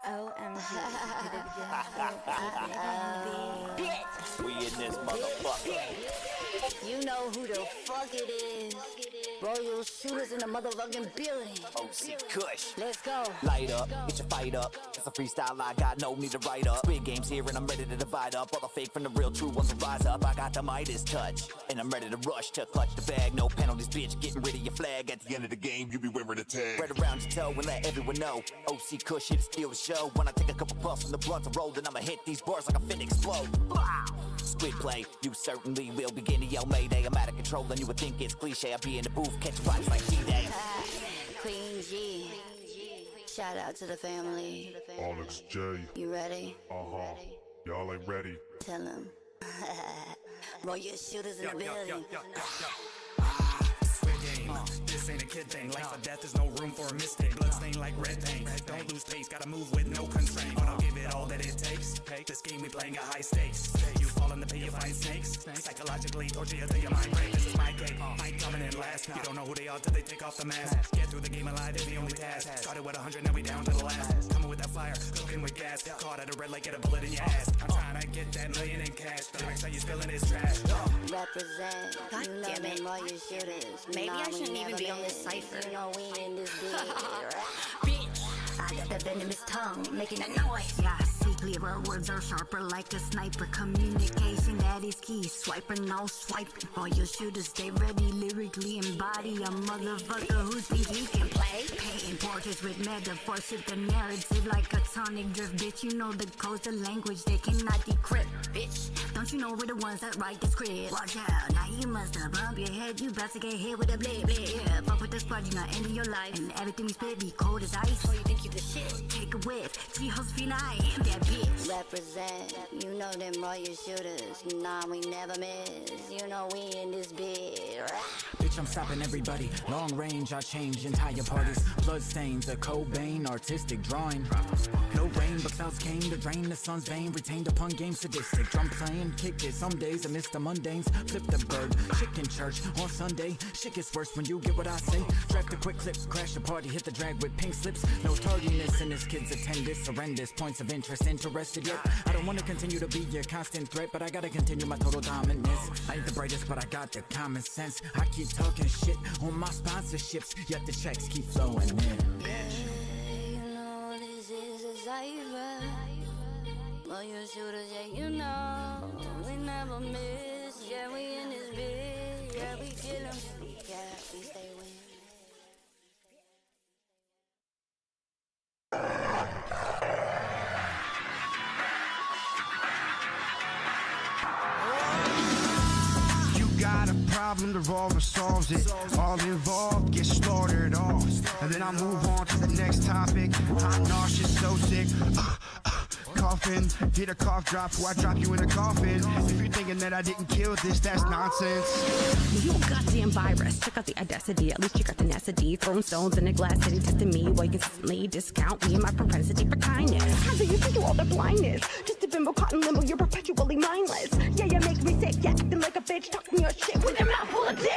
OMG. Bitch. We in this motherfucker. You know who the fuck it is. Royal shooters in the motherfucking building. OC Kush. Let's go. Light up, get your fight up. It's a freestyle I got, no need to write up. Big games here and I'm ready to divide up. All the fake from the real, true ones will rise up. I got the Midas touch, and I'm ready to rush to clutch the bag. No penalties, bitch, getting rid of your flag. At the end of the game, you be wearing a tag. Right around your toe and let everyone know. OC Kush here to steal the show. When I take a couple puffs from the blunt to roll, then I'ma hit these bars like a fin explode. Squid play, you certainly will begin to yell Mayday. I'm out of control and you would think it's cliche. I'll be in the booth, catch vibes like D-Day. Queen G. Shout out to the family. Alex J. You ready? Y'all ain't ready. Tell them. Royal shooters in the building. This ain't a kid thing. Life or death, there's no room for a mistake. Bloodstained like red paint. Don't lose pace, gotta move with no constraint. But I'll give it all that it takes. This game we playing at high stakes. You fall in the pit, you find snakes. Psychologically torture you till your mind breaks. This is my game. I ain't coming in last. You don't know who they are till they take off the mask. Get through the game alive is the only task. Started with 100, now we down to the last. Coming with that fire, cooking with gas. Caught at a red light, get a bullet in your ass. I'm trying to get that million in cash. The next time you spilling is trash. Represent. God you know damn it. them Royal shooters. Maybe Nah, I we shouldn't even never be on this miss. cipher. You know we in this Bitch. I got that venomous tongue making a noise. Yeah, see clearer, words are sharper like a sniper. Communication, that is key. Swiper, no swiping. All your shooters, stay ready. Lyrically embody a motherfucker who think he can play. Painting portraits with metaphors, shit the narrative like a tonic drift. Bitch, you know the codes, the language they cannot decrypt. Bitch, don't you know we're the ones that write the script? Watch out, now you must have bumped your head. You about to get hit with a blade. Yeah, fuck with the squad, you not ending your life. And everything we spit be cold as ice. Oh, you think you the shit? Take a whiff, 3 hoes feel I am that bitch. Represent, you know them Royal shooters. Nah, we never miss. You know we in this bit. Bitch, I'm stopping everybody. Long range, I change entire parties. Bloodstains, a Cobain, artistic drawing. No rain, but clouds came to drain the sun's vein. Retained upon game sadistic. Drum playing, kick it. Some days I miss the mundanes. Flip the bird, chicken church on Sunday. Shit gets worse when you get what I say. Draft a quick clip, crash the party, hit the drag with pink slips. No tardiness in this kid's attendance. Horrendous points of interest. Interested yet? I don't want to continue to be your constant threat, but I gotta continue my total dominance. I ain't the brightest, but I got the common sense. I keep talking shit on my sponsorships, yet the checks keep flowing in. You know this is a cipher. Royal shooters, yeah, you know we never miss. Yeah, we in this bit. Yeah, we kill 'em. Yeah, we stay winning. Got a problem, the revolver solves it. All involved, get slaughtered off. And then I move on to the next topic. I'm nauseous, so sick. Coughing, did a cough drop, or I drop you in a coffin. If you're thinking that I didn't kill this, that's nonsense. You a goddamn virus. Check out the audacity, at least you got tenacity. Throwing stones in a glass city, testing me while you consistently discount me and my propensity for kindness. How do you think all the blindness? Just a bimbo caught in limbo, you're perpetually mindless. Yeah, you make me sick, yeah, acting like a bitch, talking your shit with your mouth full of dick.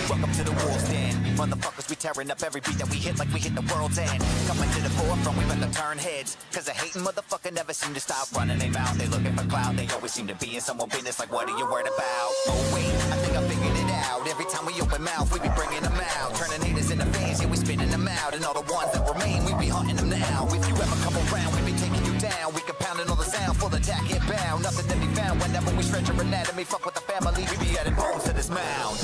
Welcome to the wolf's den. Motherfuckers, we tearing up every beat that we hit like we hit the world's end. Coming to the forefront, we about to turn heads. Cause a hating motherfucker never seem to stop running their mouth. They looking for clout, they always seem to be in someone's business. Like, what are you worried about? Oh wait, I think I figured it out. Every time we open mouth, we be bringing them out. Turning haters into fans, yeah, we spitting them out. And all the ones that remain, we be hunting them now. If you ever come around, we be taking you down. We compounding all the sound, full attack, hit bound. Nothing to be found whenever we stretch your anatomy. Fuck with the family, we be adding bones to this mound.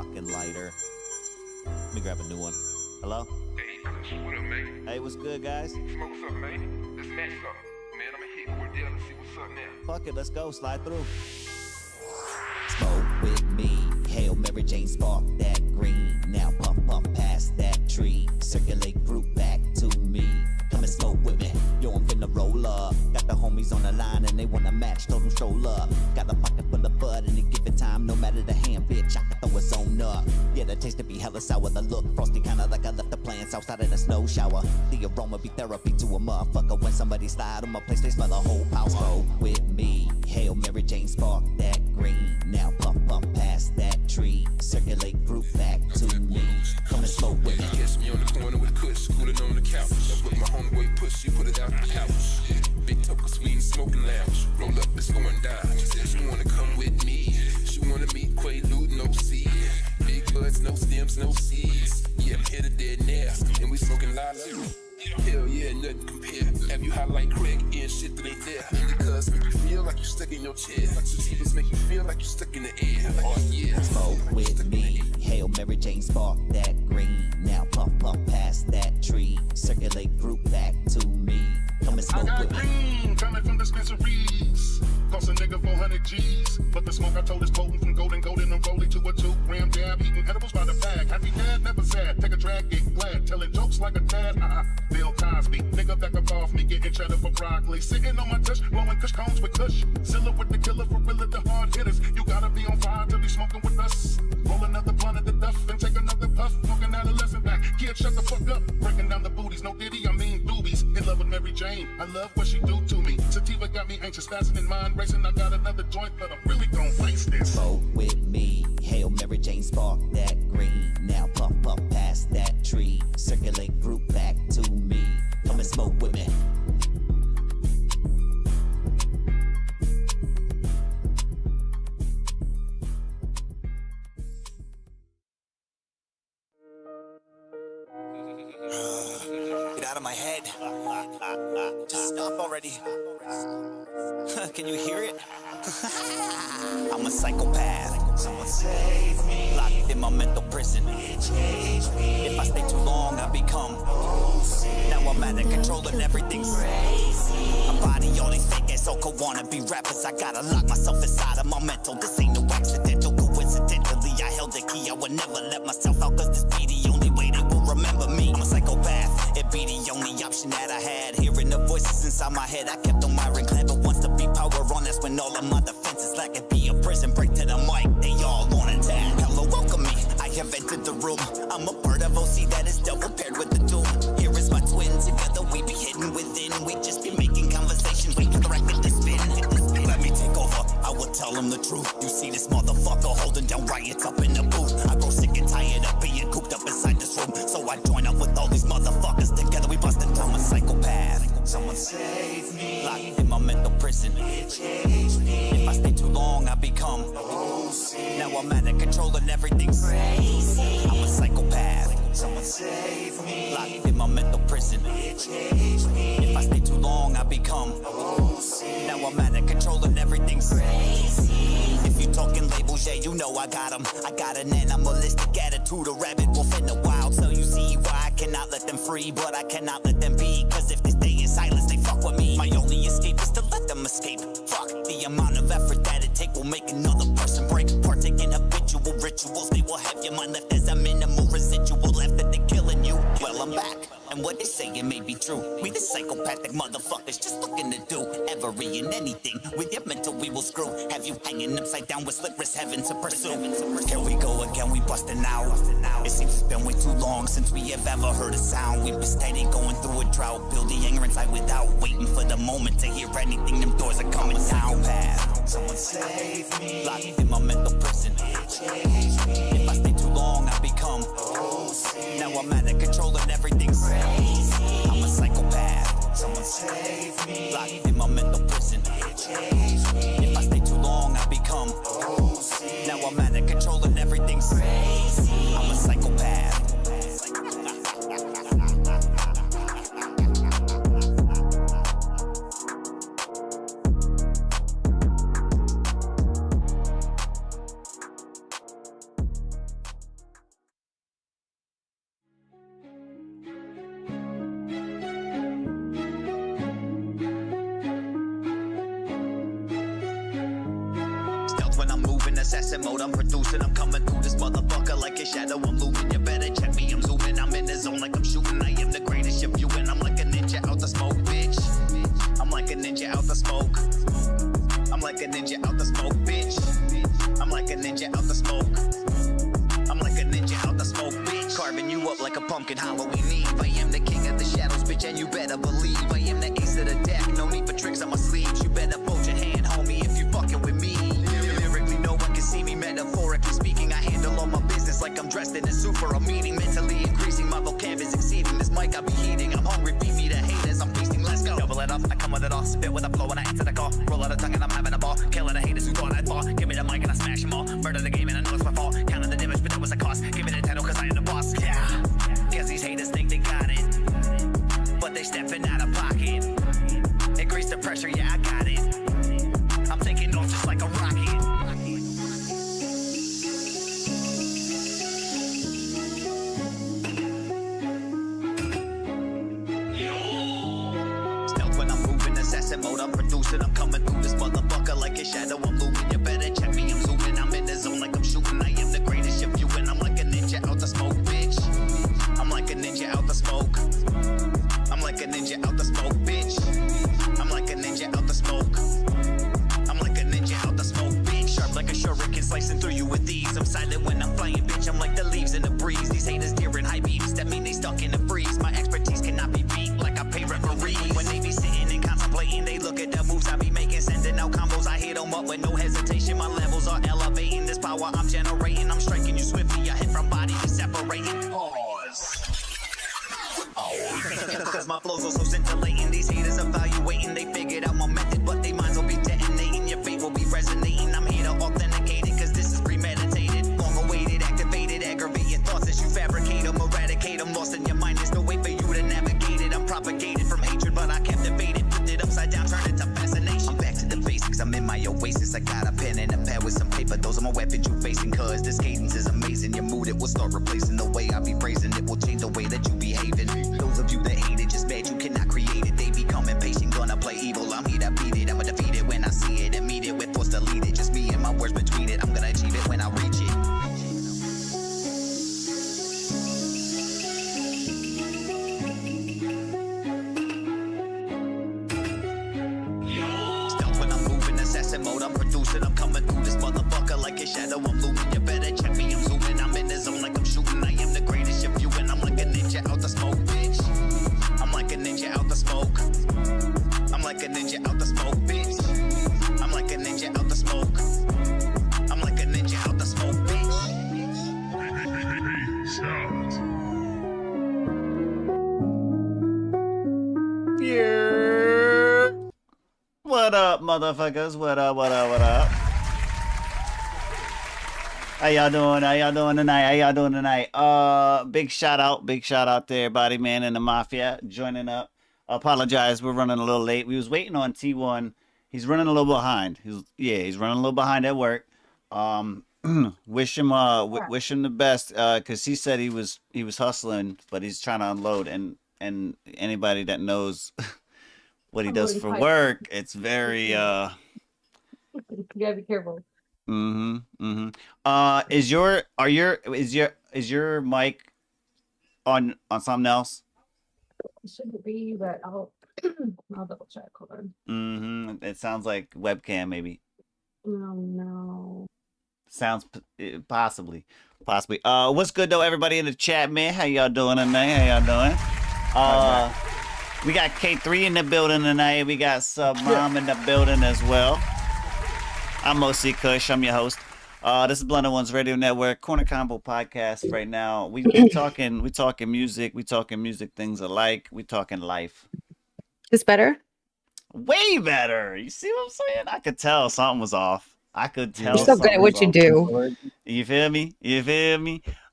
fucking lighter. Let me grab a new one. Hello? Hey, Kush, what up, man? Hey, what's good, guys? Smoke something, man. Let's match something. Man, I'ma hit Cordell and see what's up now. Fuck it, let's go. Slide through. Smoke with me. Hail Mary Jane, spark that green. Now puff past that tree. Circulate group back to me. Come and smoke with me. Yo, I'm finna roll up. Got the homies on the line and they wanna match. Told them stroll up. Got a pocket full of bud and at given time, no matter the hand, bitch, I can throw a zone up. Yeah, the taste to be hella sour. The look frosty, kinda like I left the plants outside in a snow shower. The aroma be therapy to a motherfucker. When somebody slide on my place, they smell the whole house. Smoke with me. Hail Mary Jane, spark that green. Now puff past that tree. Circulate group back to me. Come and smoke with me. Catch me on the corner with Kush, cooling on the couch. I put my homeboy Push, she put it out the house. Big toke of sweet and smoking lounge. Roll up, it's going down. She said she wanna come with me. She wanna meet Quaalude, no seed. Big buds, no stems, no seeds. Yeah, I'm here to dead now, and we smoking loud. Hell yeah, nothing compare. Have you high like Craig and shit that ain't there? Because make you feel like you stuck in your chair. Sativas make you feel like you stuck in the air. Oh yeah. Smoke with me. Hail Mary Jane, spark that green. Now puff past that tree. Circulate group back to me. Come and smoke with me. I got green coming from dispensaries. Cost a nigga 400 G's. But the smoke I told is potent from golden and rolling to a 2-gram dab. Eating edibles by the bag. Happy dad, never sad. Take a drag, get glad. Telling jokes like a dad. Bill Cosby. Nigga back up off me. Getting cheddar for broccoli. Sitting on my tush. Blowing Kush cones with Kush. Zilla with the killer for real the hard hitters. You gotta be on fire to be smoking with us. Roll another blunt at the duff and take another puff. Smoking adolescent back. Kid, shut the fuck up. Breaking down the booties. No diddy, I mean doobies. In love with Mary Jane. I love what she do to me. Sativa got me anxious, faster than mind racing. I got another joint, but I'm really gon' face this. Smoke with me. Hail Mary Jane, spark that green. Now puff past that tree. Circulate group back to me. Come and smoke with me. Get out of my head. Just stop already. Can you hear it? I'm a psychopath. Someone save me. Locked in my mental prison. If I stay too long, I become. Now I'm out of control and everything's crazy. My body, all these fake ass so-called wannabe rappers. I gotta lock myself inside of my mental. This ain't no accidental. Coincidentally, I held the key. I would never let myself out, cause this be the only way they will remember me. I'm a psychopath. It be the only option that I had. Hearing the voices inside my head, I kept on my clan, but once the beat power on, that's when all of my defenses lack. It be a prison break to the mic, they all on attack. Hello, welcome me, I have entered the room. I'm a part of OC that is double paired with the doom. Here is my twin, together we be hidden within. We just be making conversations, wait for the record to spin. Let me take over, I will tell them the truth. You see this motherfucker holding down riots up in the booth. I grow sick and tired of being cooped up inside this room, so I join up with all these motherfuckers. Together we bustin' through. I'm a psychopath. Someone save me. Locked in my mental prison. If I stay too long, I become. Now I'm out of control and everything's crazy. I'm a psychopath. Someone save me. Locked in my mental prison. If I stay too long, I become. Now I'm out of control and everything's crazy. If you talking labels, yeah, you know I got them. I got an animalistic attitude, a rabbit wolf in the wild. So you see why I cannot let them free, but I cannot let them be. Cause if they stay in silence, they fuck with me. My only escape is to let them escape. Fuck, the amount of effort that it take will make another person break. Partake in habitual rituals, they will have your mind left as a minimal residual after they're killing you. Well, I'm back, and what they say it may be true. We the psychopathic motherfuckers just looking to do every and anything. With your mental we will screw. Have you hanging upside down with slick wrist heaven to pursue. Here we go again, we bustin' out. It seems it's been way too long since we have ever heard a sound. We've been steady going through a drought. Build the anger inside without waiting for the moment to hear anything. Them doors are coming down. Someone save me. Locked in my mental prison. If I stay too long, I become. Now I'm out of control and everything's crazy. I'm a psychopath. Someone save me. Locked in my mental prison. If I stay too long, I become. Now I'm out of control and everything's crazy. I'm a psychopath. when I'm moving, assassin mode, I'm producing. I'm coming through this motherfucker like a shadow, I'm looming. You better check me, I'm zooming. I'm in the zone like I'm shooting. I am the greatest ship you in. I'm like a ninja out the smoke, bitch. I'm like a ninja out the smoke. I'm like a ninja out the smoke, bitch. I'm like a ninja out the smoke. I'm like a ninja out the smoke, bitch. Carving you up like a pumpkin Halloween Eve. I am the king of the shadows, bitch, and you better believe I am the ace of the deck. No need for tricks on my sleeves. You better fold your hand, homie, if you fucking with me. Lyrically, no one can see me. Metaphorically speaking, I handle all my business like I'm dressed in a suit for a meeting. Mentally increasing, my vocab is exceeding. This mic I be heating. I'm hungry, feed me the haters. I'm feasting. Let's go. Double it up, I come with it all. Spit with a flow when I answer the call. Roll out a tongue and I'm having a ball. Killing the haters who thought I'd fall. Give me the mic and I smash them all. Murder the game and I know it's my fault. Counting the damage, but that was a cost. Give me the title cause I am the boss. Yeah. Guess these haters think they got it, but they stepping out of pocket. Increase the pressure, yeah, I got it. I'm taking off just like a rocket. Stealth when I'm moving, assassin mode, I'm producing. I'm coming through this motherfucker like a shadow, I'm looming. You better check me, I'm zooming. I'm in the zone like I'm shooting. I am the greatest ship you in. I'm like a ninja out the smoke, bitch. I'm like a ninja out the smoke. I'm like a ninja out the smoke, bitch. I'm like a ninja out the smoke. I'm like a ninja out the smoke, bitch. Sharp like a shuriken, slicing through you with ease. I'm silent when I'm flying, bitch. I'm like the leaves in the breeze. These haters deer in high beams. That mean they stuck in the freeze. My expertise cannot be beat like I pay referees. When they be sitting and contemplating, they look at the moves I be making. Sending out combos, I hit them up with no hesitation. My levels are elevating. This power I'm generating. I'm striking you swiftly. I hit from body, we separating. Pause. Cause my flows are so scintillating. These haters evaluating. They figured out my method, but they minds will be detonating. Your fate will be resonating. I'm here to authenticate it, cause this is premeditated. Long awaited, activated, aggravate your thoughts as you fabricate them, eradicate them. Lost in your mind, there's no way for you to navigate it. I'm propagated from hatred, but I captivated. Flipped it upside down, turned it to fascination. I'm back to the basics, I'm in my oasis. I got a pen and a pad with some paper. Those are my weapons you facing, cause this cadence is amazing. Your mood, it will start replacing the way I be praising. It will change the way that you behaving. Those of you that hate it, just mad you cannot create it. They become impatient, gonna play evil. I'm here to beat it, I'ma defeat it when I see it. And meet it with force to lead it. Just me and my words between it. I'm gonna achieve it when I reach it. Stealth when I'm moving, assassin mode, I'm producing. I'm coming through this motherfucker like a shadow, I'm looming. You better check me, I'm zooming. I'm in the zone like I'm shooting. I am the greatest ship you in. I'm like a ninja out the smoke, bitch. I'm like a ninja out the smoke. I'm like a ninja out the smoke, bitch. I'm like a ninja out the smoke. I'm like a ninja out the smoke, bitch. Yeah. What up, motherfuckers? What up, what up, what up? How y'all doing? How y'all doing tonight? How y'all doing tonight? Big shout out to everybody, man, in the Mafia joining up. Apologize, we're running a little late. We was waiting on T1. He's running a little behind. He's running a little behind at work. Wish him the best, cause he said he was hustling, but he's trying to unload. And anybody that knows what he does for work, it's very You gotta be careful. Is your mic on something else? It shouldn't be, but I'll double check. Hold on. It sounds like webcam, maybe. Oh no. Sounds possibly. What's good though, everybody in the chat, man? How y'all doing tonight? How y'all doing? We got K3 in the building tonight. We got Suburban Mom in the building as well. I'm mostly Kush. I'm your host. This is Blended Ones Radio Network, Korner Konvo podcast. Right now, we talking music. We talking music things alike. We talking life. This better? Way better. You see what I'm saying? I could tell something was off. I could tell. You're so good at what you do. You feel me?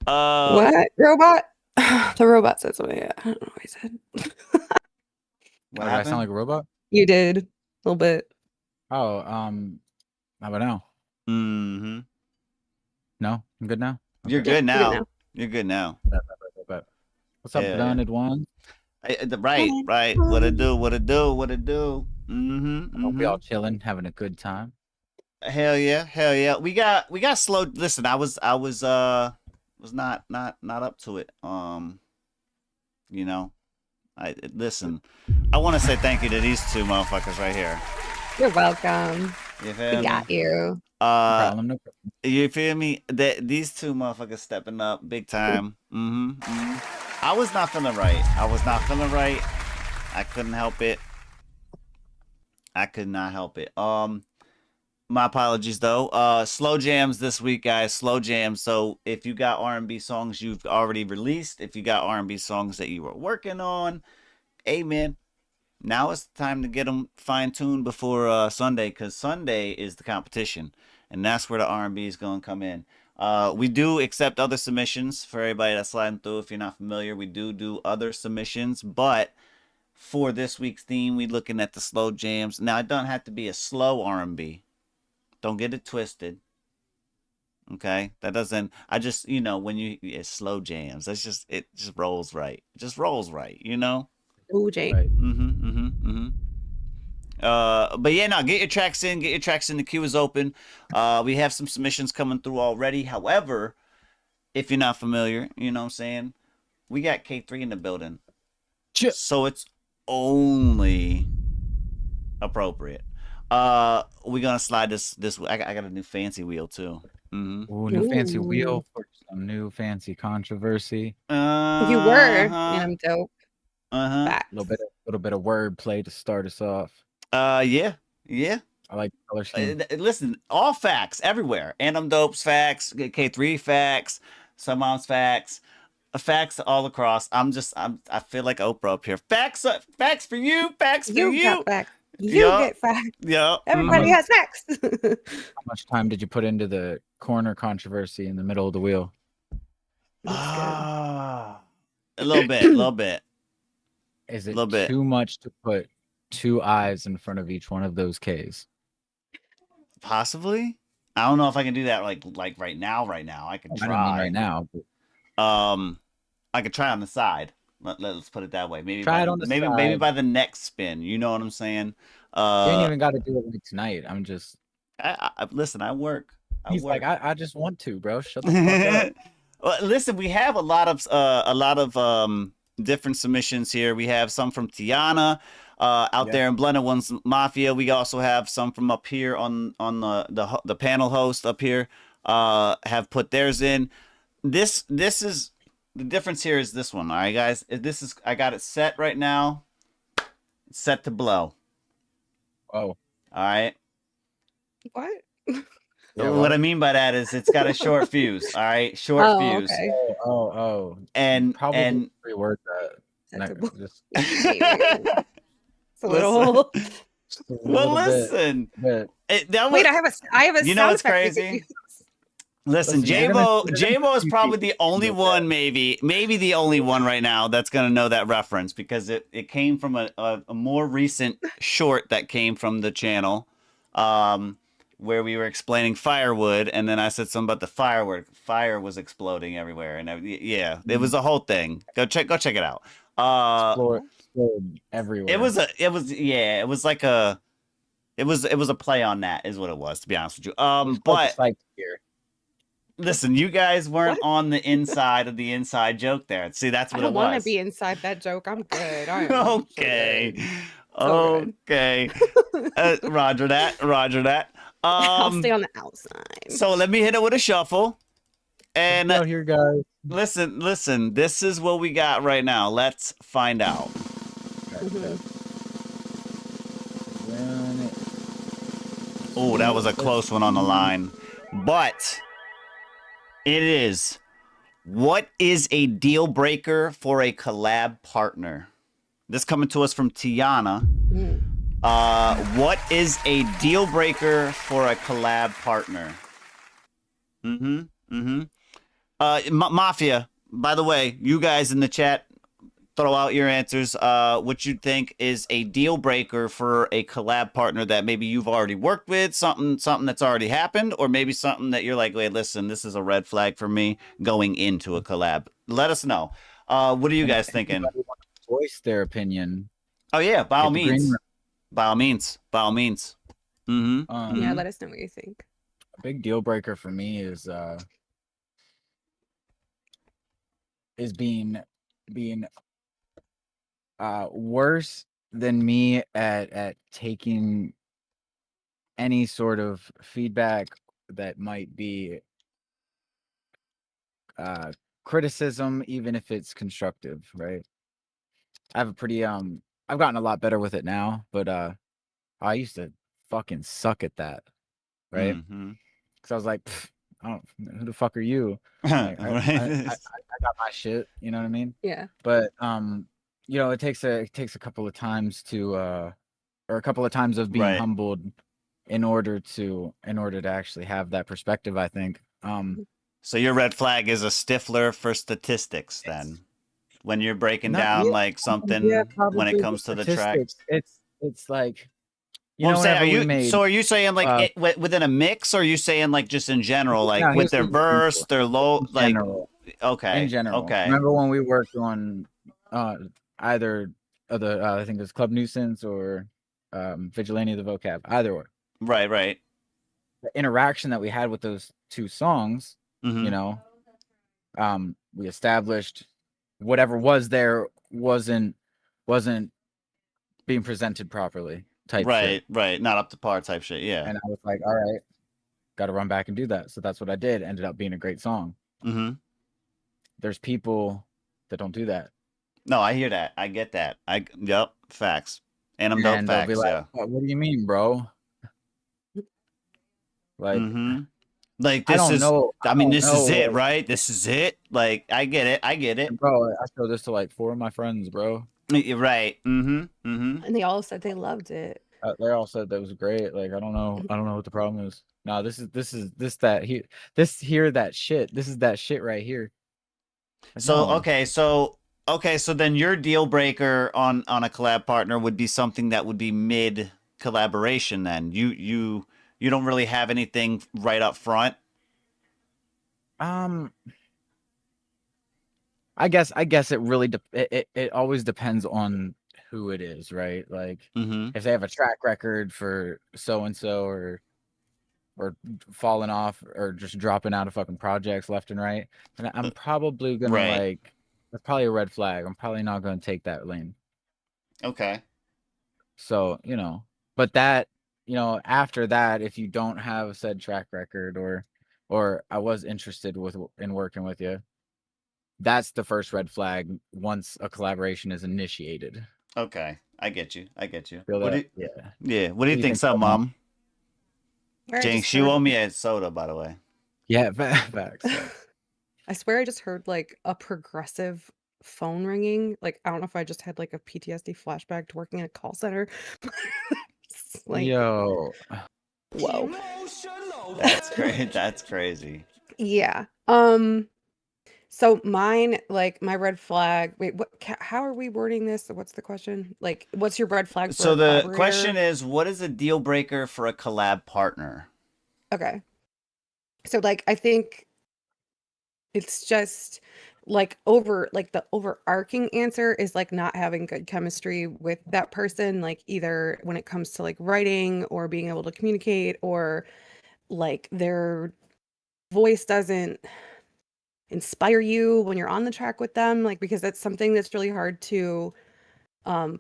What robot? The robot said something. I don't know what he said. Did I sound like a robot? You did a little bit. Oh, how about now? Mm-hmm. No, I'm good now. You're good now. You're good now. What's up, Blended One? Right. What it do? Hope we all chilling, having a good time. Hell yeah, hell yeah. We got slow. Listen, I was not up to it. You know, listen. I want to say thank you to these two motherfuckers right here. You're welcome. You feel We me? got you. No problem. You feel me? That these two motherfuckers stepping up big time. I was not feeling right. I couldn't help it. I could not help it. My apologies though. SlowJams this week, guys. SlowJams. So if you got R&B songs you've already released, if you got R&B songs that you were working on, amen. Now it's time to get them fine-tuned before Sunday, because Sunday is the competition, and that's where the R&B is going to come in. We do accept other submissions for everybody that's sliding through. If you're not familiar, we do other submissions, but for this week's theme, we're looking at the slow jams. Now, it doesn't have to be a slow R&B. Don't get it twisted. Okay? That doesn't, I just, you know, when it's slow jams, that's just, it just rolls right. It just rolls right, you know? Ooh, Jay. Right. But yeah, no, get your tracks in. The queue is open. We have some submissions coming through already. However, if you're not familiar, you know what I'm saying, we got K3 in the building. So it's only appropriate. We're gonna slide this I got a new fancy wheel too. Ooh, new fancy wheel for some new fancy controversy. You were, and I'm dope. A little bit of wordplay to start us off. Yeah. I like the color scheme. Listen, all facts everywhere. And I'm dope's facts, K3 facts, some mom's facts, facts all across. I feel like Oprah up here. Facts for you, facts for you. Got facts. You get facts. Yeah. Everybody has facts. How much time did you put into the Korner controversy in the middle of the wheel? A little bit. Is it too much to put 2 eyes in front of each one of those Ks? Possibly. I don't know if I can do that like right now. I can try. I don't mean right now. But... I could try on the side. Let's put it that way. Maybe try it on the side. Maybe by the next spin. You know what I'm saying? You ain't even got to do it like tonight. I'm just. Listen. I work. He's like, I just want to, bro. Shut the fuck up. Well, listen. We have a lot of different submissions here. We have some from Tiana out there in Blended Ones Mafia. We also have some from up here on the panel host up here have put theirs in. This is the difference here is this one. All right, guys. I got it set right now. It's set to blow. Oh. All right. What? What I mean by that is it's got a short fuse. All right, short fuse. Okay. Oh. And probably reword that. It's a little. Well, listen. Bit. Wait, I have a. You know what's crazy? Listen, J-Bo is probably the only one, maybe the only one right now that's gonna know that reference, because it came from a more recent short that came from the channel, where we were explaining firewood, and then I said something about the fire was exploding everywhere, and it was a whole thing. Go check it out. Everywhere. It was a play on that, is what it was, to be honest with you. But listen, you guys weren't on the inside of the inside joke there. See, that's what it was. I don't want to be inside that joke. I'm good. Okay. Okay. Roger that. I'll stay on the outside. So let me hit it with a shuffle. And here, guys. Listen. This is what we got right now. Let's find out. Oh, that was a close one on the line. But it is. What is a deal breaker for a collab partner? This coming to us from Tiana. What is a deal breaker for a collab partner? Mafia, by the way, you guys in the chat, throw out your answers. What you think is a deal breaker for a collab partner that maybe you've already worked with, something that's already happened, or maybe something that you're like, wait, listen, this is a red flag for me going into a collab. Let us know. What are you guys thinking? Voice their opinion. Oh yeah, by all means. Yeah, let us know what you think. A big deal breaker for me is being worse than me at taking any sort of feedback that might be criticism, even if it's constructive, right? I have a pretty I've gotten a lot better with it now, but I used to fucking suck at that, right? Because I was like, I don't, who the fuck are you? Like, I got my shit, you know what I mean? Yeah. But you know, it takes a couple of times to or a couple of times of being humbled in order to actually have that perspective, I think. So your red flag is a stiffler for statistics then. When you're breaking down like something when it comes to the track. It's like, you well, know, I'm saying, made, so are you saying like within a mix, or are you saying like just in general, like with their verse, their low, like general. Okay. In general. Okay. Remember when we worked on either of the I think it was Club Nuisance or Vigilante of the Vocab, either or. Right. The interaction that we had with those two songs, you know, we established whatever was there wasn't being presented properly type shit. Right. Not up to par type shit. Yeah. And I was like, all right, got to run back and do that. So that's what I did. Ended up being a great song. There's people that don't do that. No, I hear that. I get that. Yep, facts. And I'm dope facts. Be like, yeah. What do you mean, bro? Like, like this is. I mean, this is it, right? This is it. Like, I get it. Bro, I showed this to like 4 of my friends, bro. Right. And they all said they loved it. They all said that was great. Like, I don't know what the problem is. No, this that shit. This is that shit right here. So okay, so then your deal breaker on a collab partner would be something that would be mid collaboration. Then you don't really have anything right up front. I guess it really it always depends on who it is, right? Like if they have a track record for so and so or falling off or just dropping out of fucking projects left and right, and I'm probably gonna like, that's probably a red flag. I'm probably not gonna take that lane. Okay. So, you know, but that, you know, after that, if you don't have said track record or I was interested in working with you, that's the first red flag once a collaboration is initiated. Okay, I get you. Feel What that? yeah. What do you think, son, Mom? Jinx, you owe me a soda, by the way. Yeah, facts. I swear I just heard like a progressive phone ringing. Like, I don't know if I just had like a PTSD flashback to working in a call center. Like, yo, whoa, that's great. That's crazy. Yeah. So mine, like my red flag. Wait, what? How are we wording this? What's the question? Like, what's your red flag? For so the question is, what is a deal breaker for a collab partner? Okay. So like, I think it's just like the overarching answer is like not having good chemistry with that person, like either when it comes to like writing or being able to communicate, or like their voice doesn't inspire you when you're on the track with them, like, because that's something that's really hard to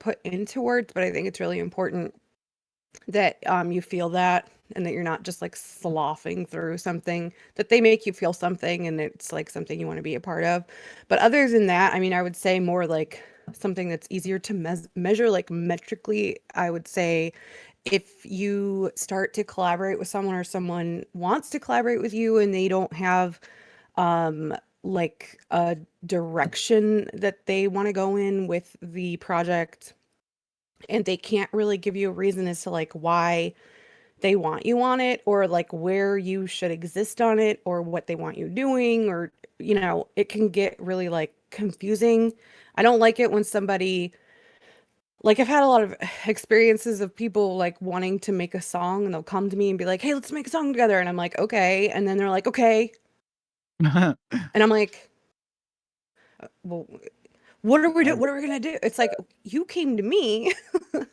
put into words, but I think it's really important that you feel that, and that you're not just like sloughing through something, that they make you feel something and it's like something you want to be a part of. But other than that, I mean, I would say more like something that's easier to measure, like metrically. I would say if you start to collaborate with someone, or someone wants to collaborate with you and they don't have like a direction that they want to go in with the project, and they can't really give you a reason as to like why they want you on it, or like where you should exist on it, or what they want you doing, or, you know, it can get really like confusing. I don't like it when somebody, like, I've had a lot of experiences of people like wanting to make a song and they'll come to me and be like, hey, let's make a song together. And I'm like, okay. And then they're like, okay. And I'm like, well, what are we gonna do? It's like, you came to me,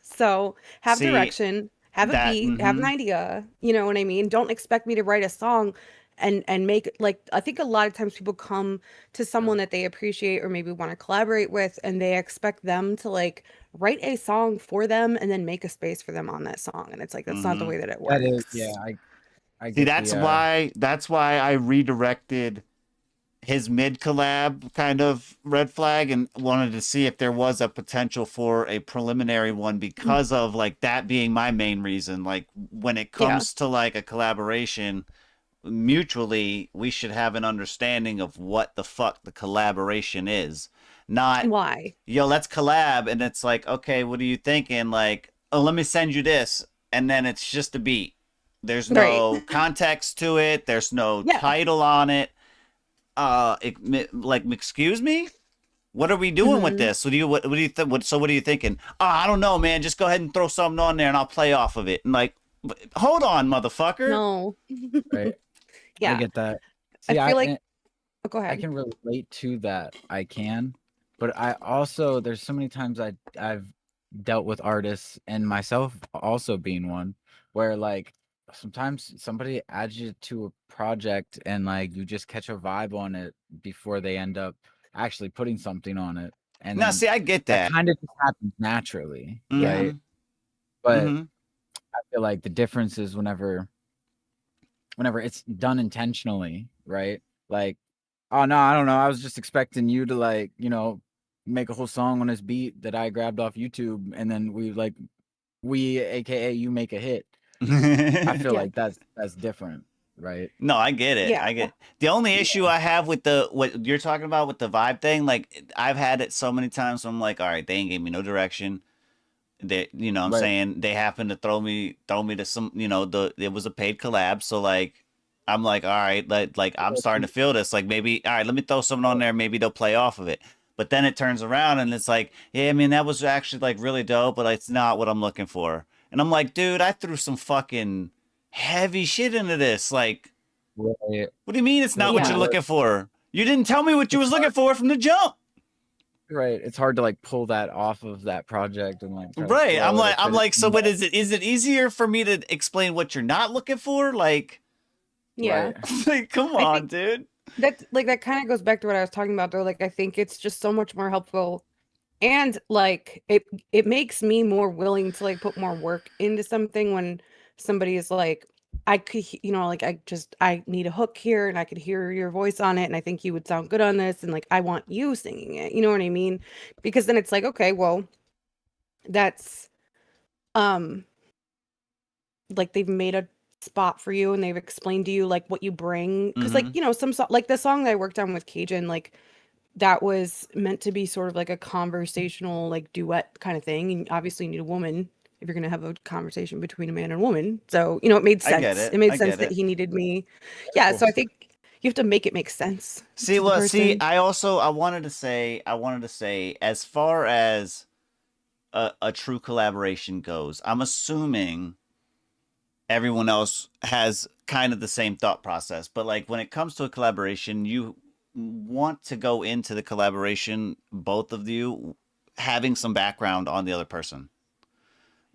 so have direction have a beat, have an idea. You know what I mean? Don't expect me to write a song and make it like, I think a lot of times people come to someone that they appreciate or maybe want to collaborate with, and they expect them to like write a song for them and then make a space for them on that song. And it's like, that's not the way that it works. That is, yeah. I See, get that's why I redirected his mid collab kind of red flag and wanted to see if there was a potential for a preliminary one because of like that being my main reason. Like when it comes to like a collaboration, mutually we should have an understanding of what the fuck the collaboration is. Not why. Yo, let's collab, and it's like, okay, what are you thinking? Like, oh, let me send you this, and then it's just a beat. There's no context to it. There's no title on it. Like, excuse me, what are we doing with this? What do you think? So what are you thinking? Oh, I don't know, man. Just go ahead and throw something on there, and I'll play off of it. And like, hold on, motherfucker. No. Right. Yeah. I get that. See, I feel like. Oh, go ahead. I can relate to that. I can, but I also there's so many times I've dealt with artists and myself also being one where like sometimes somebody adds you to a project and like you just catch a vibe on it before they end up actually putting something on it. And now, see, I get that. Kind of just happens naturally, right? But I feel like the difference is whenever it's done intentionally, right? Like, oh no, I don't know. I was just expecting you to like, you know, make a whole song on this beat that I grabbed off YouTube, and then we aka you make a hit. I feel like that's different, right? No, I get it. I get it. The only issue I have with what you're talking about with the vibe thing, like I've had it so many times. So I'm like, all right, they ain't gave me no direction. They, you know, what I'm saying they happened to throw me to some, you know, it was a paid collab. So like, I'm like, all right, like I'm starting to feel this. Like maybe, all right, let me throw something on there. Maybe they'll play off of it. But then it turns around and it's like, yeah, I mean, that was actually like really dope, but it's not what I'm looking for. And I'm like, dude, I threw some fucking heavy shit into this. Like, what do you mean it's not what you're looking for? You didn't tell me what you was looking for from the jump. Right. It's hard to like pull that off of that project and like. Right. I'm like, so what is it? Is it easier for me to explain what you're not looking for? Like, yeah. Like, come on, dude. That kind of goes back to what I was talking about though. Like, I think it's just so much more helpful. And like it makes me more willing to like put more work into something when somebody is like, I could, you know, like I need a hook here and I could hear your voice on it and I think you would sound good on this and like I want you singing it. You know what I mean? Because then it's like, okay, well, that's like they've made a spot for you and they've explained to you like what you bring. Because like, you know, like the song that I worked on with Cajun, like that was meant to be sort of like a conversational like duet kind of thing, and obviously you need a woman if you're going to have a conversation between a man and a woman. So you know, it made sense. It made sense that he needed me. Yeah, so I think you have to make it make sense. See, well, see, I wanted to say as far as a true collaboration goes, I'm assuming everyone else has kind of the same thought process, but like when it comes to a collaboration, you want to go into the collaboration, both of you having some background on the other person,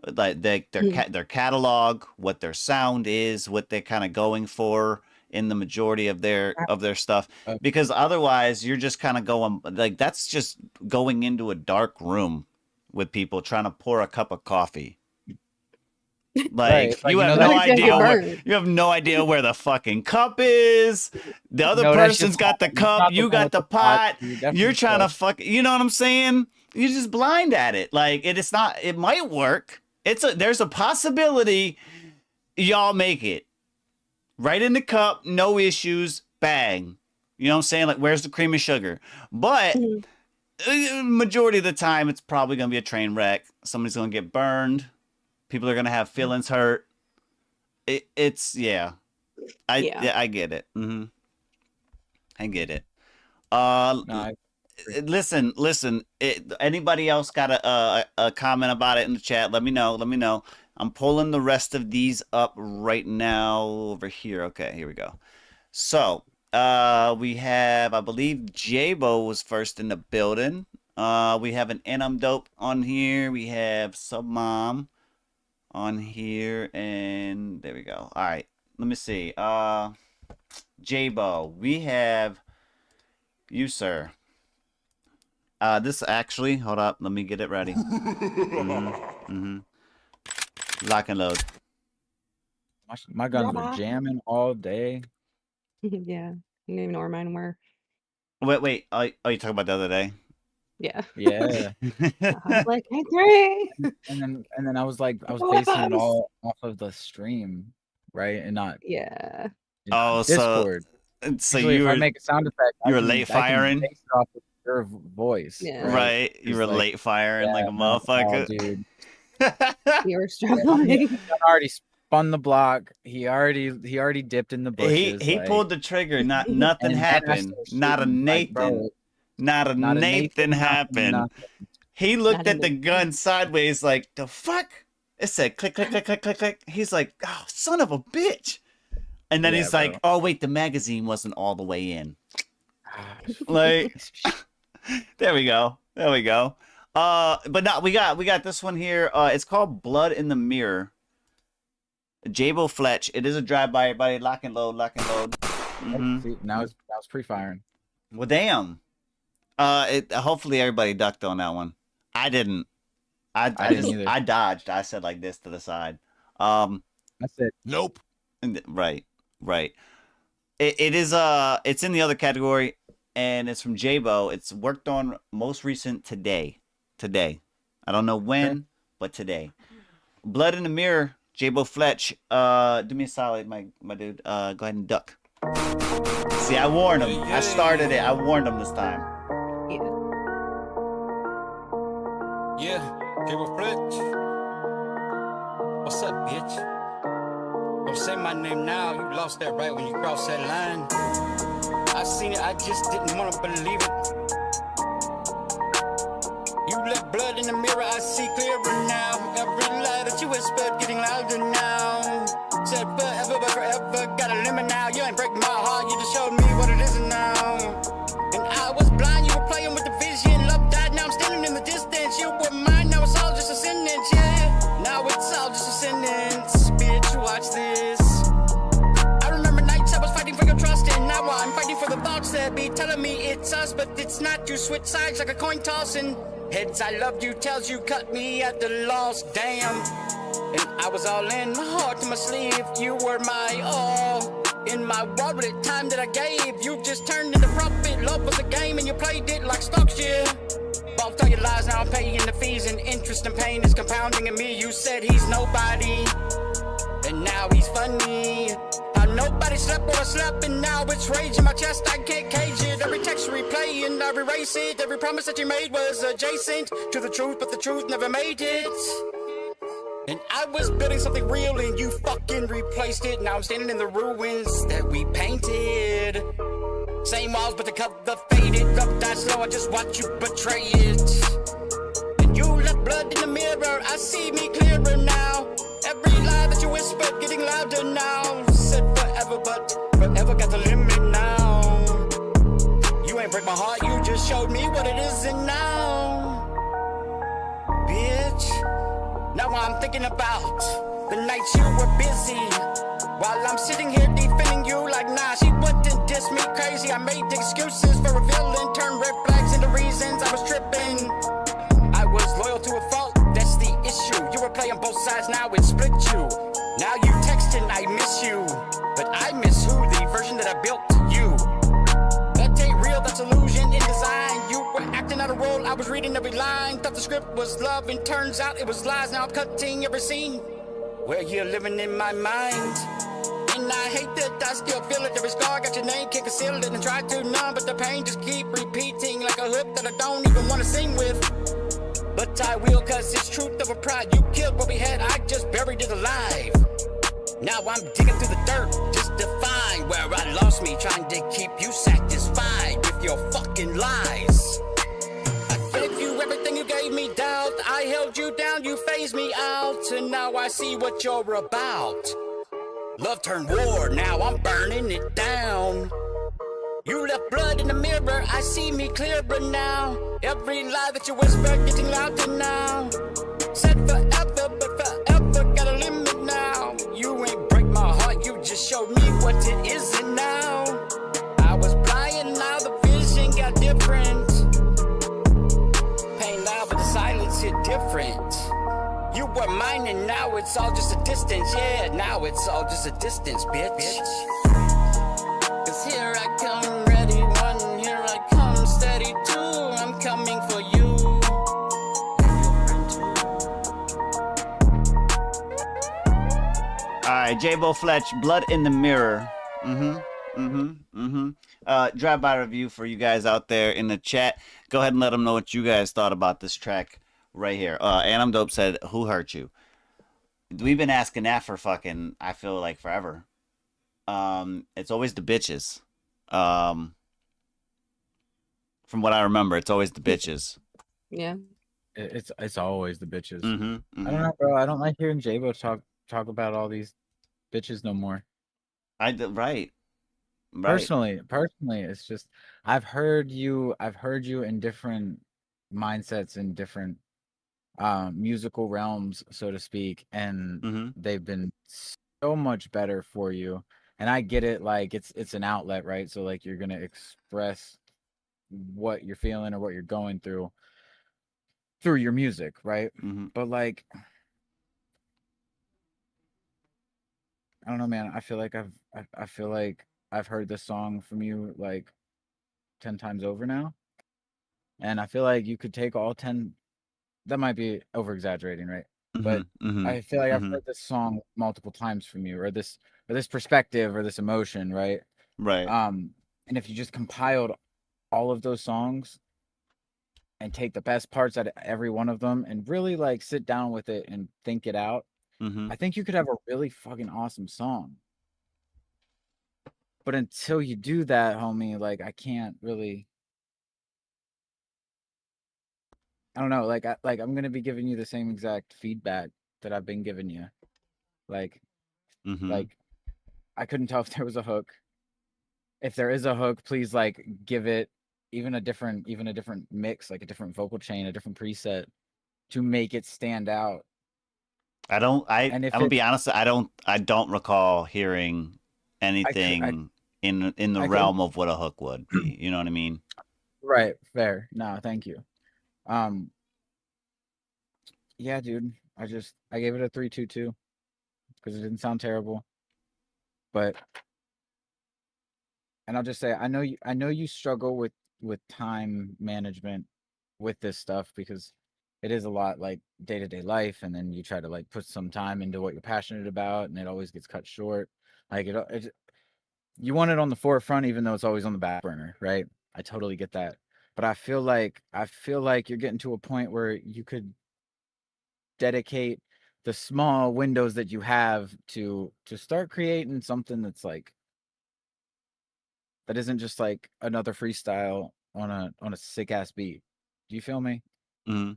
like their catalog, what their sound is, what they're kind of going for in the majority of their stuff, because otherwise you're just kind of going like that's just going into a dark room with people trying to pour a cup of coffee. Like, you have no idea where the fucking cup is. The other person's got the cup. You got the pot. You're trying to fuck. You know what I'm saying? You're just blind at it. Like it's not. It might work. There's a possibility. Y'all make it right in the cup. No issues. Bang. You know what I'm saying? Like where's the cream and sugar? But majority of the time, it's probably gonna be a train wreck. Somebody's gonna get burned. People are gonna have feelings hurt. I get it. I get it. Listen. Anybody else got a comment about it in the chat? Let me know. I'm pulling the rest of these up right now over here. Okay, here we go. So we have, I believe J-Bo was first in the building. We have an And I'm Dope on here. We have Sub Mom. on here, and there we go. All right, let me see. J-Bo, we have you, sir. This actually, hold up, let me get it ready. Lock and load. My guns were jamming all day. Yeah, you didn't even know where mine were. Wait. Oh, you talking about the other day? Yeah. Yeah. I was like, hey, three. And then I was basing it all off of the stream, right? And not Discord. So usually you were, if I make a sound effect, you were late firing. Base it off of your voice. Yeah. Right. You were late firing like a motherfucker. Dude. You were struggling. He already spun the block. He already dipped in the bushes. He pulled the trigger. Nothing happened. Not a Nathan. Not a Nathan happened. Nothing. He looked at the gun sideways like, the fuck? It said click, click, click, click, click, click. He's like, oh, son of a bitch. And then he's like, oh, wait, the magazine wasn't all the way in. Like, there we go. But no, we got this one here. It's called Blood in the Mirror. J-Bo Fletch. It is a drive-by. Everybody, lock and load. Now it's pre-firing. Well, damn. Hopefully everybody ducked on that one. I didn't. I didn't either. I dodged. I said like this to the side. I said nope. Right. It is it's in the other category, and it's from J-Bo. It's worked on most recent today. I don't know when, but today. Blood in the Mirror, J-Bo Fletch. Do me a solid, my dude. Go ahead and duck. See, I warned him. I started it. I warned him this time. Yeah, J-Bo Fletch. What's up, bitch? Don't say my name now. You lost that right when you crossed that line. I seen it, I just didn't want to believe it. You left blood in the mirror, I see clearer now. Every lie that you whispered getting louder now. Said forever, but forever got a limit now. You ain't breaking my heart, you just showed me what it is now. And I was blind, you were playing with the vision. Love died, now I'm standing in the distance. You were mine, now it's all just a sentence, yeah. Now it's all just a sentence, bitch, watch this. I remember nights I was fighting for your trust, and now I'm fighting for the thoughts that be telling me it's us, but it's not. You switch sides like a coin toss, and heads I loved you, tells you cut me at the loss, damn. And I was all in, my heart to my sleeve. You were my all in my world, but the time that I gave, you just turned into profit. Love was a game and you played it like stocks, yeah. Bought all your lies, now I'm paying the fees, and interest and pain is compounding in me. You said he's nobody, and now he's funny. How nobody slept while I slept, and now it's rage in my chest, I can't cage it. Every text you replay and I erase it. Every promise that you made was adjacent to the truth, but the truth never made it. And I was building something real and you fucking replaced it. Now I'm standing in the ruins that we painted. Same walls, but the cover faded. Love died slow, I just watch you betray it. And you left blood in the mirror, I see me clearer now. Every lie that you whispered getting louder now. Said forever, but forever got the limit now. You ain't break my heart, you just showed me what it isn't now. Bitch, now I'm thinking about the nights you were busy, while I'm sitting here defending you like, nah, she wouldn't diss me crazy. I made excuses for a villain, turned red flags into reasons I was tripping. I was loyal to a fault, that's the issue. You were playing both sides, now it split you. Now you texting, I miss you, but I miss who? The version that I built you. That ain't real, that's illusion in design. You were acting out a role, I was reading every line. Thought the script was love, and turns out it was lies. Now I'm cutting every scene where you're living in my mind. And I hate that I still feel it. Every scar got your name, can't conceal it. And try to numb, but the pain just keep repeating like a hook that I don't even want to sing with. But I will, cause it's truth over pride. You killed what we had, I just buried it alive. Now I'm digging through the dirt just to find where I lost me, trying to keep you satisfied with your fucking lies. I gave you everything, you gave me doubt. I held you down, you phased me out, and now I see what you're about. Love turned war, now I'm burning it down. You left blood in the mirror, I see me clearer now. Every lie that you whispered getting louder now. Said forever, but forever got just showed me what it isn't now. I was blind, now the vision got different. Pain loud, but the silence hit different. You were mine and now it's all just a distance. Yeah, now it's all just a distance, bitch. Cause here I come, ready one, here I come, steady two. I'm coming for you. All right, J-Bo Fletch, Blood in the Mirror. Drive-by review for you guys out there in the chat. Go ahead and let them know what you guys thought about this track right here. Adam Dope said, "Who hurt you?" We've been asking that for fucking, I feel like, forever. It's always the bitches. From what I remember, it's always the bitches. Yeah. It's always the bitches. Mm-hmm. I don't know, bro. I don't like hearing J-Bo talk about all these bitches no more. Right. Personally, it's just I've heard you in different mindsets and different musical realms, so to speak, and they've been so much better for you. And I get it, like it's an outlet, right? So like you're gonna express what you're feeling or what you're going through your music, right? But like, I don't know, man. I feel like I've heard this song from you like 10 times over now, and I feel like you could take all 10. That might be over exaggerating, right? But I feel like I've heard this song multiple times from you, or this perspective, or this emotion, right? Right. And if you just compiled all of those songs and take the best parts out of every one of them and really like sit down with it and think it out, I think you could have a really fucking awesome song. But until you do that, homie, like I can't really. I don't know, like I'm gonna be giving you the same exact feedback that I've been giving you. Like I couldn't tell if there was a hook. If there is a hook, please like give it even a different mix, like a different vocal chain, a different preset to make it stand out. I'm gonna be honest, I don't recall hearing anything in the realm of what a hook would be. You know what I mean? Right, fair. No, thank you. Yeah, dude. I gave it a 3.22 because it didn't sound terrible. But I'll just say I know you struggle with time management with this stuff because it is a lot like day-to-day life, and then you try to like put some time into what you're passionate about, and it always gets cut short. Like you want it on the forefront even though it's always on the back burner, right? I totally get that. But I feel like you're getting to a point where you could dedicate the small windows that you have to start creating something that's like that isn't just like another freestyle on a sick ass beat. Do you feel me? And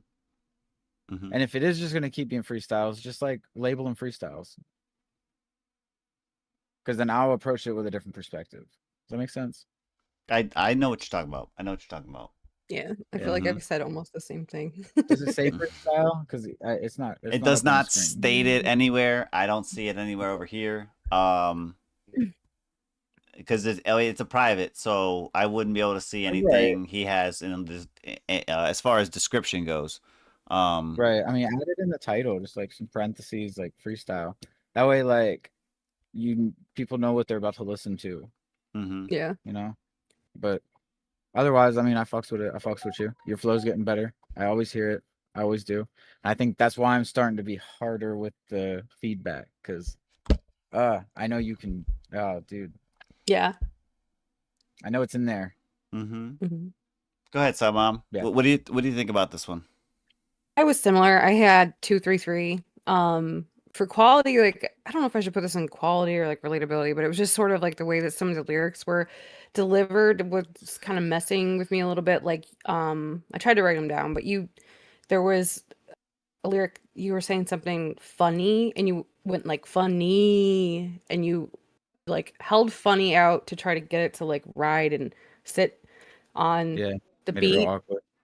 if it is just gonna keep being freestyles, just like label them freestyles. Because then I'll approach it with a different perspective. Does that make sense? I know what you're talking about. Yeah, I feel like I've said almost the same thing. Does it say freestyle? Because it's not. It does not state it anywhere. I don't see it anywhere over here. Because it's a private, so I wouldn't be able to see anything he has in this, as far as description goes. Right. I mean, add it in the title, just like some parentheses, like freestyle. That way, like people know what they're about to listen to. Yeah. You know, but otherwise, I mean, I fucks with it. I fucks with you. Your flow's getting better. I always hear it. I always do. I think that's why I'm starting to be harder with the feedback because, I know you can. Oh, dude. Yeah. I know it's in there. Go ahead, Sub Mom. Yeah. What do you think about this one? I was similar. I had 2-3-3. For quality, like I don't know if I should put this in quality or like relatability, but it was just sort of like the way that some of the lyrics were delivered was kind of messing with me a little bit. Like I tried to write them down, but there was a lyric, you were saying something funny and you went like funny and you like held funny out to try to get it to like ride and sit on the beat.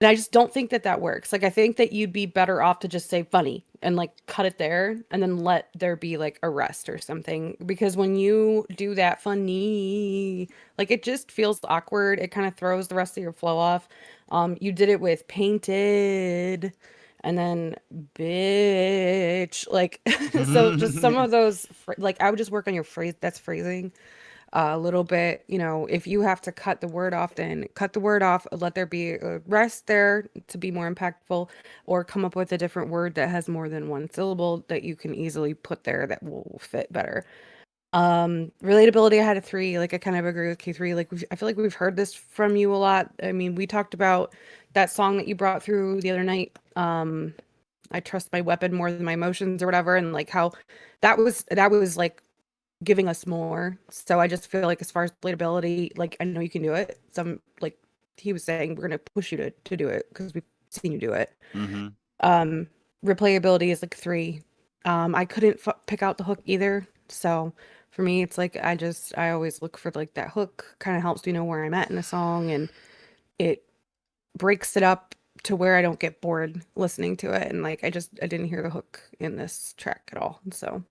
And I just don't think that that works. Like, I think that you'd be better off to just say funny and like cut it there and then let there be like a rest or something. Because when you do that funny, like it just feels awkward. It kind of throws the rest of your flow off. You did it with painted and then bitch. Like, so just some of those, like, I would just work on your phrase. That's phrasing a little bit. You know, if you have to cut the word off, then cut the word off, let there be a rest there to be more impactful, or come up with a different word that has more than one syllable that you can easily put there that will fit better. Relatability, I had a 3. Like, I kind of agree with K3. Like, I feel like we've heard this from you a lot. I mean, we talked about that song that you brought through the other night, I trust my weapon more than my emotions or whatever, and like how that was like giving us more. So I just feel like as far as relatability, like I know you can do it. Some, like he was saying, we're gonna push you to do it because we've seen you do it. Replayability is like 3. I couldn't pick out the hook either. So for me, it's like I always look for like that hook. Kind of helps me know where I'm at in a song, and it breaks it up to where I don't get bored listening to it. And like I didn't hear the hook in this track at all. So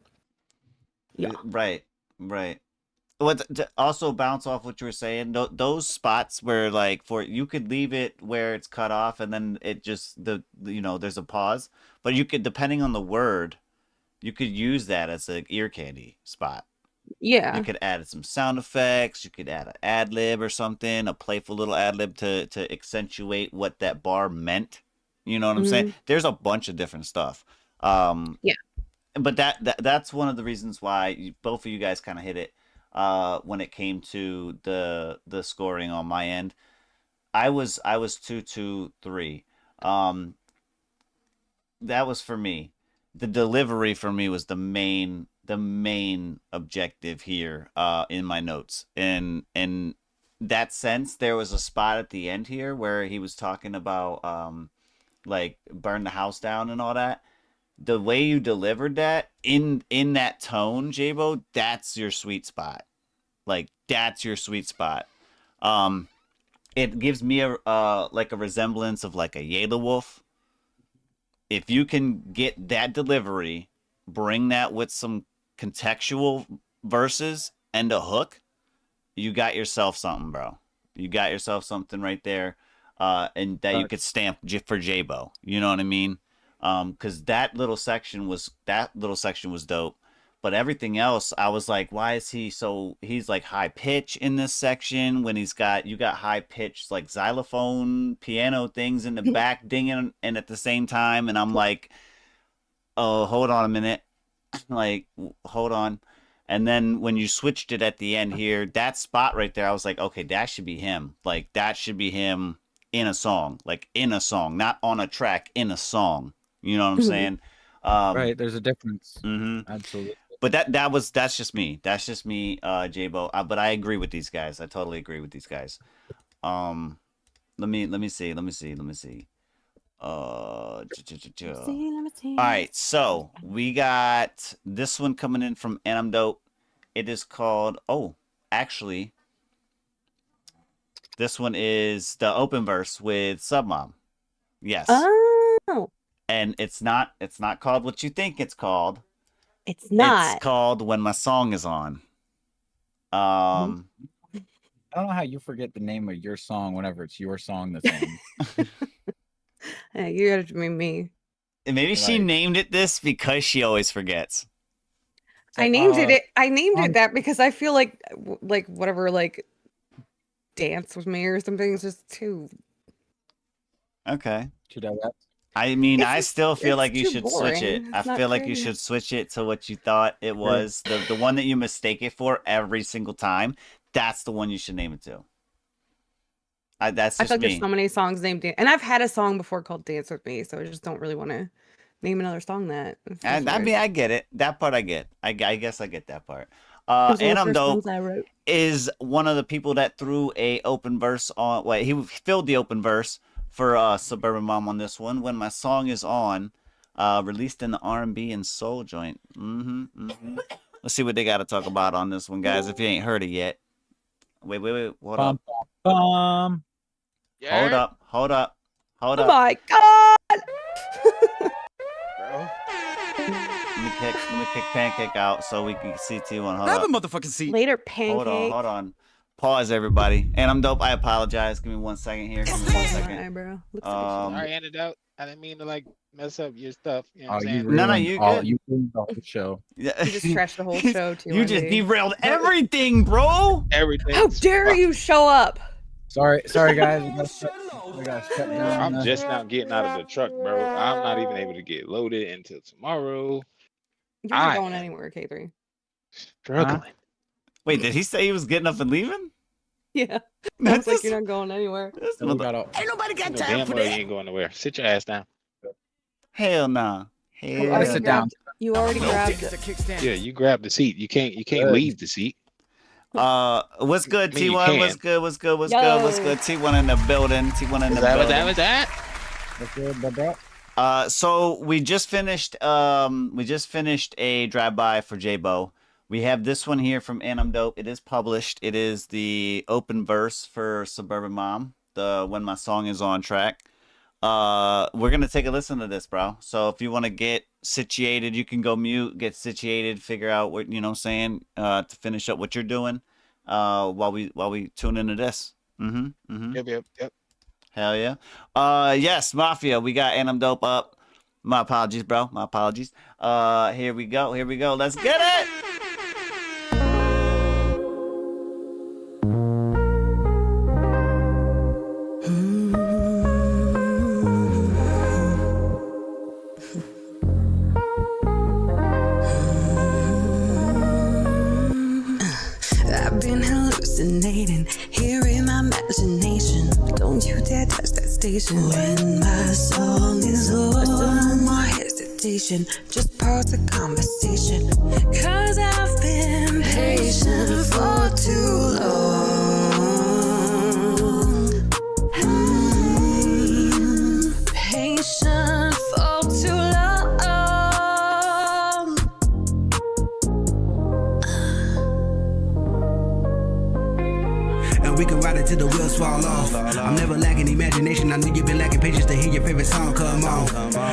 yeah. Right. What to also bounce off what you were saying, those spots where like you could leave it where it's cut off and then it just there's a pause, but you could, depending on the word, you could use that as an ear candy spot. Yeah. You could add some sound effects, you could add an ad lib or something, a playful little ad lib to accentuate what that bar meant. You know what I'm saying? There's a bunch of different stuff. Yeah. But that's one of the reasons why both of you guys kind of hit it when it came to the scoring on my end. I was 2-2-3. That was for me. The delivery for me was the main objective here in my notes. And in that sense, there was a spot at the end here where he was talking about like burn the house down and all that. The way you delivered that in that tone, J-Bo, that's your sweet spot. Like that's your sweet spot. It gives me a like a resemblance of like a Yada Wolf. If you can get that delivery, bring that with some contextual verses and a hook, you got yourself something, bro. You got yourself something right there, and that you could stamp for J-Bo. You know what I mean? Because that little section was dope, but everything else, I was like, why is he's like high pitch in this section when you got high pitched like xylophone piano things in the back dinging and at the same time, and I'm like, oh, hold on a minute, like hold on. And then when you switched it at the end here, that spot right there, I was like, okay, that should be him. Like that should be him in a song, not on a track, in a song. You know what I'm saying? Right. There's a difference. Absolutely. But that's just me. That's just me, J-Bo. But I agree with these guys. I totally agree with these guys. Let me see. All right, so we got this one coming in from And I'm Dope. It is called, actually, this one is the open verse with Submom. Yes. Oh. And it's not called what you think it's called. It's not. It's called When My Song Is On. I don't know how you forget the name of your song whenever it's your song that's on. Hey, you gotta be me. And maybe she named it this because she always forgets. I named it that because I feel like whatever, like Dance With Me or something is just too. Okay. Too direct. I mean, I still feel like you should boring. switch it. I feel like you should switch it to what you thought it was. The one that you mistake it for every single time. That's the one you should name it to. That's just I feel like me. there's so many songs named and I've had a song before called Dance With Me, so I just don't really want to name another song that. I mean, I get it. That part I get. I guess I get that part. And I'm Dope is one of the people that threw a open verse on. Wait, he filled the open verse for Suburban Mom on this one. When My Song Is On, released in the R&B and soul joint. Let's see what they got to talk about on this one, guys. If you ain't heard it yet. Wait. Hold up. Yeah. Hold up. Hold Oh up. my god! Let me kick Pancake out so we can see T1. Hold Have up. a motherfucking seat. Later, Pancake. Hold on. Pause, everybody. And I'm dope. I apologize. Give me 1 second here. Give me 1 second. Eyebrow. Sorry, antidote. I didn't mean to like mess up your stuff. You know what I'm You saying? ruined you all, good. you ruined the whole show. Yeah. You just trashed the whole show, too. You just derailed everything, bro. Everything. How dare you show up? Sorry, guys. We got shut down. I'm just now getting out of the truck, bro. I'm not even able to get loaded until tomorrow. You're not going anywhere, K3. Struggling. Huh? Wait, did he say he was getting up and leaving? Yeah. I was like, you're not going anywhere. Ain't nobody got time for You that. ain't going nowhere. Sit your ass down. Hell nah. You already grabbed- You already grabbed it. Yeah, you grab the seat. You can't leave the seat. What's good, I mean, you T1? can. What's good? What's Yo. T1 in the building. T1 in the building. Was that? What's good, bro? So we just finished a drive-by for J-Bo. We have this one here from And I'm Dope. It is published. It is the open verse for Suburban Mom, the When My Song Is On track. We're gonna take a listen to this, bro. So if you want to get situated, you can go mute, get situated, figure out what you know what I'm saying, to finish up what you're doing while we tune into this. Yep. Hell yeah. Yes, Mafia, we got And I'm Dope up. My apologies, bro. My apologies. Here we go. Let's get it. I've been hallucinating, here in my imagination. Don't you dare touch that station. When my song is on, no more hesitation. Just pause the conversation. Cause I've been patient for too long. Patient for too long. And we can ride it till the wheels fall off. I'm never lacking imagination. I know you've been lacking patience to hear your favorite song come on.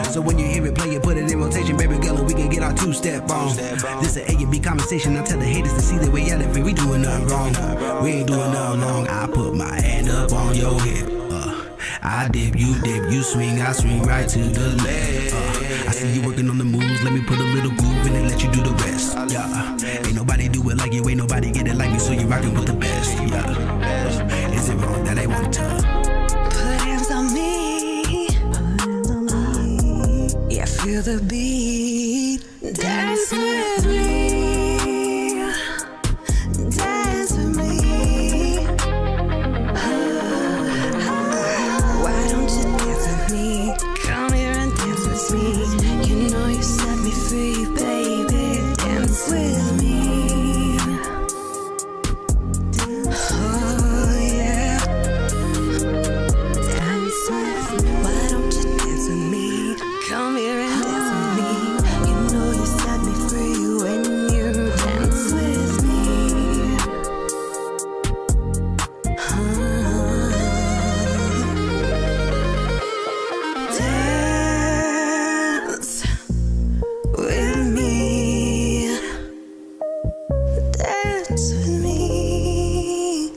So when you hear it, play it, put it in rotation, baby girl, and we can get our two-step on. This an A and B conversation. I tell the haters to see that we out of it. We doing nothing wrong. We ain't doing nothing wrong. I put my hand up on your hip. I dip, you swing, I swing right to the left. I see you working on the moves, let me put a little groove in and let you do the rest. Yeah, ain't nobody do it like you, ain't nobody get it like me, so you rockin' with the best. Yeah, is it wrong that I want to? Put hands on me. Yeah, feel the beat. Dance with me. Dance with me. Why don't you dance with me? Come here and dance with me. You know you set me free, baby. Dance with me. Oh yeah. Dance with me. Why don't you dance with me? Come here and dance with me. You know you set me free when you dance with me. Dance with me. Dance with me.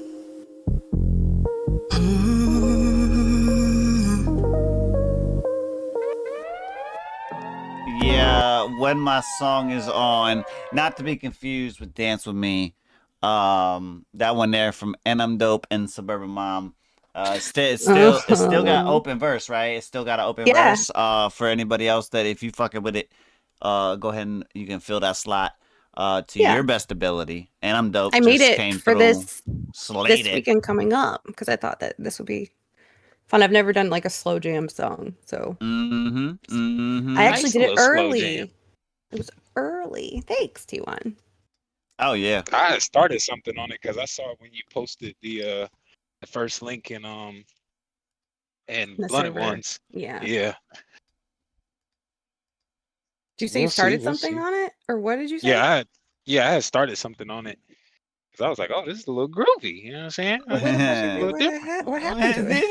Yeah, When My Song Is On, not to be confused with Dance With Me. That one there from And I'm Dope and Suburban Mom. It's still got open verse, right? It's still got an open verse. For anybody else that if you fucking with it, go ahead and you can fill that slot to your best ability. And I'm Dope. I made it for this slated. weekend coming up because I thought that this would be fun. I've never done like a slow jam song, so I actually did it early. It was early. Thanks, T1. Oh yeah, I had started something on it because I saw when you posted the first link in The Blunted server. Ones. Yeah. Yeah. Did you say you started something on it, or what did you say? Yeah, I had started something on it Cause I was like, oh, this is a little groovy. You know what I'm saying? I was like, this is a little different. What happened to it?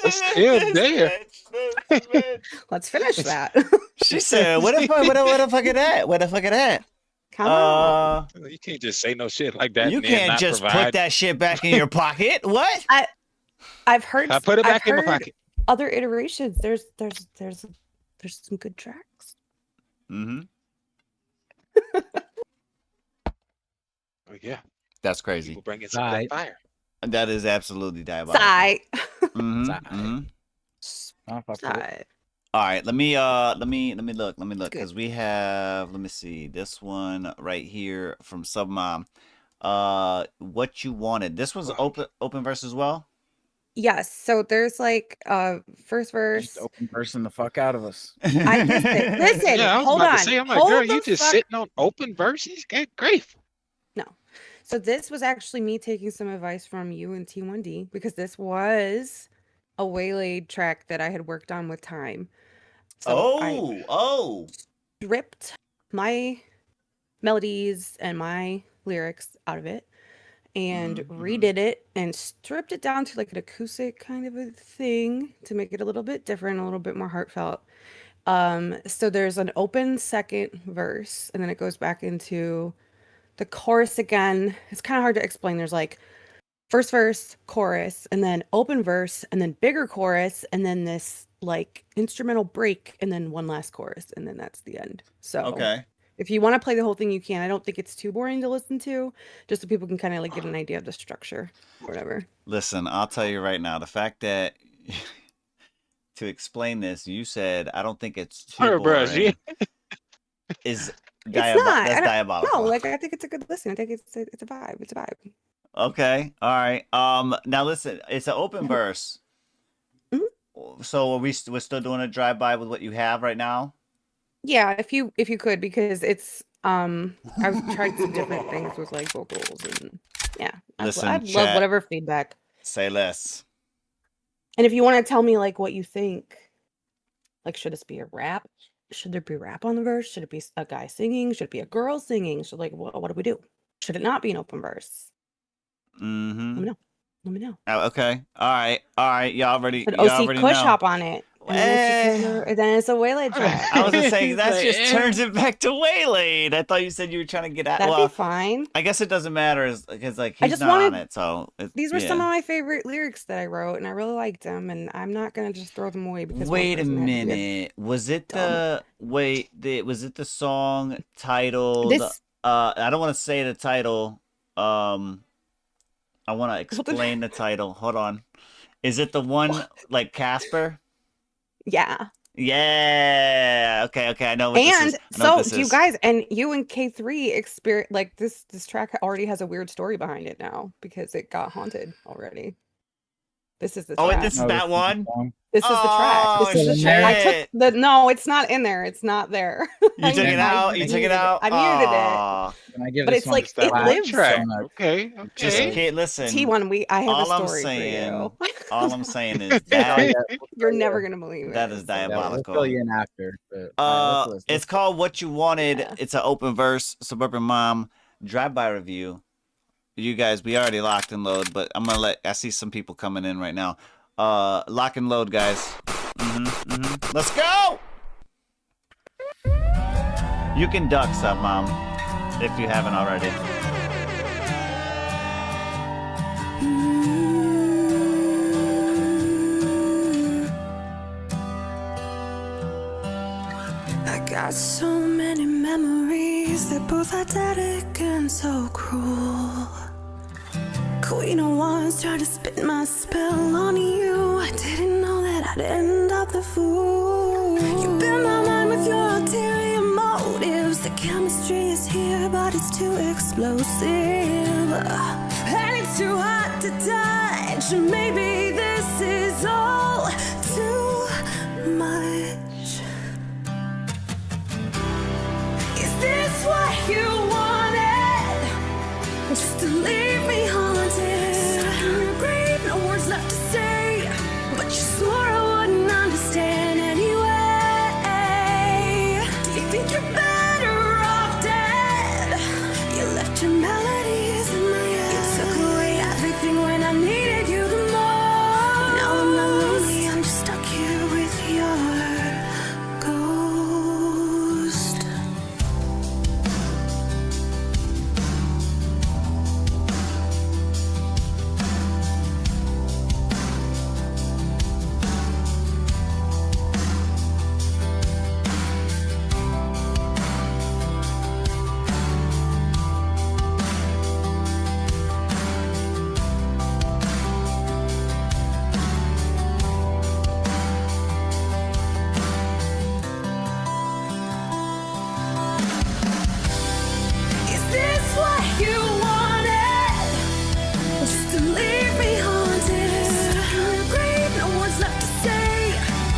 It's still there. Let's finish that. She said, "What the fuck? What the fuck is that? What the fuck is that?" Come on. You can't just say no shit like that. You and then can't not just provide. put that shit back in your pocket. What? I've heard. I put it back in my heard pocket. Other iterations. There's some good tracks. Mm-hmm. Oh, yeah. That's crazy. People bring in some good fire. That is absolutely diabolical. Sigh. Mm-hmm. Sigh. All right, let me look, because we have, let me see, this one right here from Submom. What You Wanted. This was open verse as well? Yes. So there's like first verse. Just open versing the fuck out of us. Listen, Yeah, I was hold about on. to say, I'm like, Hold girl, the you just fuck- sitting on open verses? Good grief. No. So this was actually me taking some advice from you and T1D, because this was a Waylaid track that I had worked on with Time. So I stripped my melodies and my lyrics out of it and redid it and stripped it down to like an acoustic kind of a thing to make it a little bit different, a little bit more heartfelt. So there's an open second verse, and then it goes back into the chorus again. It's kind of hard to explain. There's like first verse, chorus, and then open verse, and then bigger chorus, and then this like instrumental break, and then one last chorus, and then that's the end. So Okay. if you want to play the whole thing, you can. I don't think it's too boring to listen to, just so people can kind of like get an idea of the structure or whatever. Listen, I'll tell you right now, the fact that to explain this, you said, I don't think it's too boring, is that's diabolical. No, like I think it's a good listen. I think it's a vibe. It's a vibe. Okay. All right. Now listen, it's an open verse. So we're still doing a drive-by with what you have right now? Yeah, if you could, because it's I've tried some different things with like vocals, and yeah, Listen, I'd love chat. whatever feedback. Say less. And if you want to tell me like what you think, like should this be a rap? Should there be rap on the verse? Should it be a guy singing? Should it be a girl singing? Should like what do we do? Should it not be an open verse? Mm-hmm. Let me know. Oh, okay. All right. Y'all already. Should y'all OC already Kush know. hop on it? And then it's a Waylaid track. I was just saying that just turns it back to Waylaid. I thought you said you were trying to get at. That'd Well, be fine. I guess it doesn't matter because like I he's just not wanted- on it. So These were yeah. some of my favorite lyrics that I wrote, and I really liked them, and I'm not gonna just throw them away because. one Wait a person had to be minute. Was it was it the song titled? This- I don't want to say the title. I want to explain the title. Hold on. Is it the one like Casper? Yeah. Yeah. Okay. I know what this And is. I know what so this you is. guys and you and K3 experience like this track already has a weird story behind it now because it got haunted already. This is the Oh, track. this is that one? This is the track. This is the track. I took the no, it's not in there. It's not there. You took it out. You took it out. I muted Aw. it. But it's like it lives. Okay. Just can't listen. T1, I have all a I'm story saying, for you. all I'm saying is that You're never gonna believe it. that is diabolical. We'll fill you in after. But, It's called What You Wanted. It's an open verse, Suburban Mom drive-by review. You guys, we already locked and load, but I'm gonna I see some people coming in right now. Lock and load, guys. Let's go. You can duck some, Mom, if you haven't already. I got so many memories, they're both eidetic and so cruel. Queen of Wands tried to spit my spell on you. I didn't know that I'd end up the fool. You bend my mind with your ulterior motives. The chemistry is here, but it's too explosive. And it's too hot to touch. Maybe this is all too much. Is this what you wanted? Just to leave me haunted. Stuck in your grave, no words left to say. But you swore I wouldn't understand anyway. Do you think you're better off dead? You left your melodies in my just to leave me haunted. Stuck in your grave, no one's left to say,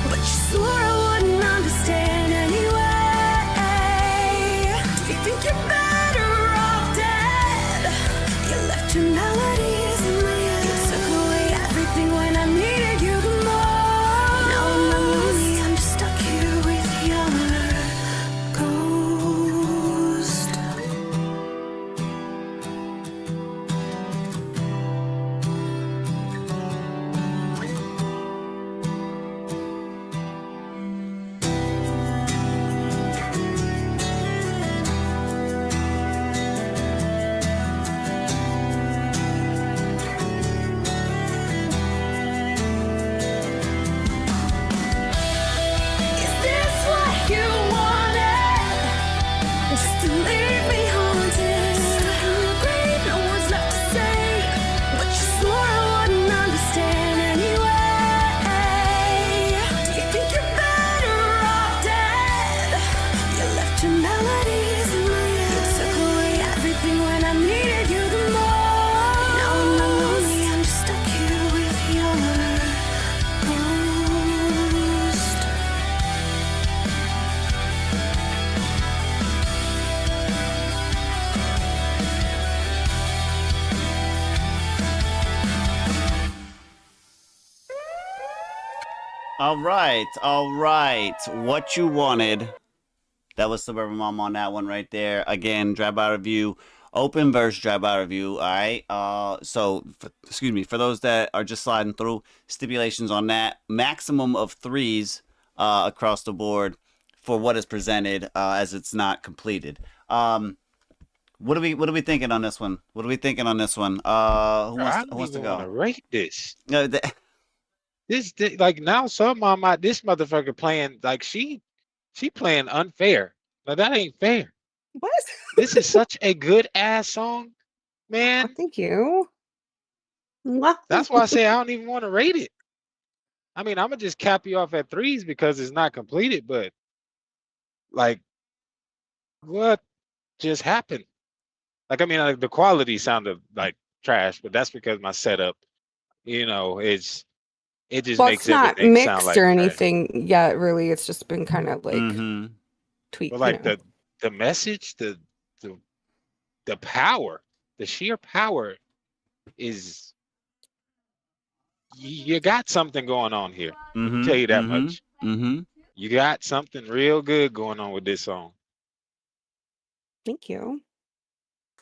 but you swore I wouldn't understand anyway. Do you think you're better off dead? You left your melodies in my head. You took away everything when I needed you the most. Now I'm lonely, I'm just stuck here with your ghost. Is this what you wanted? Just to leave me haunted. Stuck in your grave, no one's left to say, but you swore I wouldn't understand anyway. Do you think you're better off dead? You left your melodies in my head. You took away everything when I needed you the most. Now I'm lonely, I'm just stuck here with your ghost. All right, all right. What you wanted. That was Suburban Mom on that one right there. Again, drive-by review, open verse drive-by review. All right. Excuse me, for those that are just sliding through, stipulations on that. Maximum of 3s across the board for what is presented, as it's not completed. What are we thinking on this one? What are we thinking on this one? Who wants to go? Want to rate this? No, This like now some mom out this motherfucker playing like she playing unfair. Like that ain't fair. What? This is such a good ass song, man. Thank you. That's why I say I don't even want to rate it. I mean, I'm gonna just cap you off at 3s because it's not completed, but like what just happened? Like I mean, like, the quality sounded like trash, but that's because my setup, it just Well, makes it's not everything mixed sound like or trash. anything yet, really. It's just been kind of like tweaked. But like the message, the power, the sheer power is you got something going on here. I'll tell you that much. You got something real good going on with this song. Thank you.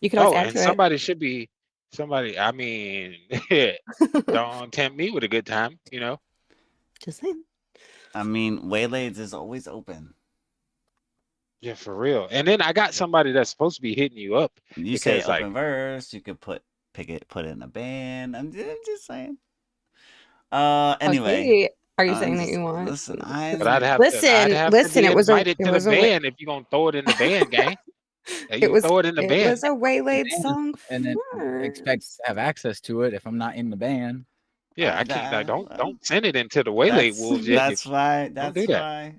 You can always add and to it. somebody should be I mean, don't tempt me with a good time, Just saying. I mean, Waylays is always open. Yeah, for real. And then I got somebody that's supposed to be hitting you up. You say because, open verse, you could put it in a band. I'm just saying. Anyway. Okay. Are you saying that you want? Listen, but I'd have to be it was invited it to was the a band if you're gonna throw it in the band, gang. it was throw it in the band. It was a waylaid song. And then expect to have access to it if I'm not in the band. Yeah, I can't. Don't send it into the waylay wolves. That's why. Don't do that.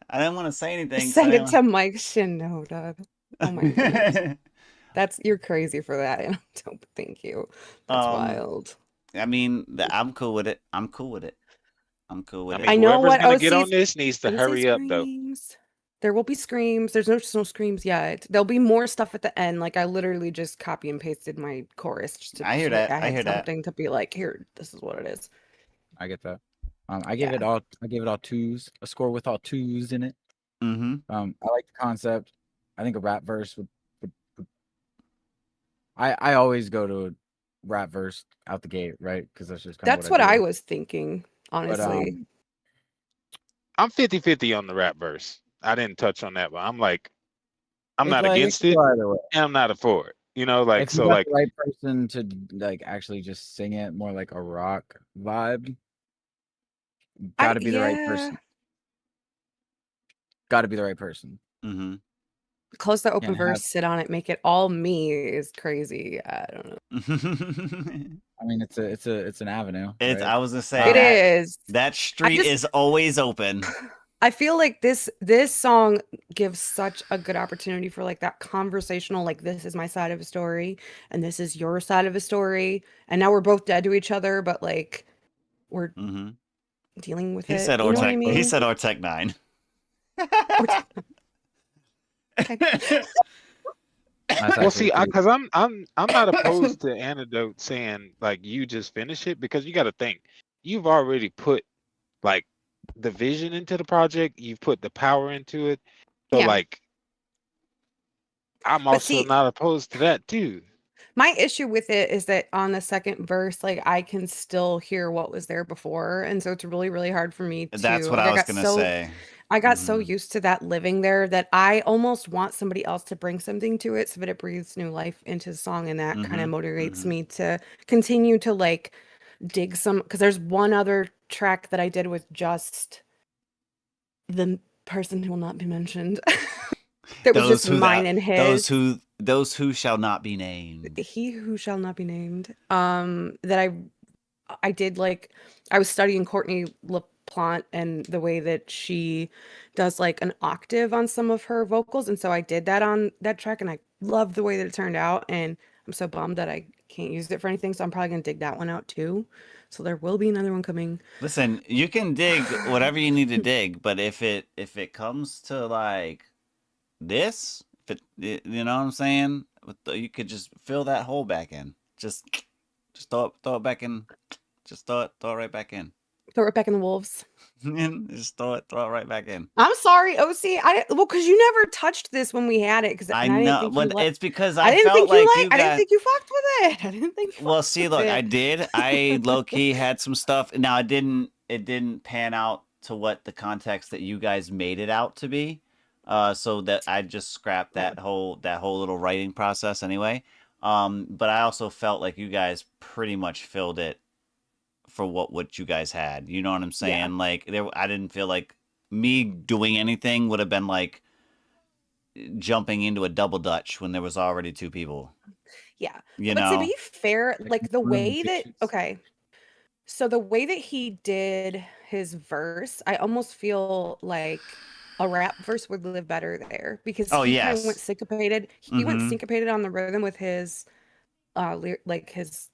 I didn't want to say anything. Send it to Mike Shinoda. Oh my goodness. You're crazy for that. And don't thank you. That's wild. I mean, I'm cool with it. I'm cool with it. I know what gonna get on this needs to hurry up though. There will be screams. There's no screams yet. There'll be more stuff at the end. Like I literally just copy and pasted my chorus. Just to, I hear that. I hear something to be like, here, this is what it is. I get that. I gave it all 2s. A score with all 2s in it. I like the concept. I think a rap verse would I always go to a rap verse out the gate, right? Because that's just that's what I was thinking, honestly. But, I'm 50-50 on the rap verse. I didn't touch on that, but I'm like, I'm not like, against it, and I'm not for it. Like if so, you got like the right person to like actually just sing it more like a rock vibe. Got to be the right person. Got to be the right person. Close the open verse, sit on it, make it all me is crazy. I don't know. I mean, it's an avenue. It's. Right? I was gonna say it is. that street is always open. I feel like this song gives such a good opportunity for like that conversational, like this is my side of a story and this is your side of a story, and now we're both dead to each other, but like we're dealing with He it. said You know what I Ortec. mean? He said Ortec 9. Well, see, because I'm not opposed to Antidote saying like you just finish it, because you got to think you've already put like the vision into the project, you've put the power into it, so Yeah. like I'm But also see, not opposed to that too. my issue with it is that on the second verse, like I can still hear what was there before, and so it's really, really hard for me to. That's what Like I was gonna say. I got so used to that living there that I almost want somebody else to bring something to it so that it breathes new life into the song, and that kind of motivates me to continue to like dig some. Because there's one other track that I did with just the person who will not be mentioned. That was just mine and his. Those who shall not be named. He who shall not be named. That I did like I was studying Courtney LaPlante and the way that she does like an octave on some of her vocals, and so I did that on that track, and I loved the way that it turned out, and I'm so bummed that I can't use it for anything, so I'm probably gonna dig that one out too. So there will be another one coming. Listen, you can dig whatever you need to dig, but if it comes to like this, you know what I'm saying? You could just fill that hole back in. Just throw it back in. Just throw it right back in. Throw it back in the wolves. Just throw it right back in. I'm sorry, OC. Because you never touched this when we had it. Because I know, but it's because I didn't felt think like I didn't think you fucked with it. I didn't think. Well, see, look, I did. I low key had some stuff. Now it didn't pan out to what the context that you guys made it out to be. So that I just scrapped that whole little writing process anyway. But I also felt like you guys pretty much filled it for what you guys had. You know what I'm saying? Yeah. Like I didn't feel like me doing anything would have been like jumping into a double dutch when there was already two people. Yeah. You but know? To be fair, like the way that so the way that he did his verse, I almost feel like a rap verse would live better there, because he kind of went syncopated. He went syncopated on the rhythm with his like his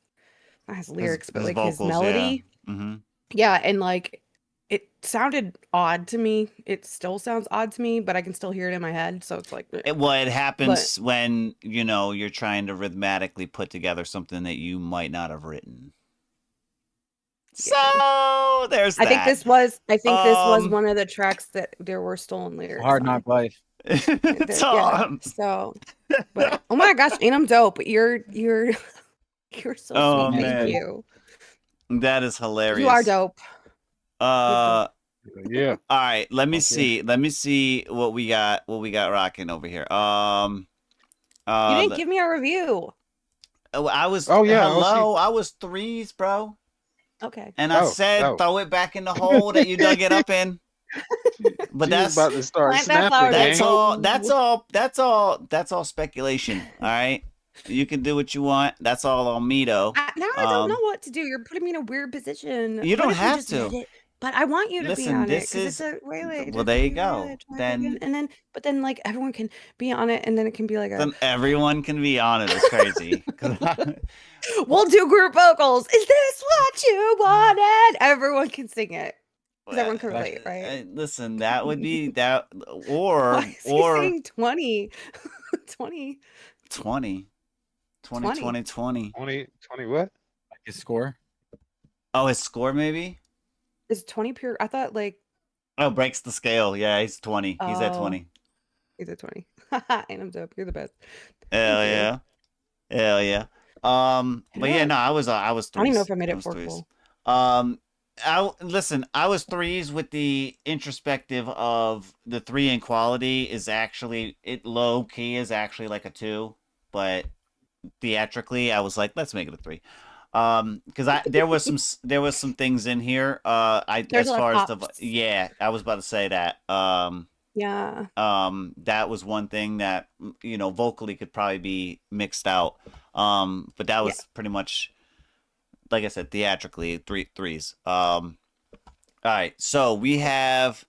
not his lyrics, but like vocals, his melody. Yeah, and like it sounded odd to me. It still sounds odd to me, but I can still hear it in my head. So it's like it happens when you're trying to rhythmatically put together something that you might not have written. So there's that. I think this was one of the tracks that there were stolen lyrics. Hard Knock Life. So, but oh my gosh, ain't I'm dope. You're so sweet. Thank you. That is hilarious. You are dope. Yeah. All right. Let me see. Let me see what we got. What we got rocking over here. You didn't give me a review. I was. Oh yeah. Hello. I was threes, bro. Okay. And I said, throw it back in the hole that you dug it up in. But that's about to start snapping. That's all speculation. All right. You can do what you want. That's all on me, though. Now I don't know what to do. You're putting me in a weird position. You don't have to. But I want you to be on it. Well, there you go. But then, like, everyone can be on it, and then it can be like then everyone can be on it. It's crazy. We'll do group vocals. Is this what you wanted? Everyone can sing it. Everyone can relate, right? Listen, that would be that, or saying 20 what? Like his score? Oh, his score maybe? Is 20 pure? I thought like. Oh, breaks the scale. Yeah, he's 20. He's at 20. He's at 20. And I'm dope. You're the best. Hell yeah. Hell yeah. But yeah, no, I was threes. I don't even know if I made it for full. I was threes with the introspective of the 3 in quality is actually low key is actually like a 2, but theatrically I was like, let's make it a 3. Because there was some things in here. I was about to say that. Yeah. That was one thing that vocally could probably be mixed out. But that was pretty much, like I said, theatrically threes. All right, so we have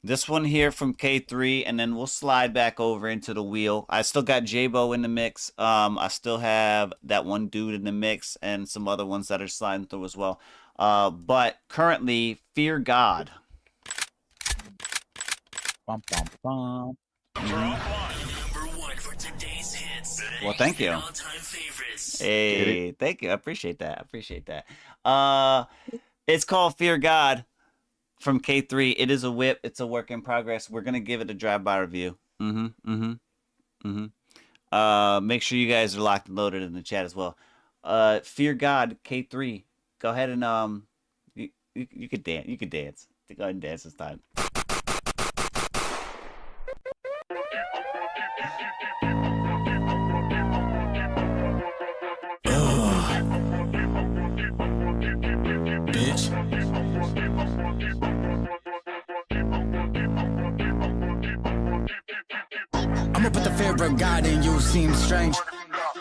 This one here from K3, and then we'll slide back over into the wheel. I still got J-Bo in the mix. I still have that one dude in the mix and some other ones that are sliding through as well. But currently, Fear God. Bum, bum, bum. Well, thank you. Hey, thank you. I appreciate that. I appreciate that. It's called Fear God from K3. It is a whip. It's a work in progress. We're gonna give it a drive-by review. Make sure you guys are locked and loaded in the chat as well. Fear God, K3. Go ahead and you could dance. You could dance. Go ahead and dance this time. Bitch. I'ma put the fear of God in you, seems strange.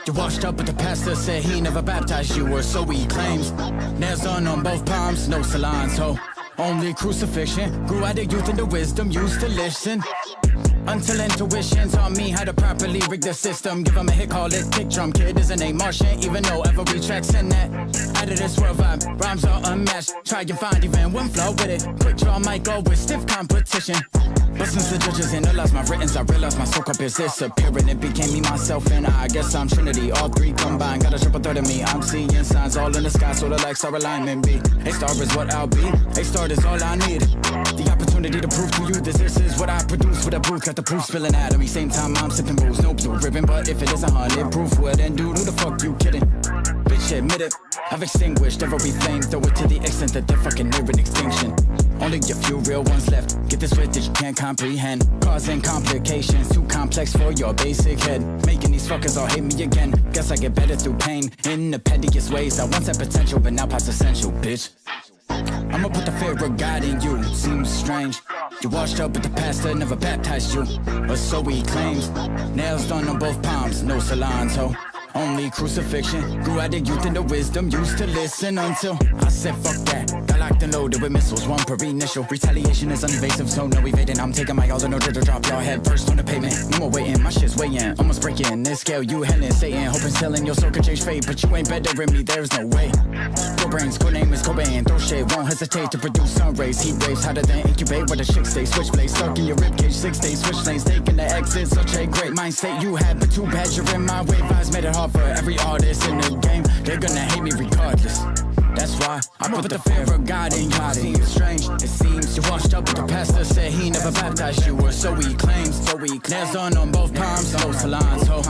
You washed up, but the pastor said he never baptized you, or so he claims. Nails on both palms, no salons, ho. Only crucifixion. Grew out of youth and the wisdom, used to listen. Until intuition taught me how to properly rig the system. Give him a hit, call it kick drum. Kid isn't a Martian, even though every track's in that. Out of this world vibe, rhymes are unmatched. Try and find even one flow with it. Quick draw might go with stiff competition. But since the judges analyzed my writtens, I realized my soul cup is disappearing. It became me, myself, and I guess I'm Trinity. All three combined, got a triple threat of me. I'm seeing signs all in the sky, sorta like star alignment B. A star is what I'll be, a star is all I need. The opportunity to prove to you this is what I produce with a booth. Got the proof spilling out of me, same time I'm sipping booze. No blue ribbon, but if it is 100 proof, well then dude, who the fuck you kidding? Bitch, admit it, I've extinguished every flame. Throw it to the extent that they're fucking nearing extinction. Only a few real ones left. Get this with that you can't comprehend. Causing complications, too complex for your basic head. Making these fuckers all hate me again. Guess I get better through pain. In the pettiest ways, I once had potential, but now past essential, bitch. I'ma put the fear of God in you, seems strange. You washed up, but the pastor never baptized you, or so he claims. Nails done on both palms, no salons, ho. Only crucifixion. Grew out of youth and the wisdom, used to listen until I said fuck that. Got locked and loaded with missiles, one per initial. Retaliation is uninvasive, so no evading. I'm taking my all in order to drop y'all head first on the pavement. No more waiting, my shit's weighing, almost breaking this scale. You hellin' Satan, hoping selling your soul could change fate, but you ain't better than me, there's no way. Your brains, cool name is Cobain. Throw shade, won't hesitate to produce sun rays. Heat waves hotter than incubate, where the chicks stay. Switchblade stuck in your ribcage, 6 days. Switch lanes, taking the exit. Such a great mind state you had, but too bad you're in my way. Vibes made it hard for every artist in the game. They're gonna hate me regardless. That's why I put the fear of God in you. It seems strange, it seems you washed up, but the pastor said he never baptized you, or so he claims. Nails on both palms, no salons, ho.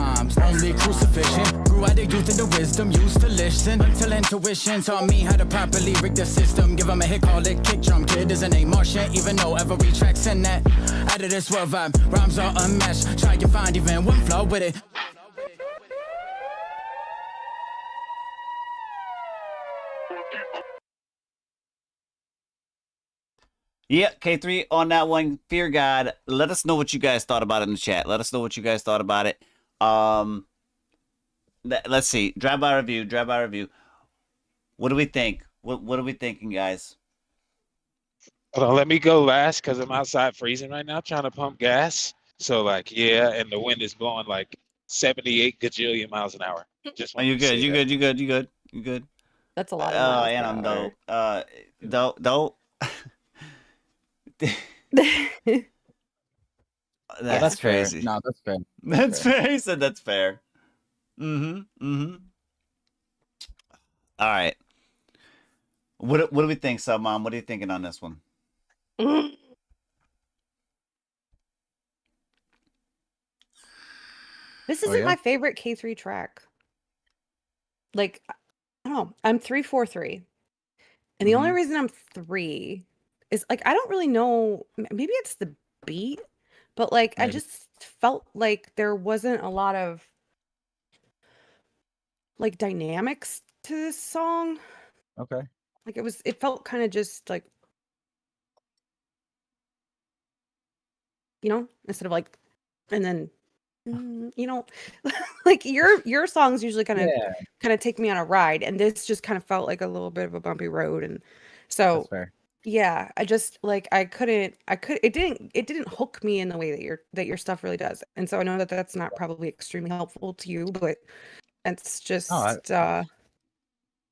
Only crucifixion. Grew out of youth and the wisdom, used to listen. Until intuition taught me how to properly rig the system. Give him a hit, call it kick drum. Kid isn't a Martian, even though every track's in that. Out of this world vibe, rhymes are unmatched. Try to find even one flow with it. Yeah, K3 on that one. Fear God. Let us know what you guys thought about it in the chat. Let us know what you guys thought about it. Let's see. Drive-by review. What do we think? What are we thinking, guys? Hold on, let me go last because I'm outside freezing right now trying to pump gas. So like, yeah, and the wind is blowing like 78 gajillion miles an hour. Just you good? You good? That's a lot of Oh, miles and per I'm hour. don't. That's crazy. Fair. No, that's fair. That's fair. He said that's fair. All right. What do we think, Sub Mom? What are you thinking on this one? This isn't my favorite K3 track. Like, I don't know. I'm 3-4-3. And the only reason I'm 3 is like, I don't really know. Maybe it's the beat, but like, I just felt like there wasn't a lot of like dynamics to this song. Okay. Like it felt kind of just like, instead of like, and then, like your songs usually kind of take me on a ride, and this just kind of felt like a little bit of a bumpy road, and so That's fair. Yeah, I just like it didn't hook me in the way that your stuff really does. And so I know that that's not probably extremely helpful to you, but it's just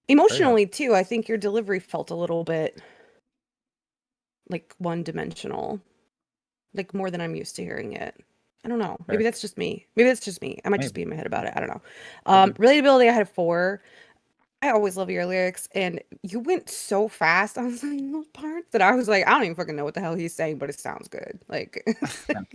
emotionally too. I think your delivery felt a little bit like one-dimensional, like more than I'm used to hearing it. I don't know. Maybe that's just me. I might just be in my head about it. I don't know. Relatability, I had a 4. I always love your lyrics, and you went so fast. I was like, those parts that I was like, I don't even fucking know what the hell he's saying, but it sounds good. Like,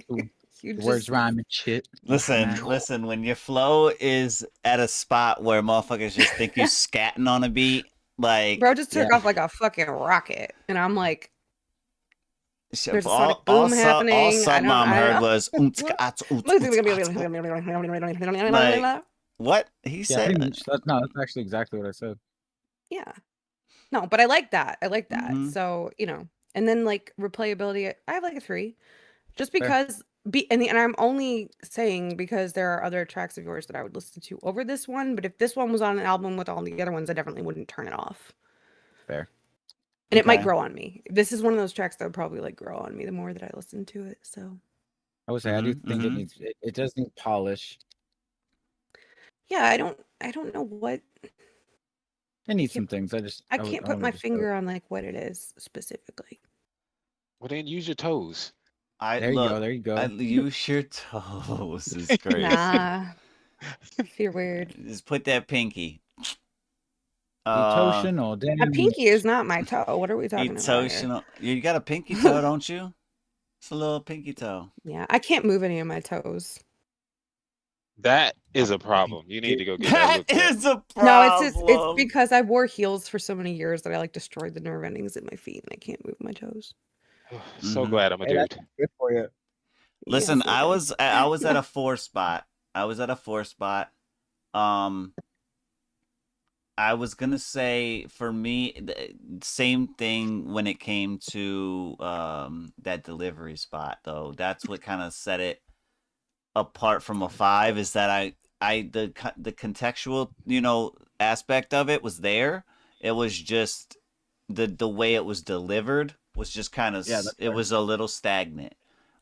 you just, words rhyme and shit. Listen. When your flow is at a spot where motherfuckers just think you scatting on a beat, like bro just took off like a fucking rocket, and I'm like, there's a sonic boom happening. All some mom heard was like, what he said. No, that's actually exactly what I said. Yeah. No, but I like that. So, and then like replayability, I have like a 3. Just because and I'm only saying because there are other tracks of yours that I would listen to over this one, but if this one was on an album with all the other ones, I definitely wouldn't turn it off. Fair. And it might grow on me. This is one of those tracks that would probably like grow on me the more that I listen to it. So I would say I do think it does need polish. Yeah, I don't know what it needs some things. I can't put my finger on like what it is specifically. Well, then use your toes. There you go. Use your toes is crazy. Nah, you're weird. Just put that pinky. Emotional. A pinky is not my toe. What are we talking about here? You got a pinky toe, don't you? It's a little pinky toe. Yeah, I can't move any of my toes. That is a problem. You need to go get that looked at. Is a problem. No, it's because I wore heels for so many years that I like destroyed the nerve endings in my feet and I can't move my toes. So glad I'm a dude. Good for you. Listen, I was at a 4 spot. I was gonna say for me, same thing when it came to that delivery spot though. That's what kind of set it apart from a 5. Is that the contextual aspect of it was there. It was just the way it was delivered was just kind of it was a little stagnant.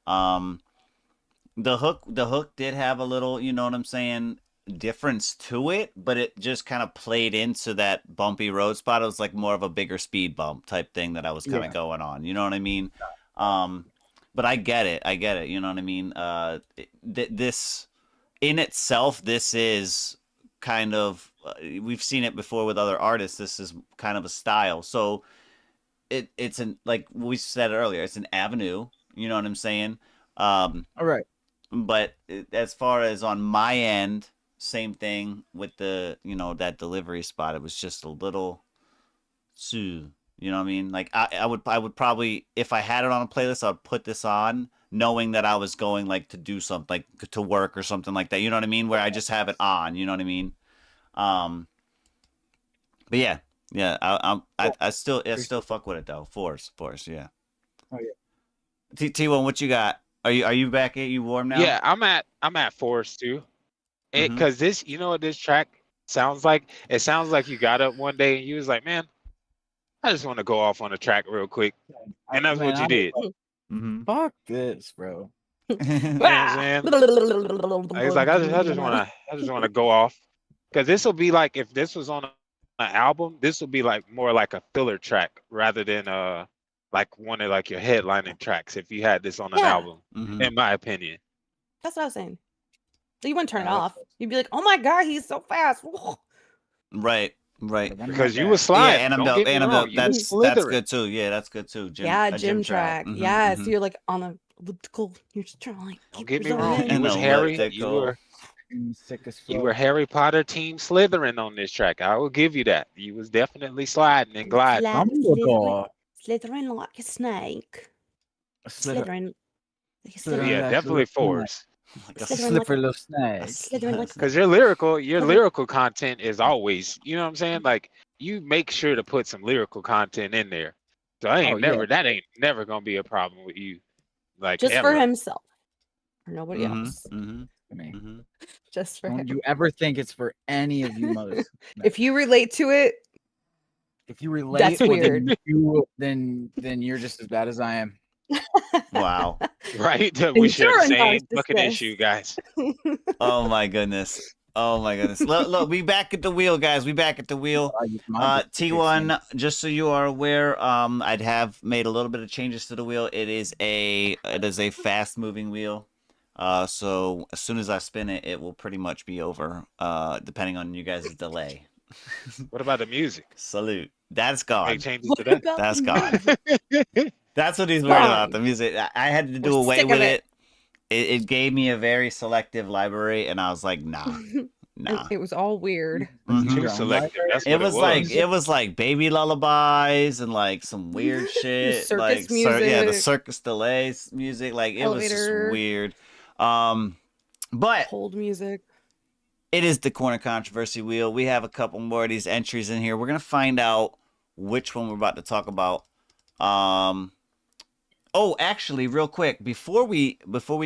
The hook did have a little, you know what I'm saying, difference to it, but it just kind of played into that bumpy road spot. It was like more of a bigger speed bump type thing that I was kind of going on. You know what I mean? But I get it. You know what I mean? This in itself, this is kind of we've seen it before with other artists. This is kind of a style. So it's like we said earlier, it's an avenue. You know what I'm saying? All right. But as far as on my end, same thing with the that delivery spot. It was just a little too. You know what I mean? Like I would probably, if I had it on a playlist, I'd put this on knowing that I was going like to do something, like to work or something like that. You know what I mean? Where I just have it on. You know what I mean? But yeah. I still fuck with it though. Force. Yeah. Oh yeah. T1, what you got? Are you back? Are you warm now? Yeah, I'm at Force too. Because this, you know what this track sounds like? It sounds like you got up one day and you was like, man, I just want to go off on a track real quick. And that's what you did. Fuck this, bro. You know what I'm saying? I was like, I just want to go off. Because this will be like, if this was on an album, this will be like more like a filler track rather than like one of like your headlining tracks if you had this on an album, in my opinion. That's what I was saying. So you wouldn't turn it off. You'd be like, oh my God, he's so fast. Right. Because you were sliding. Yeah, that's good too. Yeah, that's good too. Gym track. Yeah, so you're like on a elliptical. You're just trying to like. Don't get me wrong. You was Harry. You were Harry Potter team Slytherin on this track. I will give you that. You was definitely sliding and gliding. Slithering like a snake. Slithering. Yeah, definitely Force. Like a slippery little snake. Because your lyrical content is always, you know what I'm saying? Like you make sure to put some lyrical content in there. So that ain't never gonna be a problem with you. Like just ever. for himself. For nobody else. Just for him. Don't you ever think it's for any of you mothers? If you relate to it, If you relate, That's weird. then you're just as bad as I am. Wow. Right? We share You're the a same fucking narcissist. issue, guys. Oh my goodness. Oh my goodness. Look, we back at the wheel, guys. We back at the wheel. T1, just so you are aware, I'd have made a little bit of changes to the wheel. It is a fast moving wheel. So as soon as I spin it, it will pretty much be over, depending on you guys' delay. What about the music? Salute. That's gone. Make changes to that? That's gone. That's what he's worried about, the music. I had to do away with it. It gave me a very selective library, and I was like, nah. It was all weird. Too selective. That's what it was like baby lullabies and like some weird shit. Circus like music. the circus delays music. Like it was just Elevator. weird. But Hold music. it is the corner controversy wheel. We have a couple more of these entries in here. We're gonna find out which one we're about to talk about. Oh, actually, real quick, before we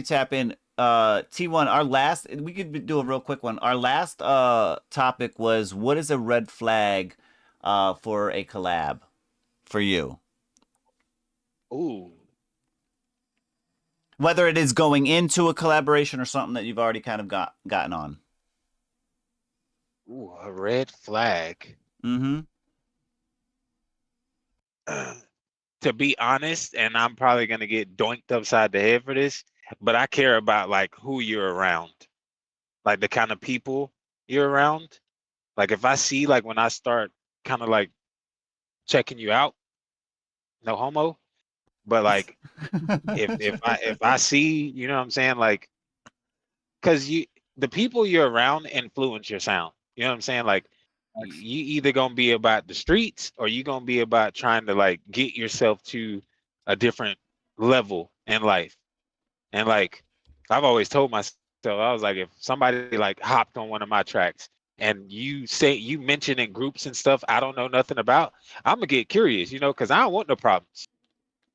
tap in, T1, our last, we could do a real quick one. Our last topic was, what is a red flag for a collab for you? Ooh. Whether it is going into a collaboration or something that you've already kind of gotten on. Ooh, a red flag. Mm-hmm. To be honest, and I'm probably gonna get doinked upside the head for this, but I care about like who you're around, like the kind of people you're around. Like if I see, like when I start kind of like checking you out, no homo, but like if I see, you know what I'm saying, like, because the people you're around influence your sound. You know what I'm saying, like. You either gonna be about the streets or you gonna be about trying to like get yourself to a different level in life. And like I've always told myself, I was like, if somebody like hopped on one of my tracks and you mention in groups and stuff I don't know nothing about, I'm gonna get curious, you know, because I don't want no problems.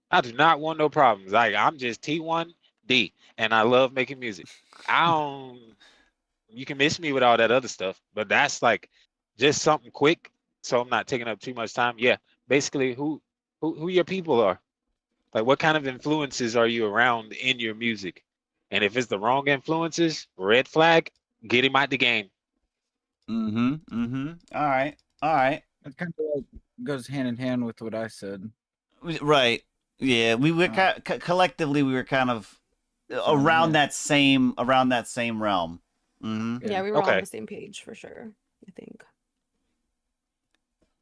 I do not want no problems. Like I'm just T1D and I love making music. You can miss me with all that other stuff, but that's like just something quick, so I'm not taking up too much time. Yeah, basically, who your people are, like what kind of influences are you around in your music, and if it's the wrong influences, red flag, get him out the game. Mm-hmm. All right. It kind of like goes hand in hand with what I said. Right. Yeah, we were collectively we were kind of around that same realm. Mm-hmm. Yeah, we were all on the same page for sure, I think.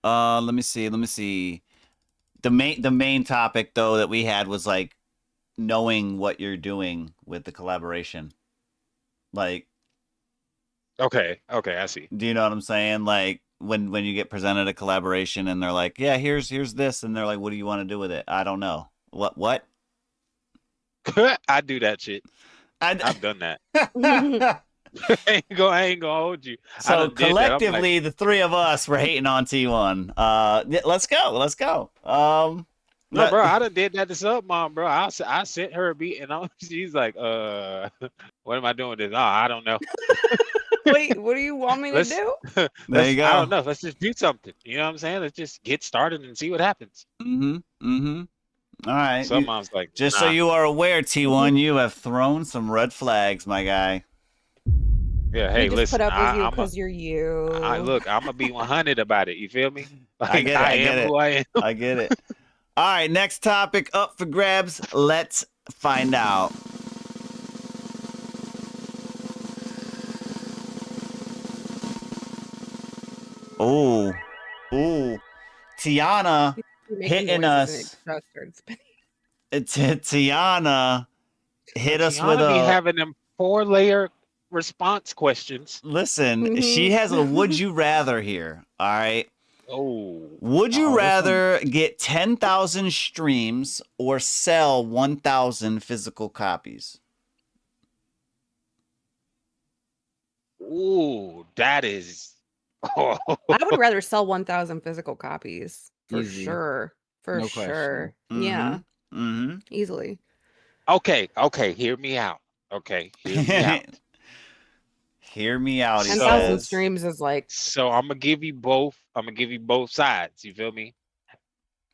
Let me see. The main topic though that we had was like knowing what you're doing with the collaboration. Like Okay, I see. Do you know what I'm saying? Like when you get presented a collaboration and they're like, "Yeah, here's this." And they're like, "What do you want to do with it?" I don't know. What? I do that shit. I've done that. I ain't gonna hold you. So collectively, the three of us were hating on T1. Let's go. No, bro, I done did that to sub mom, bro. I sent her a beat, and she's like, what am I doing with this? Oh, I don't know. Wait, what do you want me to do? There you go. I don't know. Let's just do something. You know what I'm saying? Let's just get started and see what happens. Mm-hmm. All right. Some mom's like, just nah. so you are aware, T1, you have thrown some red flags, my guy. Yeah, hey, we just listen. put up with you because you're you. Look, I'm gonna be 100 about it. You feel me? Like, I get it. Who I am. I get it. All right, next topic up for grabs. Let's find out. Ooh, Tiana hitting us. Tiana hit us with be having them 4-layer response questions. Listen, she has a would you rather here. All right. Oh. Would you rather get 10,000 streams or sell 1,000 physical copies? Ooh, that is. I would rather sell 1,000 physical copies for Easy. sure. For No sure. question. Yeah. Mm-hmm. Easily. Okay, hear me out. Okay, hear me out. Hear me out. He 10,000 says. streams is like. So I'm gonna give you both. I'm gonna give you both sides. You feel me?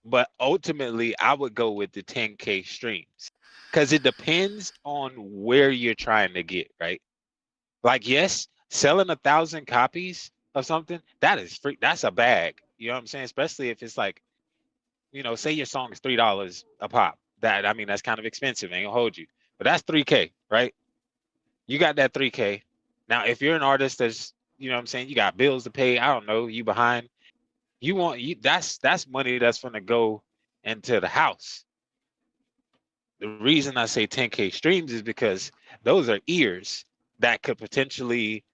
But ultimately, I would go with the 10K streams because it depends on where you're trying to get, right? Like, yes, selling 1,000 copies of something, that is free. That's a bag. You know what I'm saying? Especially if it's like, you know, say your song is $3 a pop. That, I mean, that's kind of expensive. Ain't gonna hold you. But that's 3K, right? You got that 3K. Now, if you're an artist that's, you know what I'm saying, you got bills to pay, I don't know, you behind, that's money that's gonna go into the house. The reason I say 10K streams is because those are ears that could potentially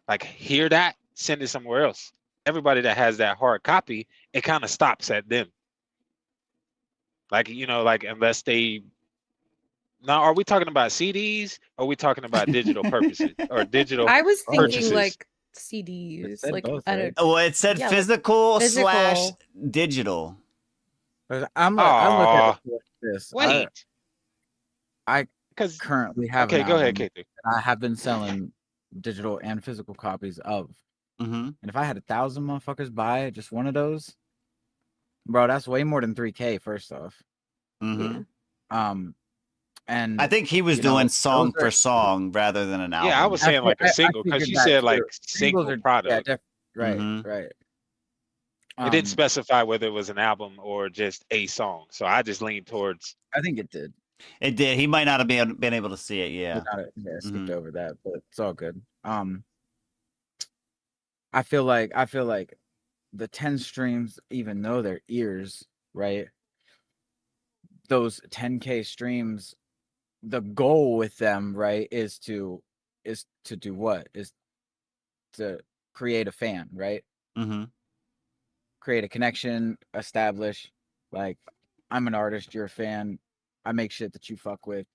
like hear that, send it somewhere else. Everybody that has that hard copy, it kind of stops at them. Like, you know, like unless they now, are we talking about CDs or are we talking about digital purposes or digital I was thinking purchases? like CDs, like both, at right? Well, it said yeah, like physical / physical. digital. But I look at it like this. Wait. I currently have okay, an go ahead, album K3. that I have been selling digital and physical copies of. Mm-hmm. And if I had 1,000 motherfuckers buy just one of those, bro, that's way more than 3K. First off, Mm-hmm. And I think he was doing song for song rather than an album. Yeah, I was saying like a single because you said like single product. Right, Mhm. right. It didn't specify whether it was an album or just a song, so I just leaned towards. I think it did. It did. He might not have been able to see it. Yeah. Yeah, skipped over that, but it's all good. I feel like the 10 streams, even though they're ears, right? Those 10K streams, the goal with them, right, is to do what? Is to create a fan, right? Mm-hmm. Create a connection, establish, like, I'm an artist, you're a fan, I make shit that you fuck with,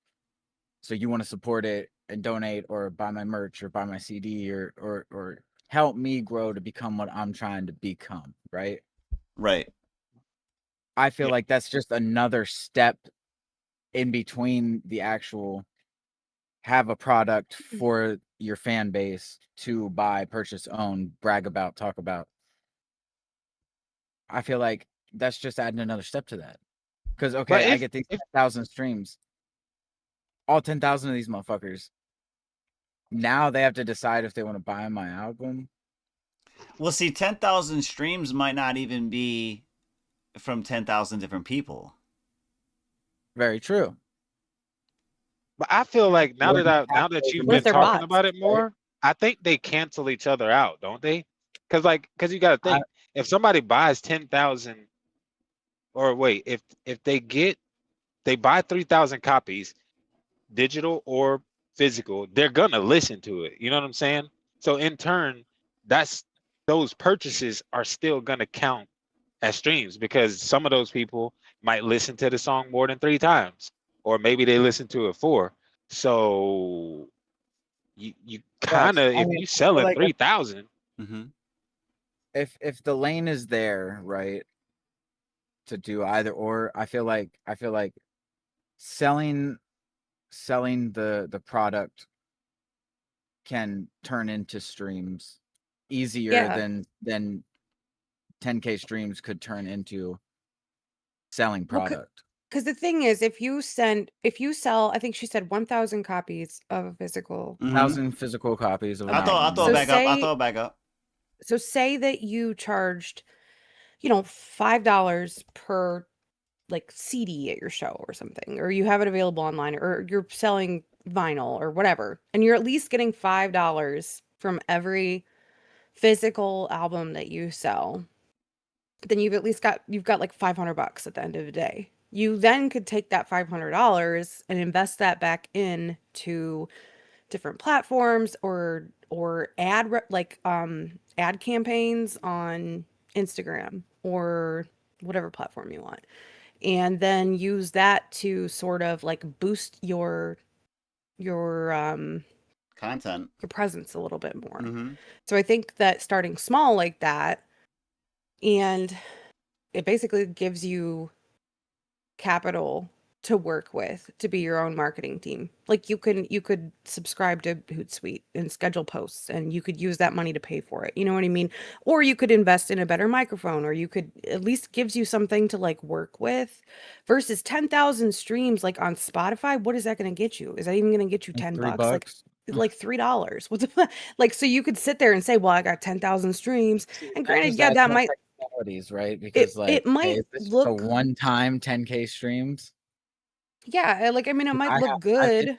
so you want to support it and donate or buy my merch or buy my CD or help me grow to become what I'm trying to become, right? Right. I feel like that's just another step in between the actual have a product for your fan base to buy, purchase, own, brag about, talk about. I feel like that's just adding another step to that. Because, okay, I get these 10,000 streams. All 10,000 of these motherfuckers. Now they have to decide if they want to buy my album. Well, see, 10,000 streams might not even be from 10,000 different people. Very true. But I feel like now that you've been talking about it more, I think they cancel each other out, don't they? Because you got to think, if somebody buys 10,000, or wait, if they buy 3,000 copies, digital or physical, they're gonna listen to it. You know what I'm saying? So in turn, those purchases are still gonna count as streams because some of those people might listen to the song more than 3 times, or maybe they listen to it 4. So you kind of, if you selling like 3,000, if the lane is there, right, to do either or, I feel like selling the product can turn into streams easier than 10K streams could turn into selling product. Because the thing is, if you sell, I think she said 1,000 copies of a physical. 1,000 physical copies of. I'll throw it back up. So say that you charged, $5 per like CD at your show or something, or you have it available online, or you're selling vinyl or whatever, and you're at least getting $5 from every physical album that you sell. Then you've got like $500 at the end of the day. You then could take that $500 and invest that back into different platforms or ad campaigns on Instagram or whatever platform you want, and then use that to sort of like boost your content, your presence a little bit more. So I think that starting small like that, and it basically gives you capital to work with to be your own marketing team. Like you could subscribe to Hootsuite and schedule posts, and you could use that money to pay for it. You know what I mean? Or you could invest in a better microphone, or you could at least gives you something to like work with versus 10,000 streams like on Spotify. What is that going to get you? Is that even going to get you $10? Like $3. What the like so you could sit there and say, well, I got 10,000 streams. And granted, yeah, that might right? Because it might look a one-time 10K streams. Yeah, like I mean, it might look good.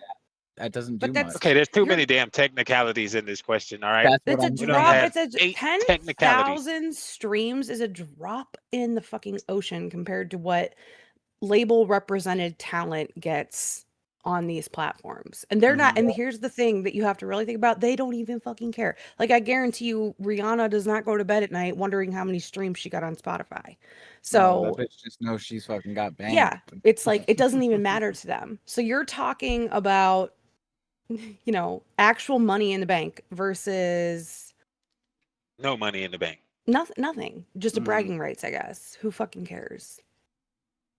That doesn't do much. Okay, there's too many damn technicalities in this question. All right, It's a drop. It's a 10,000 streams is a drop in the fucking ocean compared to what label represented talent gets on these platforms. And they're not, and here's the thing that you have to really think about, they don't even fucking care. Like I guarantee you Rihanna does not go to bed at night wondering how many streams she got on Spotify. So that bitch just knows she's fucking got banned. yeah, it's like it doesn't even matter to them. So you're talking about, you know, actual money in the bank versus no money in the bank. Nothing. Just a bragging rights, I guess. Who fucking cares?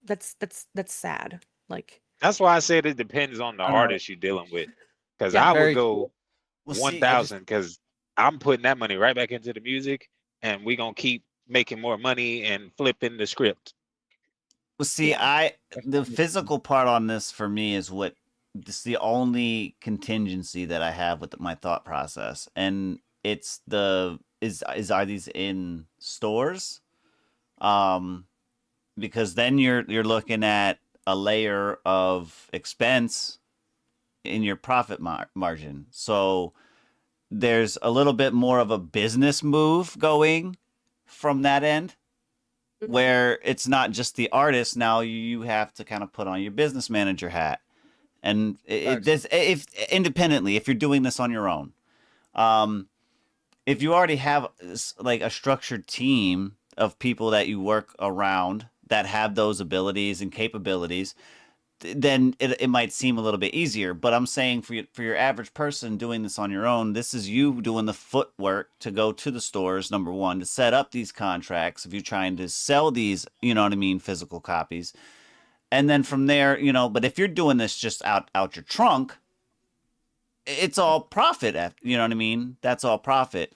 That's sad. Like that's why I said it depends on the artist you're dealing with. Because Yeah, I very would go cool. Well, see, 1,000 because I'm putting that money right back into the music, and we're gonna keep making more money and flipping the script. Well, see, the physical part on this for me is what this is the only contingency that I have with my thought process, and it's are these in stores? Because then you're looking at a layer of expense in your profit margin. So there's a little bit more of a business move going from that end, where it's not just the artist. Now you have to kind of put on your business manager hat, and if independently, if you're doing this on your own, if you already have like a structured team of people that you work around that have those abilities and capabilities, then it might seem a little bit easier. But I'm saying for your average person doing this on your own, this is you doing the footwork to go to the stores, number one, to set up these contracts if you're trying to sell these, you know what I mean, physical copies. And then from there, you know, but if you're doing this just out your trunk, it's all profit, you know what I mean? That's all profit.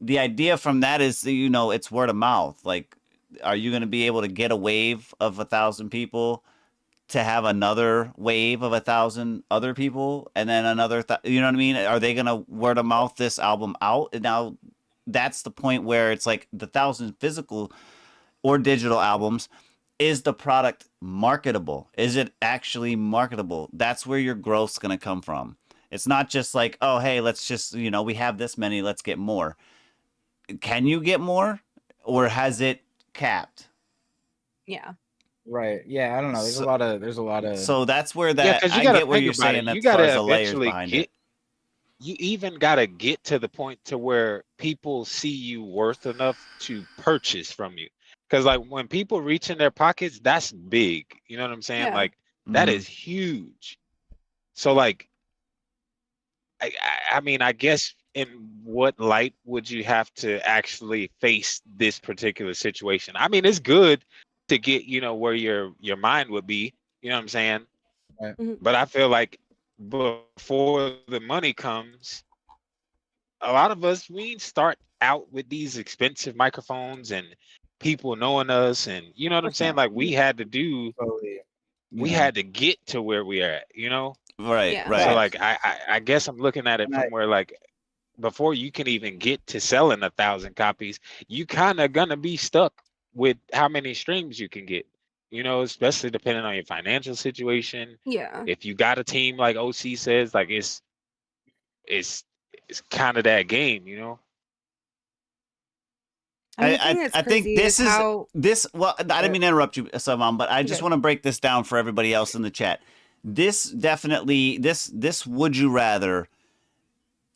The idea from that is, you know, it's word of mouth. Like, are you going to be able to get a wave of 1,000 people to have another wave of 1,000 other people, and then another, you know what I mean? Are they going to word of mouth this album out? And now that's the point where it's like the 1,000 physical or digital albums. Is the product marketable? Is it actually marketable? That's where your growth's going to come from. It's not just like, oh, hey, let's just, you know, we have this many, let's get more. Can you get more, or has it capped? Yeah. Right. Yeah, I don't know. There's a lot of So that's where Yeah, that 'cause you I gotta get where think you're about saying it. that You as far gotta as the layers eventually behind get. it. You even gotta get to the point to where people see you worth enough to purchase from you. Because like when people reach in their pockets, that's big. You know what I'm saying? Yeah. Like that is huge. So like, I mean, I guess in what light would you have to actually face this particular situation? I mean, it's good to get, you know, where your mind would be. You know what I'm saying? Right. But I feel like before the money comes, a lot of us, we start out with these expensive microphones and people knowing us, and you know what I'm saying? Like we had to do, we had to get to where we are at, you know? Right, Yeah. right. So like I guess I'm looking at it from where like before you can even get to selling 1,000 copies, you kind of gonna be stuck with how many streams you can get, you know, especially depending on your financial situation. Yeah. If you got a team like OC says, like it's kind of that game, you know. I mean, the thing that's I think crazy this is how well, I didn't mean to interrupt you, Salman, but I just want to break this down for everybody else in the chat. This definitely, this would you rather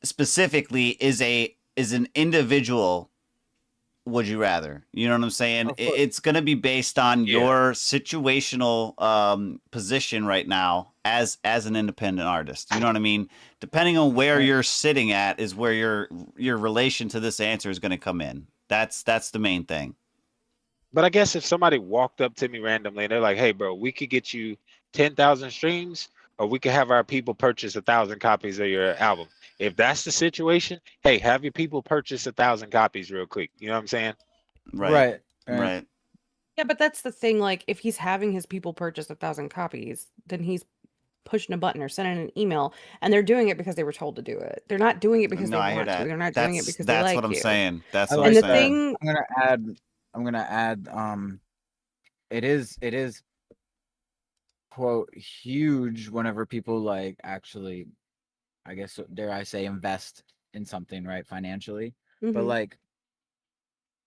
specifically is an individual would you rather. You know what I'm saying? It's going to be based on your situational position right now as an independent artist. You know what I mean? Depending on where you're sitting at is where your relation to this answer is going to come in. That's the main thing. But I guess if somebody walked up to me randomly and they're like, "Hey, bro, we could get you 10,000 streams, or we can have our people purchase 1,000 copies of your album. If that's the situation, hey, have your people purchase 1,000 copies real quick. You know what I'm saying? Right. Right. Yeah, but that's the thing. Like, if he's having his people purchase 1,000 copies, then he's pushing a button or sending an email, and they're doing it because they were told to do it. They're not doing it because No, they I hear want to. that. They're not doing it because they That's like what I'm you. saying. That's I what like I'm the saying. thing. I'm gonna add. It is quote huge whenever people like actually, I guess dare I say, invest in something, right, financially. But Mhm. like,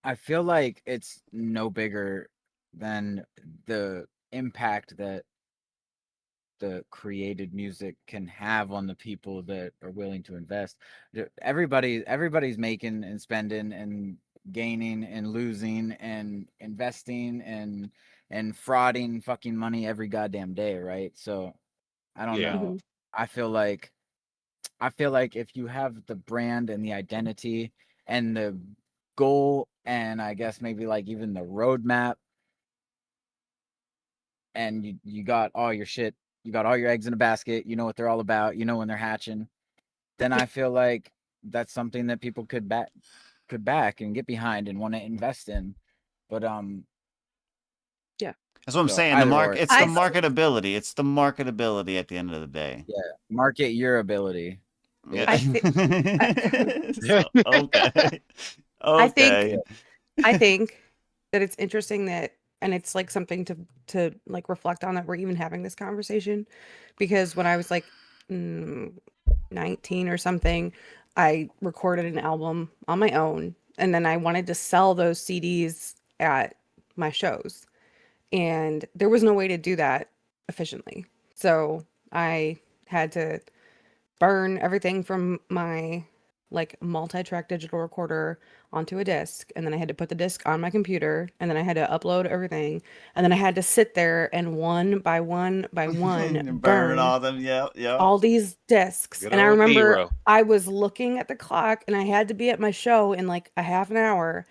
I feel like it's no bigger than the impact that the created music can have on the people that are willing to invest. Everybody's making and spending and gaining and losing and investing and frauding fucking money every goddamn day, right? So I don't Yeah. know. I feel like if you have the brand and the identity and the goal, and I guess maybe like even the roadmap, and you got all your shit, you got all your eggs in a basket, you know what they're all about, you know when they're hatching, then I feel like that's something that people could back and get behind and want to invest in. But yeah, That's what I'm so saying. either or. It's the marketability. It's the marketability at the end of the day. Yeah, market your ability. Yeah. I Okay. think Okay. I think that it's interesting that, and it's like something to like reflect on, that we're even having this conversation, because when I was like 19 or something, I recorded an album on my own, and then I wanted to sell those CDs at my shows, and there was no way to do that efficiently. So I had to burn everything from my like multi-track digital recorder onto a disc, and then I had to put the disc on my computer, and then I had to upload everything, and then I had to sit there and one by one by one burn all them. Yeah. all these discs. Good And I old remember Nero. I was looking at the clock, and I had to be at my show in like a half an hour,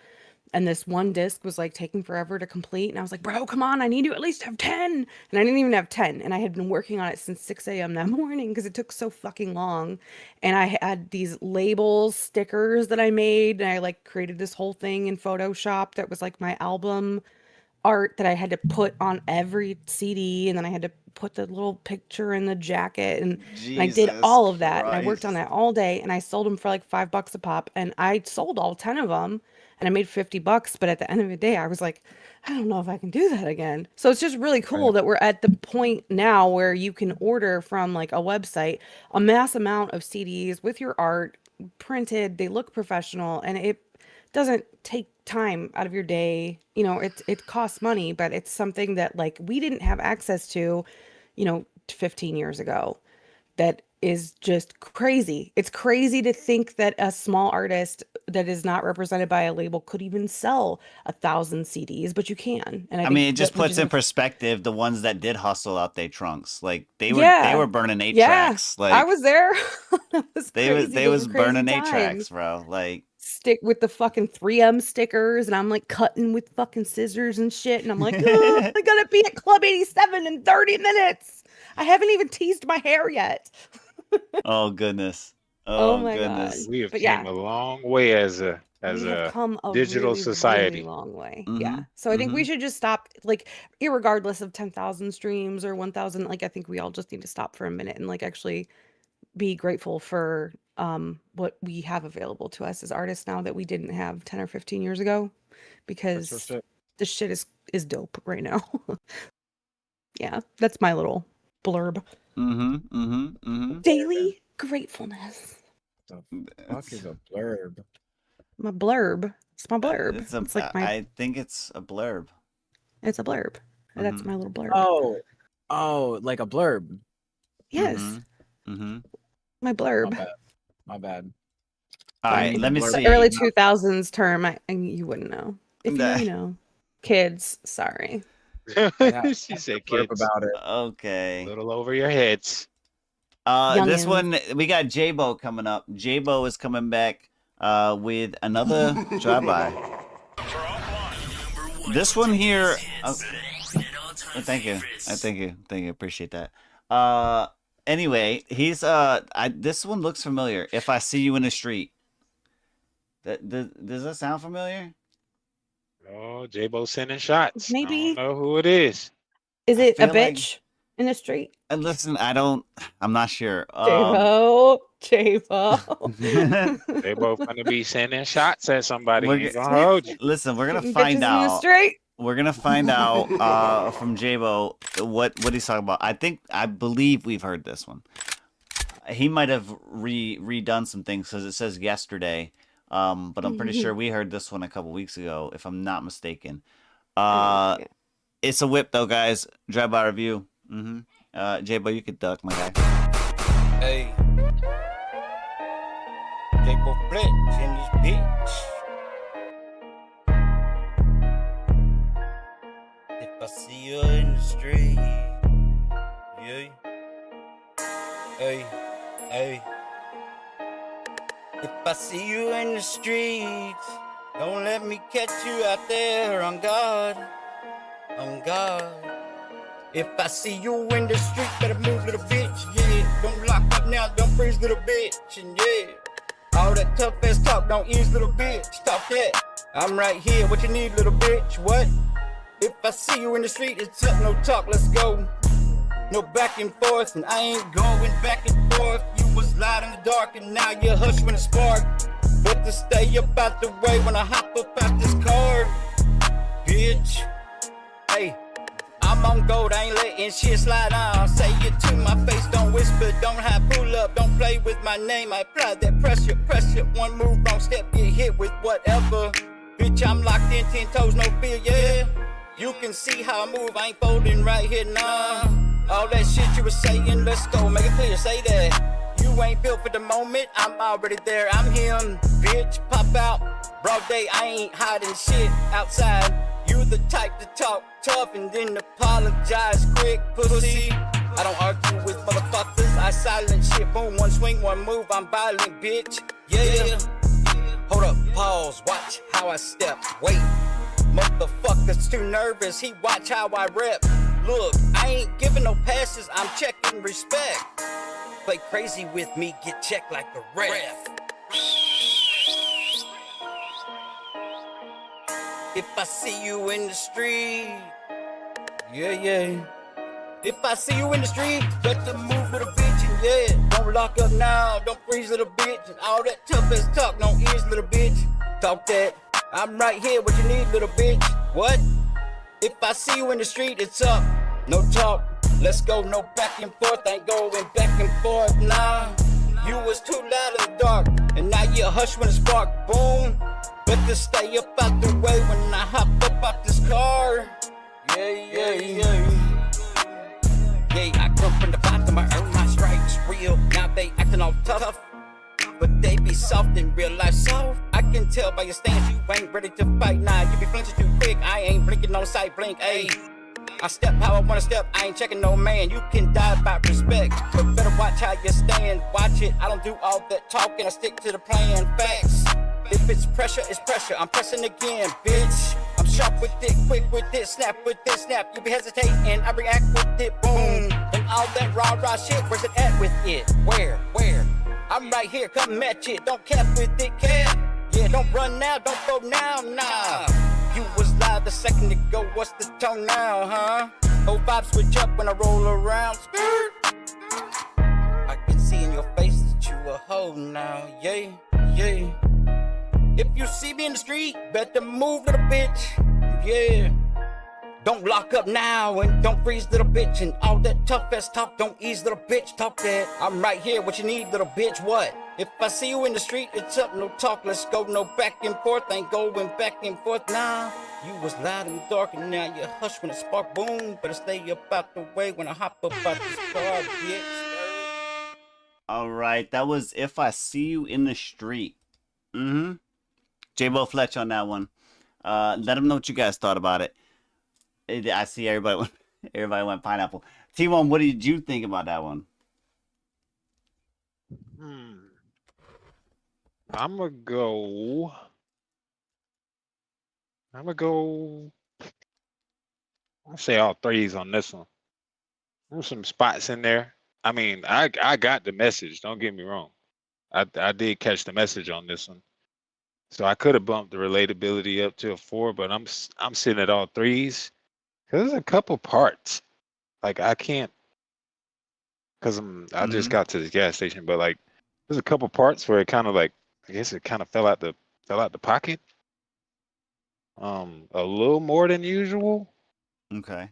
and this one disc was like taking forever to complete, and I was like, bro, come on, I need to at least have 10. And I didn't even have 10, and I had been working on it since 6 a.m. that morning because it took so fucking long. And I had these labels, stickers that I made, and I like created this whole thing in Photoshop that was like my album art that I had to put on every CD, and then I had to put the little picture in the jacket, and I did Jesus all of that, and I worked on Christ. that all day, and I sold them for like $5 a pop, and I sold all 10 of them, and I made $50. But at the end of the day, I was like, I don't know if I can do that again. So it's just really cool that we're at the point now where you can order from like a website a mass amount of CDs with your art printed. They look professional, and it doesn't take time out of your day. You know, it costs money, but it's something that like we didn't have access to, 15 years ago. That is just crazy. It's crazy to think that a small artist that is not represented by a label could even sell 1,000 CDs, but you can. And I think mean, it just that we puts in have- perspective the ones that did hustle out their trunks. Like they were burning 8 yeah, tracks. Like I was there. That was they crazy. was Those were crazy burning 8 times. tracks, bro. Like Stick with the fucking 3M stickers, and I'm like cutting with fucking scissors and shit, and I'm like, I gotta be at Club 87 in 30 minutes. I haven't even teased my hair yet. oh goodness. Oh Oh my goodness. We have But came yeah. a long way as a We have come a digital really, society. really long way. Mhm, Yeah. So I think we mhm. should just stop, like, irregardless of 10,000 streams or 1,000. Like, I think we all just need to stop for a minute and like actually be grateful for what we have available to us as artists now that we didn't have 10 or 15 years ago, because this shit is dope right now. Yeah, that's my little blurb. Daily gratefulness. The fuck is a blurb? My blurb. It's my blurb. It's like my. I think it's a blurb. It's a blurb. That's my little blurb. Oh, like a blurb. Yes. Mm-hmm. My blurb. My bad. All right, let me It's see. the early 2000s term, and you wouldn't know. If you know. Kids, sorry. She said Blurb kids. about it. Okay. A little over your heads. This one we got J-Bo coming up. J-Bo is coming back with another drive-by. This one here. Thank you. Thank you. Thank you. Appreciate that. Anyway, he's this one looks familiar. If I see you in the street. Does that sound familiar? Oh, J-Bo sending shots. I Maybe. don't know who it is. Is it a feel like- bitch in the street? And listen, I'm not sure. J-Bo. J-Bo gonna be sending shots at somebody. We're Ain't gonna hold you. Listen, we're gonna Bitches find in the out. street. We're gonna find out from J-Bo what he's talking about. I believe we've heard this one. He might have redone some things because it says yesterday. But I'm pretty sure we heard this one a couple weeks ago, if I'm not mistaken. It's a whip though, guys. Drive-by review. J-Bo, you could duck, my guy. Hey, J-Bo Fletch in this bitch. If I see you in the street, yeah. Hey. If I see you in the streets, don't let me catch you out there on God. If I see you in the street, better move, little bitch, yeah. Don't lock up now, don't freeze, little bitch, and yeah. All that tough ass talk, don't ease, little bitch, talk that. I'm right here, what you need, little bitch, what? If I see you in the street, it's up, no talk, let's go. No back and forth, and I ain't going back and forth. You was loud in the dark, and now you hush when it spark. But to stay up out the way when I hop up out this car, bitch. Hey, I'm on gold, I ain't letting shit slide on. Say it to my face, don't whisper, don't hide, pull up, don't play with my name. I apply that pressure, one move, wrong step, get hit with whatever. Bitch, I'm locked in, 10 toes, no fear, yeah. You can see how I move, I ain't folding right here, nah. All that shit you was saying, let's go, make it clear, say that. You ain't built for the moment, I'm already there, I'm him. Bitch, pop out, broad day, I ain't hiding shit outside. You the type to talk tough and then apologize quick, pussy. I don't argue with motherfuckers, I silent shit, boom, one swing, one move, I'm violent, bitch, yeah. Hold up, pause, watch how I step, wait. Motherfuckers too nervous, he watch how I rep. Look, I ain't giving no passes, I'm checking respect. Play crazy with me, get checked like a ref. If I see you in the street, yeah. If I see you in the street, better move, little bitch, and yeah. Don't lock up now, don't freeze, little bitch. And all that tough ass talk, no ears, little bitch. Talk that, I'm right here, what you need, little bitch. What? If I see you in the street, it's up, no talk. Let's go, no back and forth, ain't going back and forth, nah. You was too loud in the dark, and now you hush when it spark, boom. Better stay up out the way when I hop up out this car. Yeah. Yeah, I come from the bottom, I earn my stripes real. Now they acting all tough, but they be soft in real life soft. I can tell by your stance you ain't ready to fight. Nah, you be flinching too quick, I ain't blinking on sight, blink, ayy. I step how I wanna step, I ain't checking no man. You can die by respect, but better watch how you stand. Watch it, I don't do all that talking, I stick to the plan, facts. If it's pressure, it's pressure, I'm pressing again, bitch. I'm sharp with it, quick with it, snap with it, snap. You be hesitating, I react with it, boom. And all that rah-rah shit, where's it at with it? Where? I'm right here, come at it, don't cap with it, cap. Yeah, don't run now, don't go now, nah. You was live a second ago, what's the tone now, huh? Oh, vibe switch up when I roll around, skirt. I can see in your face that you a hoe now, yeah. If you see me in the street, better move, little bitch, yeah. Don't lock up now and don't freeze, little bitch. And all that tough ass talk, don't ease, little bitch, talk that. I'm right here, what you need, little bitch, what? If I see you in the street, it's up, no talk, let's go, no back and forth, ain't going back and forth, nah. You was loud and dark and now you hush when it spark, boom. Better stay up out the way when I hop up out this car, bitch. All right, that was If I See You in the Street. J-Bo Fletch on that one. Let them know what you guys thought about it. I see everybody went pineapple. T1, what did you think about that one? I'm gonna go. I say all threes on this one. There's some spots in there. I mean, I got the message. Don't get me wrong. I did catch the message on this one. So I could have bumped the relatability up to a 4, but I'm sitting at all threes. Cause there's a couple parts. Like I can't, cause I just got to the gas station, but like there's a couple parts where it kind of like, I guess it kind of fell out the pocket. A little more than usual. Okay.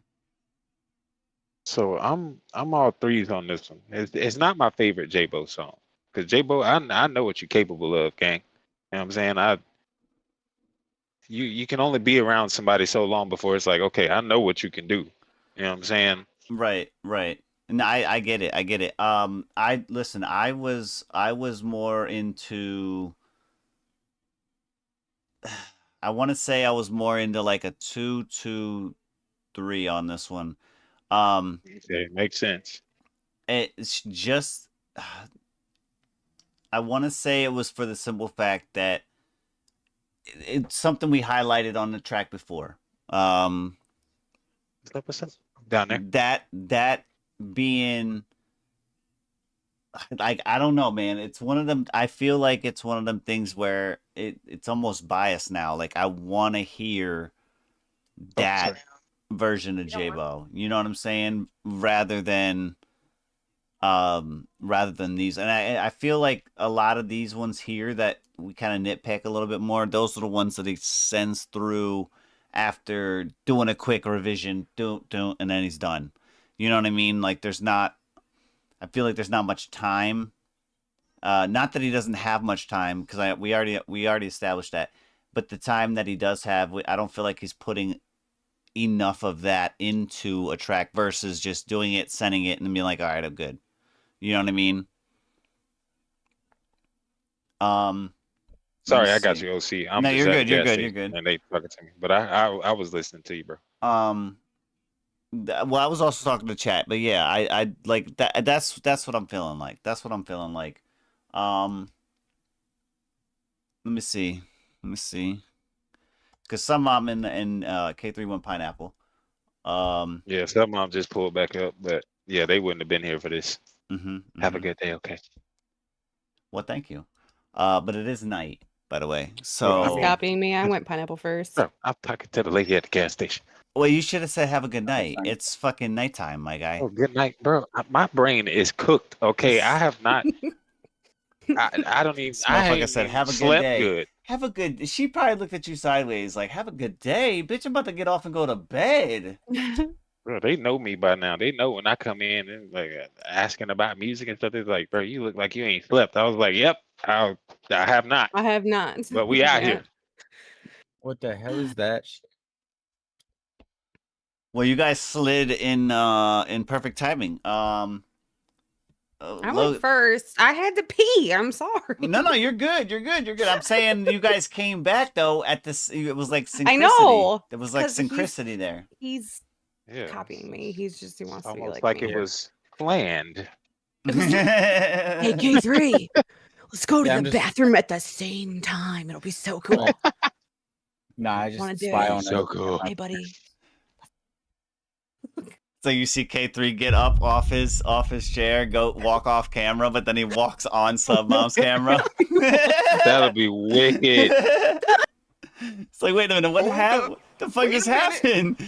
So I'm all threes on this one. It's not my favorite J-Bo song. Cause J-Bo, I know what you're capable of, gang. You know what I'm saying? You can only be around somebody so long before it's like, okay, I know what you can do. You know what I'm saying? Right. No, I get it. I listen. I was more into. I want to say I was more into like a 2-2-3 on this one. Okay, makes sense. It's just. I want to say it was for the simple fact that it's something we highlighted on the track before. Down there. That being like, I don't know, man. It's one of them. I feel like it's one of them things where it's almost biased now. Like I want to hear that version of J-Bo. You know what I'm saying? Rather than these. And I feel like a lot of these ones here that we kind of nitpick a little bit more, those are the ones that he sends through after doing a quick revision, and then he's done. You know what I mean? Like I feel like there's not much time. Not that he doesn't have much time, because we already established that. But the time that he does have, I don't feel like he's putting enough of that into a track versus just doing it, sending it, and then being like, all right, I'm good. You know what I mean? Sorry, I got you, OC. No, you're good. You're good. And they talking to me, but I was listening to you, bro. Well, I was also talking to chat, but yeah, I like that. That's what I'm feeling like. Let me see. Because some mom in K3 went pineapple. Yeah, some mom just pulled back up, but yeah, they wouldn't have been here for this. Have a good day, okay? Well, thank you. But it is night, by the way. So He's copying me. I went pineapple first. Bro, I'm talking to the lady at the gas station. Well, you should have said have a good night. It's fucking nighttime, my guy. Oh, good night, bro. My brain is cooked. Okay, I have not. I don't even. Like I said, have a good day. Good. Have a good. She probably looked at you sideways, like, "Have a good day, bitch. I'm about to get off and go to bed." Bro, they know me by now. They know when I come in and like asking about music and stuff. They're like, "Bro, you look like you ain't slept." I was like, "Yep, I have not." I have not. But we out here. What the hell is that? Well, you guys slid in perfect timing. I went first. I had to pee. I'm sorry. No, you're good. You're good. I'm saying you guys came back though at this. It was like synchronicity. I know. There was like synchronicity there. He's copying me. He wants to be Almost like me. It was planned. Hey, K3, let's go to the bathroom at the same time. It'll be so cool. Nah, I just spy on so cool. Hey, buddy. So you see K3 get up off his chair, go walk off camera, but then he walks on Submom's camera. That'll be wicked. It's like, wait a minute, what happened? The fuck just happened?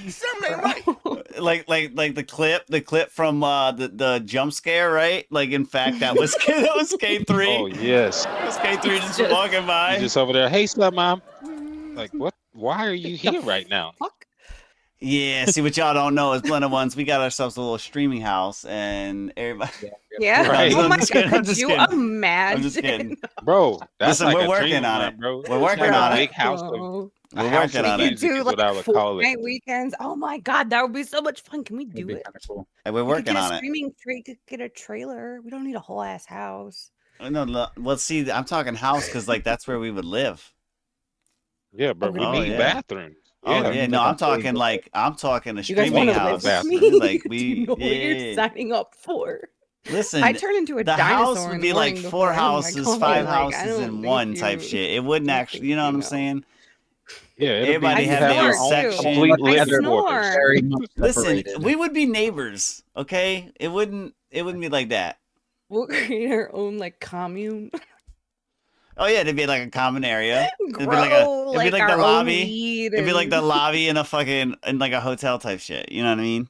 Like the clip from the jump scare, right? Like, in fact, that was K3. Oh yes, it was K3 just walking by. He's just over there. Hey, Submom. Like, what? Why are you here right now? Yeah, see, what y'all don't know is Blended Ones, we got ourselves a little streaming house, and everybody. Yeah. Right. Oh my God, I'm could you kidding. imagine? I'm just kidding. Bro, that's Listen, like we're a working dream on of it. bro. We're working on it. Big house of, We're house working of on We it. could do music is like what I would call it. Fortnite weekends. Oh my God, that would be so much fun. Can we do it? Cool. And we're We could working get a on it. streaming tree. Could get a trailer. We don't need a whole ass house. No, well, see, I'm talking house because like that's where we would live. Yeah, but we need bathrooms. Oh yeah, no, I'm talking a You guys streaming want to house. live with me? Like Do you know what you're yeah. signing up for? Listen, I turn into a the dinosaur house in would the be like morning 4 before I do my houses, coffee. 5 Like, I houses don't in think one type shit. It wouldn't actually, you know what I'm saying? Yeah, everybody have their own section. Complete I living snore. quarters. Very much Listen, separated. we would be neighbors, okay? It wouldn't be like that. We'll create our own like commune. Oh yeah, it'd be like a common area. It'd be Grow it'd be like our the own lobby. weed It'd be like the and- lobby in in like a hotel type shit. You know what I mean?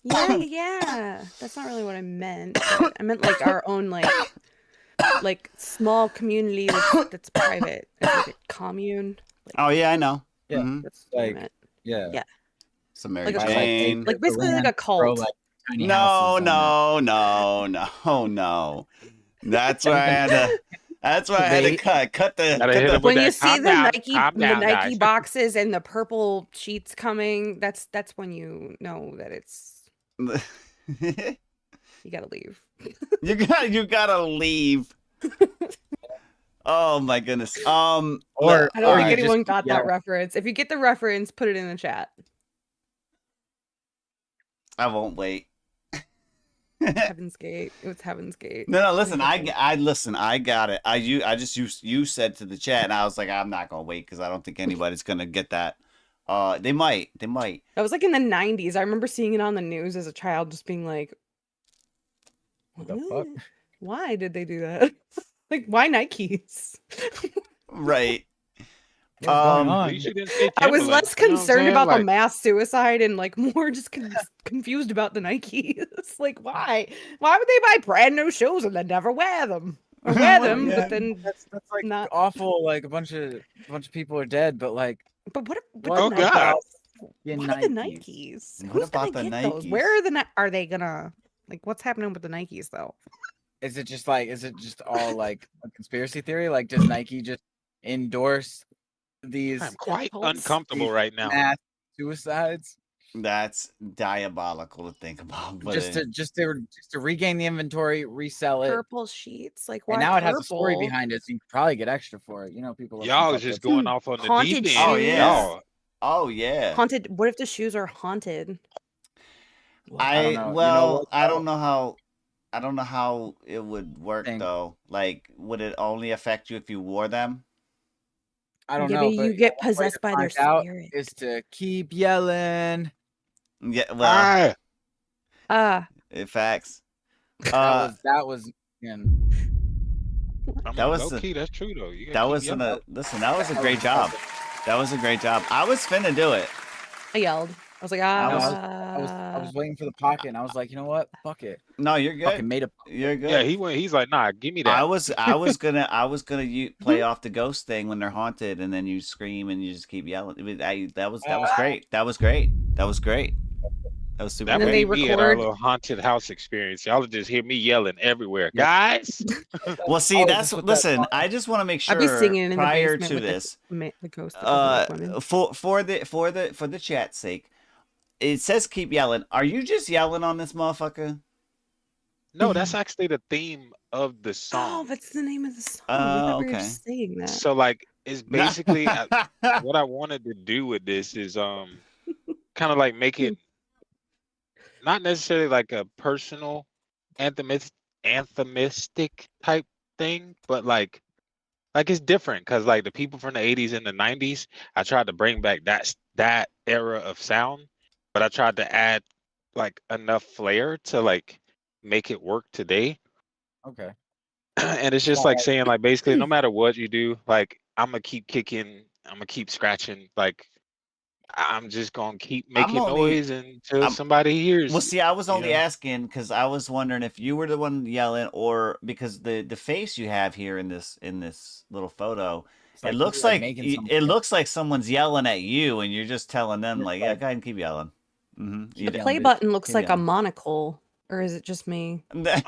Yeah. That's not really what I meant. But I meant like our own like small community that's private. It's like a commune. Oh yeah, I know. Yeah, Mhm. it's what I like meant. yeah. Yeah. Some Mary Like a Jane. cult. Like basically like a cult. No. That's why I had to. That's why I had to cut the. When you see the Nike calm down, Nike guys. boxes and the purple sheets coming, that's when you know that it's you gotta leave. you gotta leave. Oh my goodness. I don't think anyone got that reference. If you get the reference, put it in the chat. I won't wait. Heaven's Gate. It was Heaven's Gate. No, listen. I got it. I just you said to the chat, and I was like, I'm not gonna wait because I don't think anybody's gonna get that. They might. That was like in the 90s. I remember seeing it on the news as a child, just being like, What the fuck? why did they do that? Like, why Nikes? Right. At least you didn't say I was Timberland, less you know what I'm concerned saying? about the Like, mass suicide and like more just confused about the Nikes. Like, why? Why would they buy brand new shoes and then never wear them? Or wear them, Yeah, but then that's like not awful. Like a bunch of people are dead, but like, But what? Oh God! What are the Nikes? What Who's about gonna the get those? Nikes? Where are are they gonna like? What's happening with the Nikes though? is it just all like a conspiracy theory? Like, does Nike just endorse these? I'm quite uncomfortable right now. Mass suicides. That's diabolical to think about. But Just to regain the inventory, resell it. Purple sheets, like why? And now it has a story purple? behind it, so you can probably get extra for it. You know, people. love Y'all some is just fucked up- going off on the Haunted deep shoes. end. Oh yeah. Y'all. Oh yeah. Haunted. What if the shoes are haunted? I don't know. You know Well, what, I though? don't know how it would work though. Like, would it only affect you if you wore them? I don't Yeah, know. but But you get one way to possessed by their find out spirit. is to keep yelling. Yeah. Well, facts. That was again. I mean, That was low a- key. That's true though. You That gotta was keep yelling. listen. That was a great job. That was a great job. I was finna do it. I yelled. I was like, I was waiting for the pocket, and I was like, you know what? Fuck it. No, you're good. Fucking made a. You're good. Yeah, he went. He's like, nah, give me that. I was gonna play off the ghost thing when they're haunted, and then you scream and you just keep yelling. That was great. That was great. That was great. That was super That would great. be me at our little haunted house experience. Y'all would just hear me yelling everywhere, guys. Well, see, listen. I just want to make I'd be sure singing in the prior basement to with this, the ghost of the women. for the chat's sake, it says keep yelling. Are you just yelling on this motherfucker? No, that's actually the theme of the Oh, song. that's the name of the song. I thought we were okay. just saying that. So like, it's basically what I wanted to do with this is kind of like make it not necessarily like a personal anthemistic type thing, but like it's different because like the people from the 80s and the 90s, I tried to bring back that era of sound, but I tried to add like enough flair to like make it work today. Okay. And it's just like saying like basically no matter what you do, like I'm gonna keep kicking, I'm gonna keep scratching, like I'm just gonna keep making noise until somebody hears. Well, see, I was only know? asking because I was wondering if you were the one yelling, or because the face you have here in this little photo, like it looks you're, like making it something. looks like someone's yelling at you, and you're just telling them like, yeah, go ahead and keep yelling. The play button looks like a monocle, or is it just me? I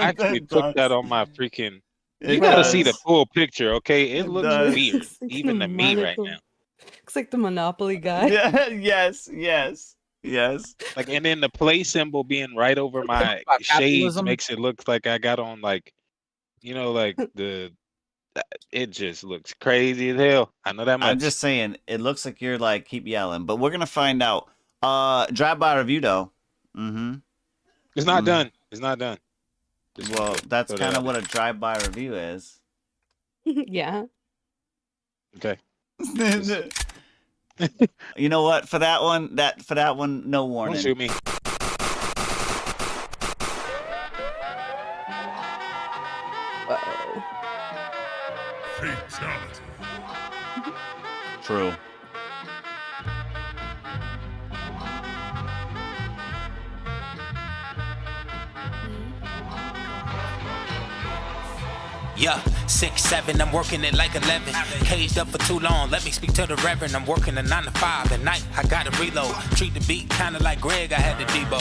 actually took that on my freaking. You gotta see the full picture, okay? It looks does. weird, even to me right now. Looks like the Monopoly guy. Yeah, yes. Like, and then the play symbol being right over my About shades capitalism? makes it look like I got on like, you know, like it just looks crazy as hell. I know that much. I'm just saying, it looks like you're like keep yelling, but we're gonna find out. Drive-by review though. It's not done. It's not done. Well, that's So kind of that- what a drive-by review is. Yeah. Okay. You know what? For that one, no warning. Don't shoot me. Uh-oh. Fatality. True. Yeah, 6'7", I'm working it like 11. Caged up for too long, let me speak to the reverend. I'm working a 9 to 5 at night, I gotta reload. Treat the beat kinda like Greg, I had to Debo.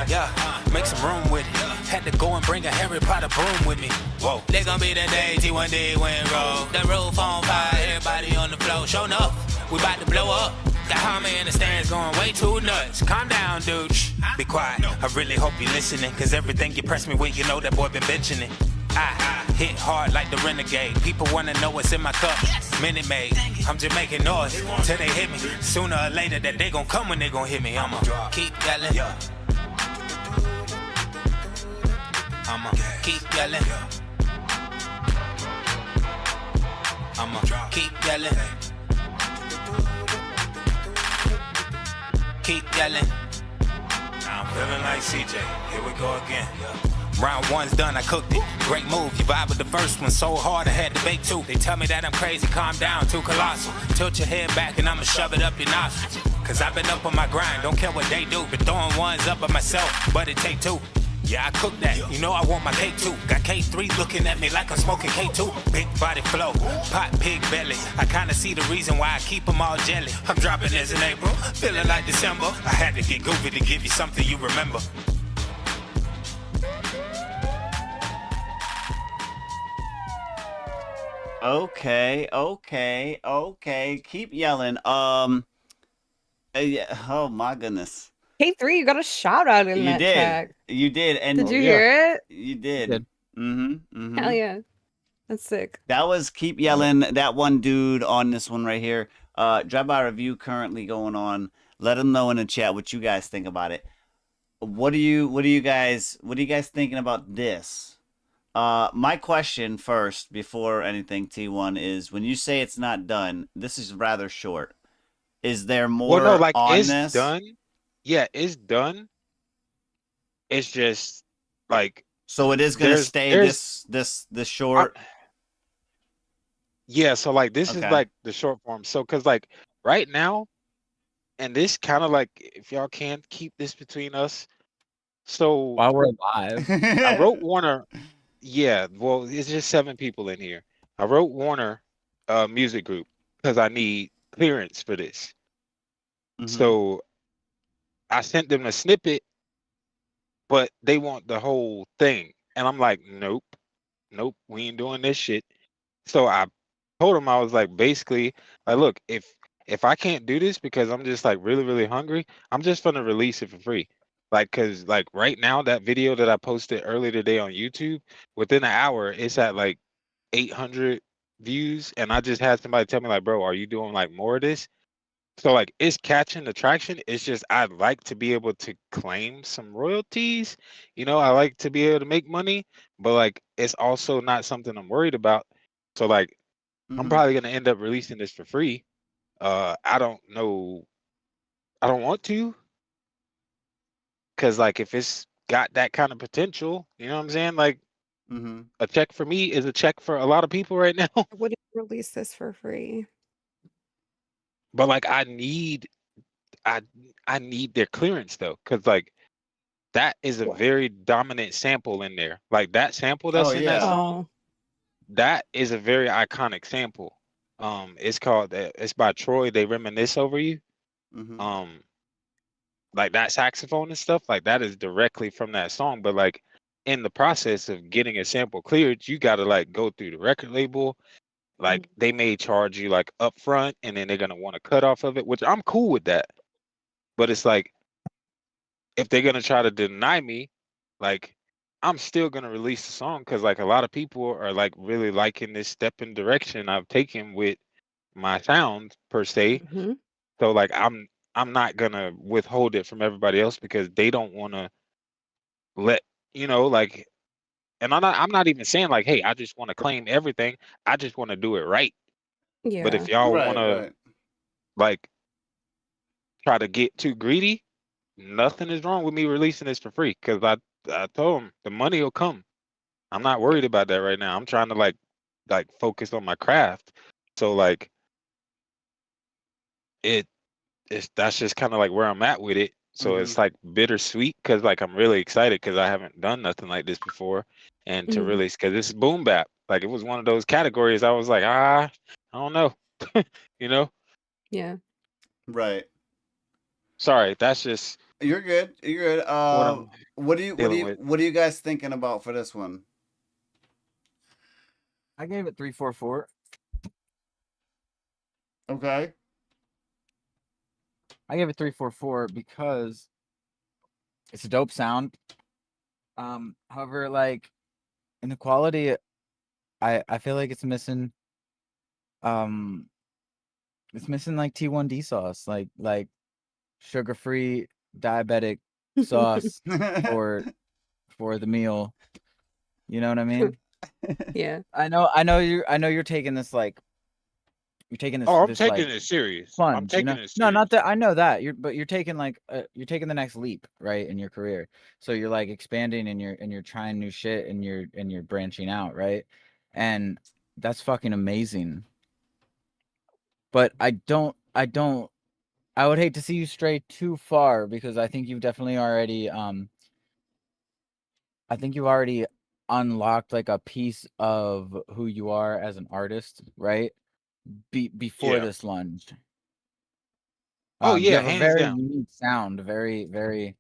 Yeah, make some room with it. Had to go and bring a Harry Potter broom with me. Whoa. They gon' be the day T1D went rogue. The roof on fire, everybody on the floor. Show enough, we about to blow up. The homie in the stands going way too nuts. Calm down, dude. Be quiet. I really hope you're listening, cause everything you press me with, you know that boy been bitching it. I hit hard like the renegade. People wanna know what's in my cup. Minute Maid. I'm just making noise till they hit me. Sooner or later that they gon' come when they gon' hit me. I'ma keep yelling. I'ma keep yelling. I'ma keep yelling. Keep yelling. I'm feeling like CJ. Here we go again. Round one's done, I cooked it. Great move, you vibe with the first one so hard I had to bake two. They tell me that I'm crazy, calm down, too colossal. Tilt your head back and I'ma shove it up your nostril. Cause I've been up on my grind, don't care what they do. Been throwing ones up at myself, but it take two. Yeah, I cook that, you know I want my cake too. Got K3 looking at me like I'm smoking K2. Big body flow, pot pig belly. I kinda see the reason why I keep them all jelly. I'm dropping this in April, feeling like December. I had to get goofy to give you something you remember. Okay. Keep yelling. Yeah, oh my goodness. K3, you got a shout out in that track. You did. And did you hear it? You did. Mm-hmm. Hell yeah. That's sick. That was Keep Yelling, That One Dude on this one right here. Drive-by review currently going on. Let them know in the chat what you guys think about it. What are you guys thinking about this? My question first, before anything, T1, is when you say it's not done, this is rather short. Is there more Well, no, like on it's this? done. Yeah, it's done. It's just like So it is gonna stay this short. Yeah, so like this is Okay. like the short form. So cause like right now, and this kind of like if y'all can keep this between us. So While we're live. I wrote Warner. Yeah, well, it's just 7 people in here. I wrote Warner music group because I need clearance for this. So I sent them a snippet, but they want the whole thing. And I'm like, nope, we ain't doing this shit. So I told them, I was like, basically, like, look, if I can't do this because I'm just like really, really hungry, I'm just gonna release it for free. Like, cause like right now, that video that I posted earlier today on YouTube, within an hour, it's at like 800 views. And I just had somebody tell me like, bro, are you doing like more of this? So like it's catching the traction. It's just I'd like to be able to claim some royalties. You know, I like to be able to make money, but like it's also not something I'm worried about. So like I'm probably gonna end up releasing this for free. I don't know. I don't want to. Cause like if it's got that kind of potential, you know what I'm saying? Like a check for me is a check for a lot of people right now. I wouldn't release this for free. But like I need their clearance though, because like that is a very dominant sample in there. Like that sample that's in that song, that is a very iconic sample. It's called it's by Troy, They Reminisce Over You. Like that saxophone and stuff, like that is directly from that song. But like in the process of getting a sample cleared, you gotta like go through the record label. Like they may charge you like upfront and then they're gonna want to cut off of it, which I'm cool with that. But it's like if they're gonna try to deny me, like I'm still gonna release the song because like a lot of people are like really liking this step in direction I've taken with my sound per se. So like I'm not gonna withhold it from everybody else because they don't want to let like. And I'm not even saying like, hey, I just want to claim everything. I just want to do it right. But Yeah. if y'all Right, wanna right. like try to get too greedy, nothing is wrong with me releasing this for free because I told him the money will come. I'm not worried about that right now. I'm trying to like focus on my craft. So like it's that's just kind of like where I'm at with it. So Mm-hmm. it's like bittersweet because like I'm really excited because I haven't done nothing like this before, and to Mhm. really because this is boom bap. Like it was one of those categories I was like I don't know, you know. Yeah. Right. Sorry, that's just You're good. You're good. what I'm dealing with. What are you guys thinking about for this one? I gave it 3.44. Okay. I gave it 3.44 because it's a dope sound. However, like in the quality, I feel like it's missing. It's missing like T1D sauce, like sugar-free diabetic sauce for the meal. You know what I mean? Yeah. I know you're taking this like you're taking Oh, I'm this like taking it serious. I'm plunge, you know? taking it No, not serious. that I know that. You're taking like you're taking the next leap, right, in your career. So you're like expanding and you're trying new shit and you're branching out, right? And that's fucking amazing. But I would hate to see you stray too far because I think you've definitely already I think you've already unlocked like a piece of who you are as an artist, right? Before Yeah. this lunge. Oh You yeah, have a hands very down. unique sound, very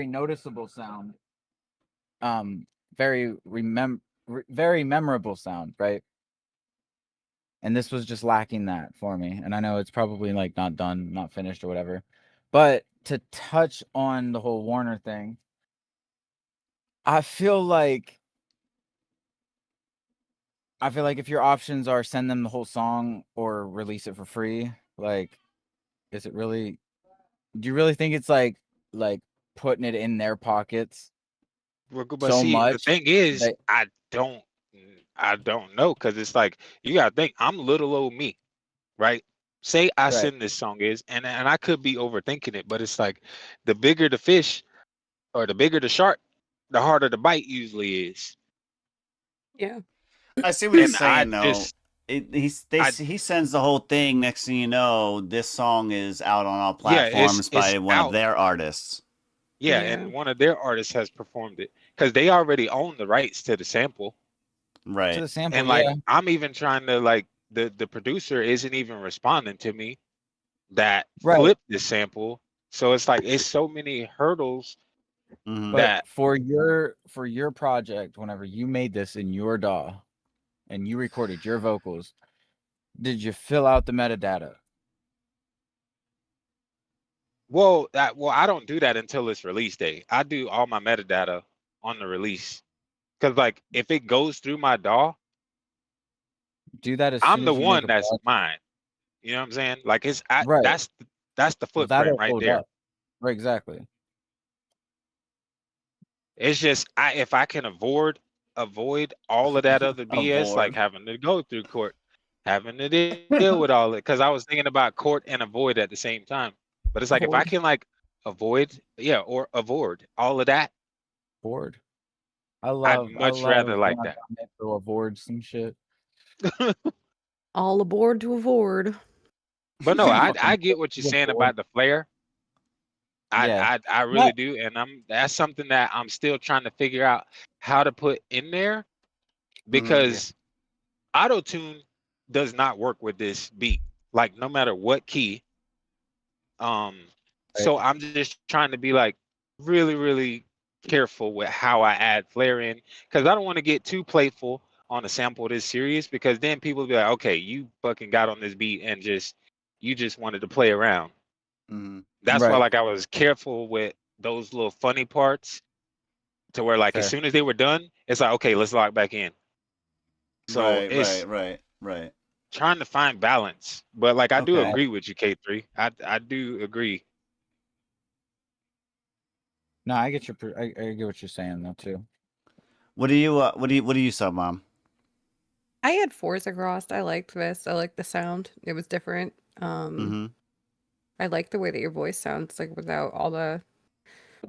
noticeable sound. Very very memorable sound, right? And this was just lacking that for me. And I know it's probably like not done, not finished or whatever. But to touch on the whole Warner thing, I feel like if your options are send them the whole song or release it for free, like is it really do you really think it's like putting it in their pockets But so see, the much thing is, that I don't know because it's like you gotta think I'm little old me, right? Say I right. send this song is, and I could be overthinking it, but it's like the bigger the fish or the bigger the shark, the harder the bite usually is. Yeah. I see what he's And I saying though. just I He sends the whole thing. Next thing you know, this song is out on all yeah, platforms it's by one of out. their artists. Yeah, Yeah. and one of their artists has performed it because they already own the rights to the sample. To Right. the sample, And like yeah. I'm even trying to like the producer isn't even responding to me that Right. flip this sample. So it's like it's so many hurdles Mm-hmm. But that for your project, whenever you made this in your DAW and you recorded your vocals, did you fill out the metadata? well I don't do that until it's release day. I do all my metadata on the release. Cause like if it goes through my DAW, Do that as I'm soon the as you make one a that's project. mine. You know what I'm saying? Like Right. that's the Well, footprint that'll right hold there. up. Right, exactly. It's just if I can avoid all of that other BS, like Avoid. having to go through court, having to deal with all it. Because I was thinking about court and avoid at the same time. But it's like if I Avoid. can like avoid, yeah, or avoid all of that, Bored. I'd I much rather love when like I that. to avoid some shit. All aboard to avoid. But no, I Fucking get what you're saying bored. about the flair. Yeah. I really Not do, and that's something that I'm still trying to figure out how to put in there Mm-hmm. because auto tune does not work with this beat. Like no matter what key. right. So I'm just trying to be like really careful with how I add flair in because I don't want to get too playful on a sample this serious because then people be like, okay, you fucking got on this beat and you just wanted to play around. Mm-hmm. That's why Right. like I was careful with those little funny parts to where like as Fair. soon as they were done, it's like okay, let's lock back in. So Right. it's Right. trying to find balance. But like I do Okay. agree with you, K3. I do agree. No, I get I get what you're saying though too. What do you sub, Mom? I had fours across. I liked this. I liked the sound. It was different. I like the way that your voice sounds like without all the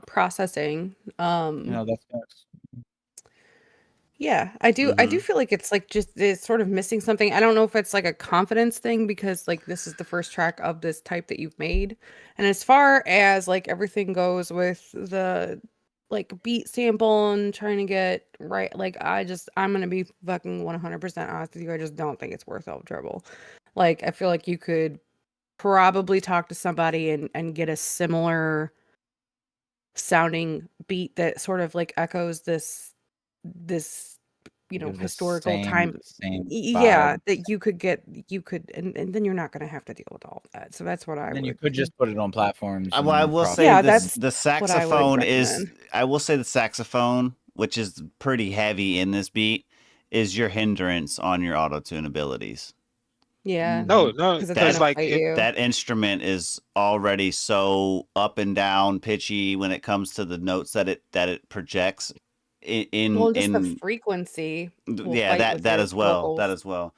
processing. That's Yeah, I do. I do feel like it's like just it's sort of missing something. I don't know if it's like a confidence thing because like this is the first track of this type that you've made. And as far as like everything goes with the like beat sample and trying to get right, like I'm gonna be fucking 100% honest with you. I just don't think it's worth all the trouble. Like I feel like you could probably talk to somebody and get a similar sounding beat that sort of like echoes this historical time. Yeah, that you could and then you're not gonna have to deal with all of that. So that's what I Then you would. could just put it on platforms. Well, I will say the saxophone is. I will say the saxophone, which is pretty heavy in this beat, is your hindrance on your auto tune abilities. Yeah. No, That's like that instrument is already so up and down pitchy when it comes to the notes that it projects. Well, just the frequency. Yeah, that as well. That as well.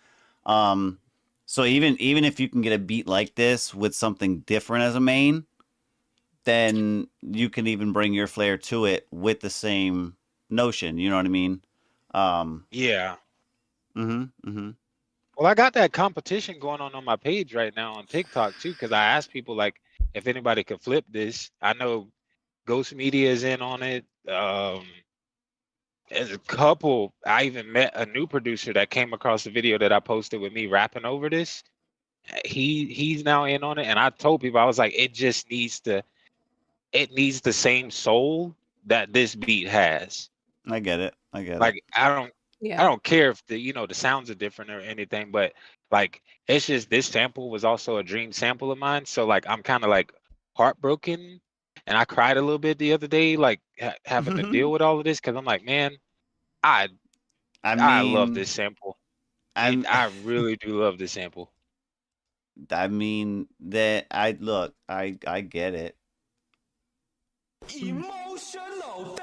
So even if you can get a beat like this with something different as a main, then you can even bring your flair to it with the same notion. You know what I mean? Yeah. Mm-hmm. Well, I got that competition going on my page right now on TikTok too, because I asked people like if anybody could flip this. I know Ghost Media is in on it. There's a couple. I even met a new producer that came across the video that I posted with me rapping over this. He's now in on it, and I told people I was like, it needs the same soul that this beat has. I get it. Like I don't care if the sounds are different or anything, but like it's just this sample was also a dream sample of mine. So like I'm kind of like heartbroken, and I cried a little bit the other day, like having to deal with all of this because I'm like, man, I love this sample. I really do love this sample. I mean that I get it. Emotional.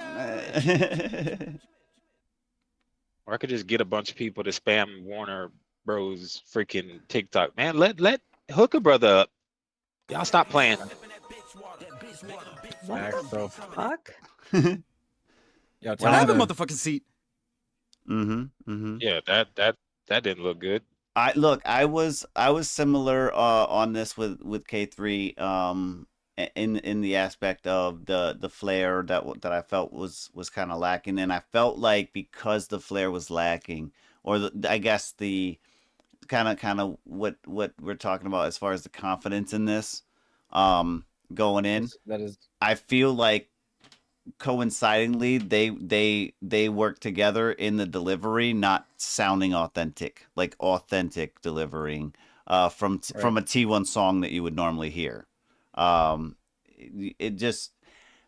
Or I could just get a bunch of people to spam Warner Bros. Freaking TikTok. Man, let hook a brother up. Y'all stop playing. What the fuck? Yo, Well, have a motherfucking seat. Yeah, that didn't look good. I was similar on this with K3 in the aspect of the flair that I felt was kind of lacking, and I felt like because the flair was lacking, or I guess the kind of what we're talking about as far as the confidence in this going in, I feel like coincidingly they work together in the delivery, not sounding authentic, like authentic delivering from a T1 song that you would normally hear. It just,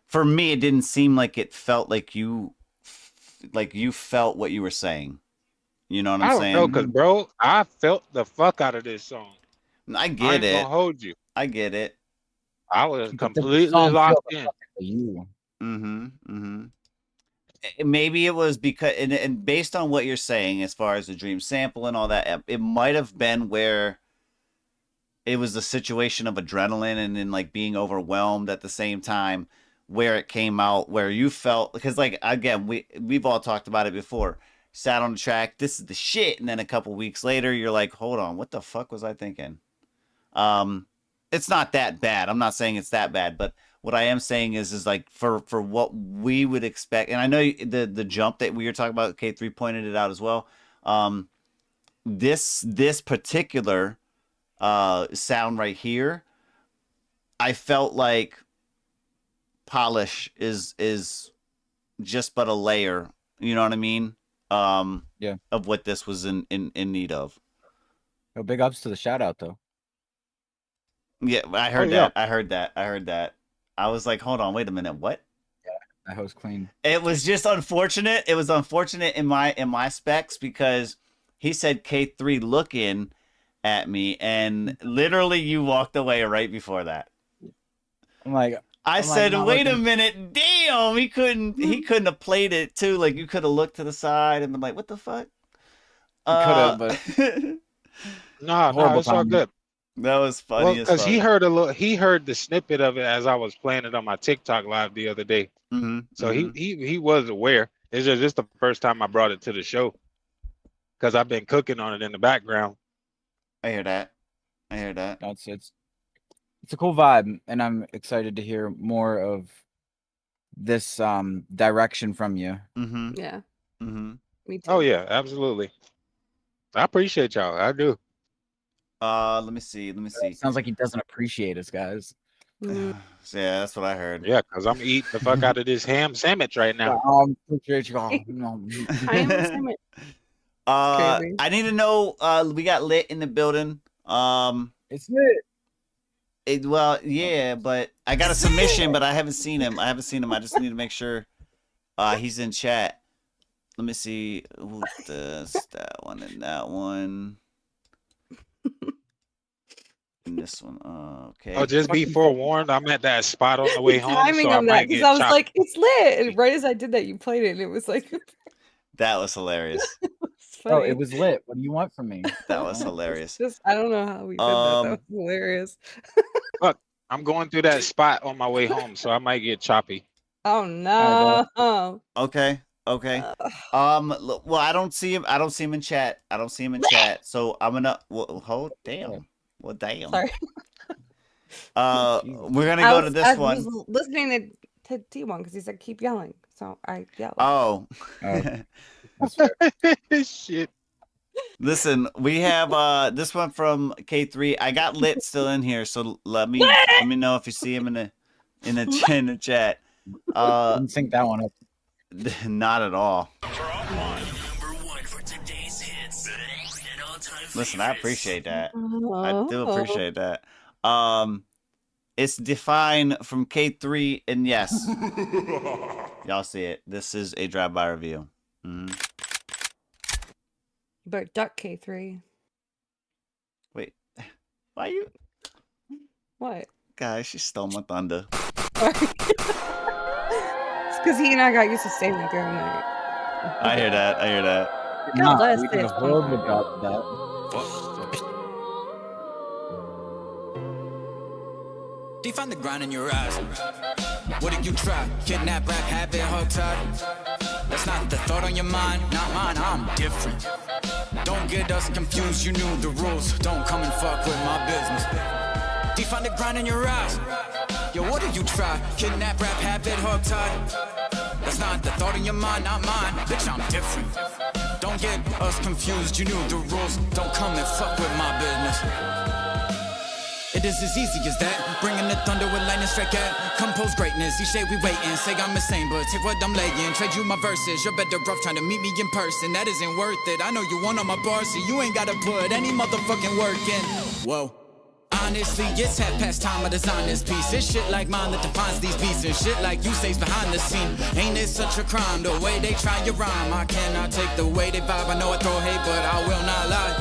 for me, it didn't seem like it felt like you felt what you were saying. You know what I'm saying? I don't know, cause bro, I felt the fuck out of this song. I get it. I ain't gonna hold you. I get it. I was completely locked in. You. Maybe it was because, and based on what you're saying, as far as the dream sample and all that, it might have been where it was a situation of adrenaline and then like being overwhelmed at the same time, where it came out, where you felt, because like, again, we've all talked about it before, sat on the track, this is the shit, and then a couple weeks later you're like, hold on, what the fuck was I thinking? It's not that bad. I'm not saying it's that bad, but what I am saying is like for what we would expect, and I know the jump that we were talking about, K3 pointed it out as well. This particular sound right here, I felt like polish is just but a layer, you know what I mean? Yeah, of what this was in need of. Oh, big ups to the shout out though. Yeah, I heard that. I heard that. I was like, hold on, wait a minute, what? Yeah, that was clean. It was just unfortunate. It was unfortunate in my specs because he said K3 looking at me, and literally you walked away right before that. I said, wait a minute, damn, he couldn't have played it too. Like you could have looked to the side and been like, what the fuck? but no, it's all good. That was funny Well, as because fuck. he heard the snippet of it as I was playing it on my TikTok live the other day. So he was aware. It's just the first time I brought it to the show because I've been cooking on it in the background. I hear that. It's a cool vibe, and I'm excited to hear more of this direction from you. Yeah. Me too. Oh yeah, absolutely. I appreciate y'all. I do. Let me see. Sounds like he doesn't appreciate us, guys. Yeah, that's what I heard. Yeah, because I'm eating the fuck out of this ham sandwich right now. Appreciate you all. I need to know. We got lit in the building. It's lit. Well, yeah, but I got a submission, but I haven't seen him. I just need to make sure he's in chat. Let me see who's this, that one, and that one. And this one. Okay. Oh, just be forewarned. I'm at that spot on the way home. Timing So I on that might because get I was chopped. like, it's lit. And right as I did that, you played it, and it was like, That was hilarious. Oh, it was lit. What do you want from me? That was hilarious. just I don't know how we did that. That was hilarious. Look, I'm going through that spot on my way home, so I might get choppy. Oh no. Okay. Well, I don't see him in chat. So I'm gonna damn. Well, damn. Sorry. We're gonna go to this I one. was listening to T1 because he said keep yelling, so I yelled. Oh. Shit. Listen, we have this one from K3. I got lit still in here, so let me know if you see him in the chat. Didn't sync that one up. Not at all. Listen, I appreciate that. I do appreciate that. It's Define from K3, and yes, y'all see it. This is a drive-by review. But duck K3. Wait, why you? What? Guys, she stole my thunder. It's because he and I got used to saying that every night. I hear that. God bless we did a this. horrible job of that. Define the grind in your eyes. What did you try? Kidnap, rap, habit, hog tie? That's not the thought on your mind, not mine, I'm different. Don't get us confused, you knew the rules. Don't come and fuck with my business. Define the grind in your eyes. Yo, what did you try? Kidnap, rap, habit, hog tie? That's not the thought in your mind, not mine. Bitch, I'm different. Don't get us confused, you knew the rules. Don't come and fuck with my business. It is as easy as that. Bringing the thunder with lightning strike at. Compose greatness, each day we waiting. Say I'm insane, but take what I'm laying. Trade you my verses, you're better off trying to meet me in person. That isn't worth it. I know you want on my bar, so you ain't gotta put any motherfucking work in. Whoa. Honestly, it's half past time I design this piece. It's shit like mine that defines these beats. And shit like you stays behind the scene. Ain't it such a crime, the way they try your rhyme? I cannot take the way they vibe. I know I throw hate, but I will not lie.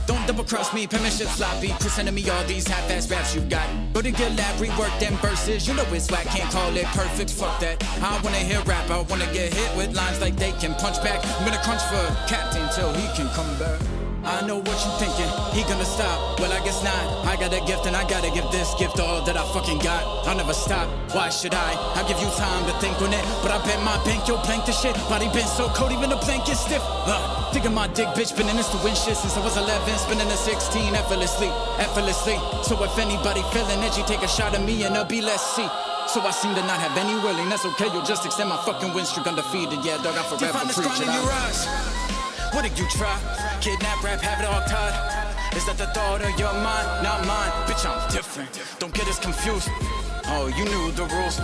Don't double cross me, penmanship sloppy. Quit sending me all these half-ass raps you got. Go to your lab, rework them verses. You know it's whack, can't call it perfect, fuck that. I wanna hear rap, I wanna get hit with lines like they can punch back. I'm gonna crunch for Captain till he can come back. I know what you thinking, he gonna stop. Well, I guess not. I got a gift and I gotta give this gift all that I fucking got. I'll never stop, why should I? I'll give you time to think on it, but I bet my bank you'll blank the shit. Body been so cold, even the blank is stiff. Thinking my dick, bitch, been in this to win shit since I was 11, spinning a 16 effortlessly. So if anybody feeling edgy, take a shot at me and I'll be less see. So I seem to not have any willing, that's okay, you'll just extend my fucking win streak undefeated. Yeah, dog, I forever preach it out. What did you try? Kidnap, rap, have it all tied. Is that the thought of your mind? Not mine. Bitch, I'm different. Don't get us confused. Oh, you knew the rules.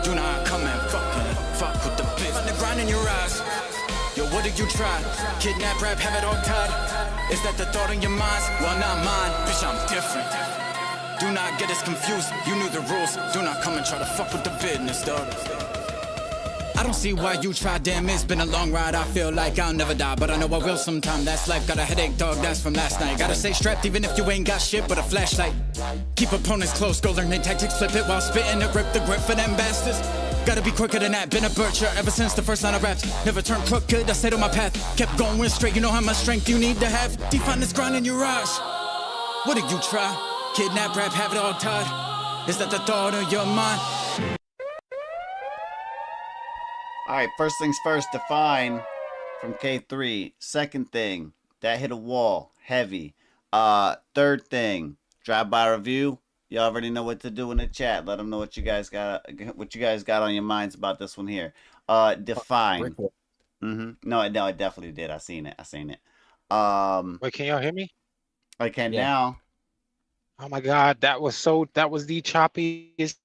Do not come and fuck with the bitch. On the grind in your eyes. Yo, what did you try? Kidnap, rap, have it all tied. Is that the thought in your minds? Well, not mine. Bitch, I'm different. Do not get us confused. You knew the rules. Do not come and try to fuck with the business, dog. I I don't see why you try, damn, it's been a long ride. I feel like I'll never die, but I know I will sometime. That's life, got a headache, dog, that's from last night. Gotta stay strapped even if you ain't got shit but a flashlight. Keep opponents close, go learn their tactics, flip it while spitting it, rip the grip for them bastards. Gotta be quicker than that, been a butcher ever since the first line of raps. Never turned crooked, I stayed on my path. Kept going straight, you know how much strength you need to have. Define this grind in your eyes. What did you try? Kidnap, rap, have it all tied. Is that the thought of your mind? All right, first things first, define from K3. Second thing, that hit a wall, heavy. Third thing, drive-by review. You already know what to do in the chat. Let them know what you guys got on your minds about this one here. Define. No, it definitely did. I seen it. Wait, can y'all hear me? I can now. Oh my God, that was the choppiest.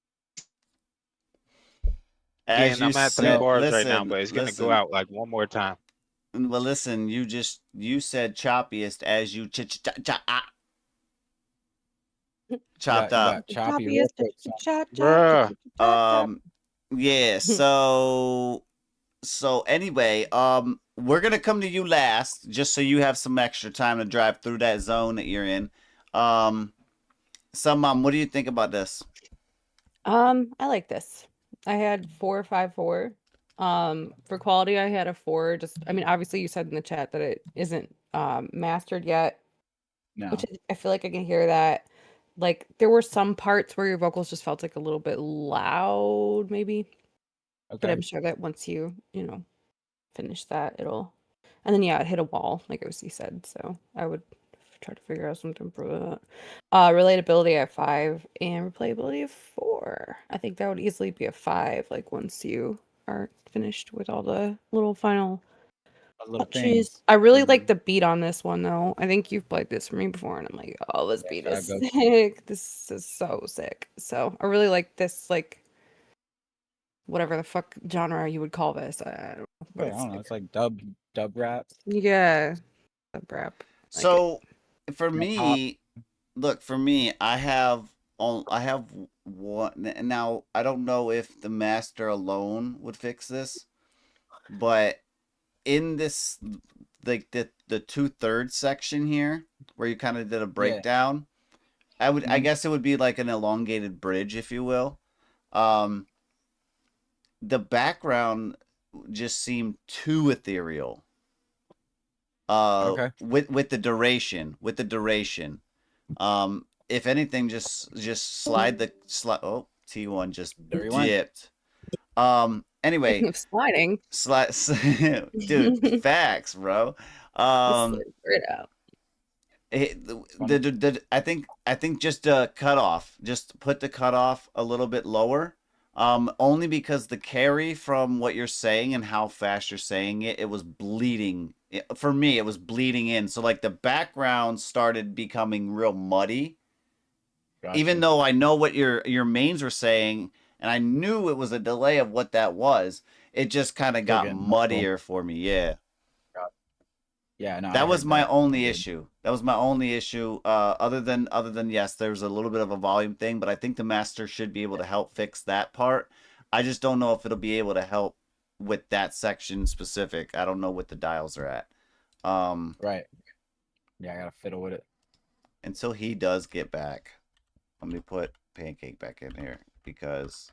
As I'm at 3 said, bars right now, but it's gonna go out like one more time. Well, listen, you said choppiest as you chopped up. Choppy. Bruh. Yeah, so anyway, we're gonna come to you last, just so you have some extra time to drive through that zone that you're in. Mom, what do you think about this? I like this. I had 4, 5, 4. For quality, I had a 4. I mean, obviously you said in the chat that it isn't mastered yet. No. Which I feel like I can hear that. Like there were some parts where your vocals just felt like a little bit loud, maybe. Okay. But I'm sure that once you finish that, it'll. And then it hit a wall, like OC said. So I would try to figure out something for that. Relatability at 5 and replayability of 4. I think that would easily be a 5. Like once you are finished with all the little final. Things. I really like the beat on this one though. I think you've played this for me before, and I'm like, oh, this beat is sick. This is so sick. So I really like this, like whatever the fuck genre you would call this. I don't know. It's like dub rap. Yeah, dub rap. So for me, look, I have one. Now I don't know if the master alone would fix this, but in this, like the 2/3 section here, where you kind of did a breakdown, I guess it would be like an elongated bridge, if you will. The background just seemed too ethereal. With the duration. If anything, just slide. Oh, T1 just dipped. Anyway, sliding. Dude, facts, bro. Straight out. I think just cutoff. Just put the cutoff a little bit lower. Only because the carry from what you're saying and how fast you're saying it, it was bleeding. For me, it was bleeding in. So like the background started becoming real muddy. Gotcha. Even though I know what your mains were saying, and I knew it was a delay of what that was, it just kind of got muddier for me. Yeah. Yeah, no. That was my only issue. Other than yes, there's a little bit of a volume thing, but I think the master should be able to help fix that part. I just don't know if it'll be able to help with that section specific. I don't know what the dials are at. Right. Yeah, I gotta fiddle with it. Until he does get back. Let me put Pancake back in here because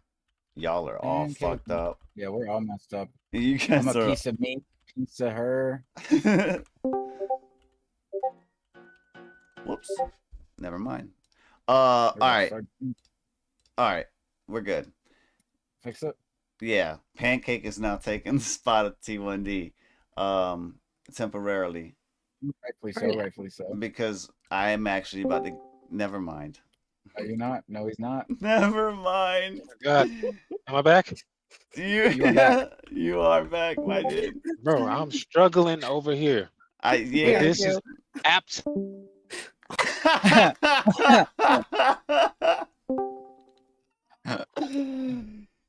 y'all are all fucked up. Yeah, we're all messed up. You guys I'm a piece of me, piece of her. Whoops. Never mind. All right. All right. We're good. Fix it? Yeah. Pancake is now taking the spot of T1D temporarily. Rightfully so. Because I am actually about to... Never mind. Are you not? No, he's not. Never mind. Oh God. Am I back? You are back. You are back, my dude. Bro, I'm struggling over here. This is apps.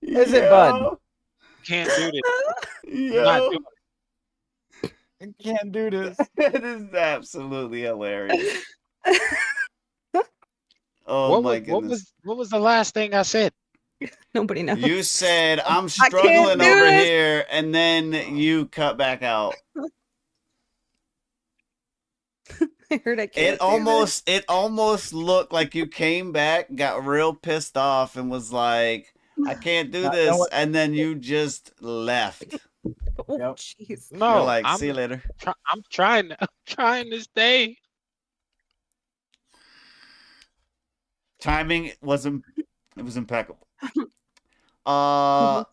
Is it, bud? Can't do this. Yo. I can't do this. It is absolutely hilarious. Oh my goodness. What was the last thing I said? Nobody knows. You said I'm I can't struggling do over this. here, and then you cut back out. I heard I can't. It almost looked like you came back, got real pissed off, and was like, "I can't do this," and then you just left. Oh, jeez. You're No, like, "See you later." I'm trying to stay. Timing wasn't. It was impeccable. But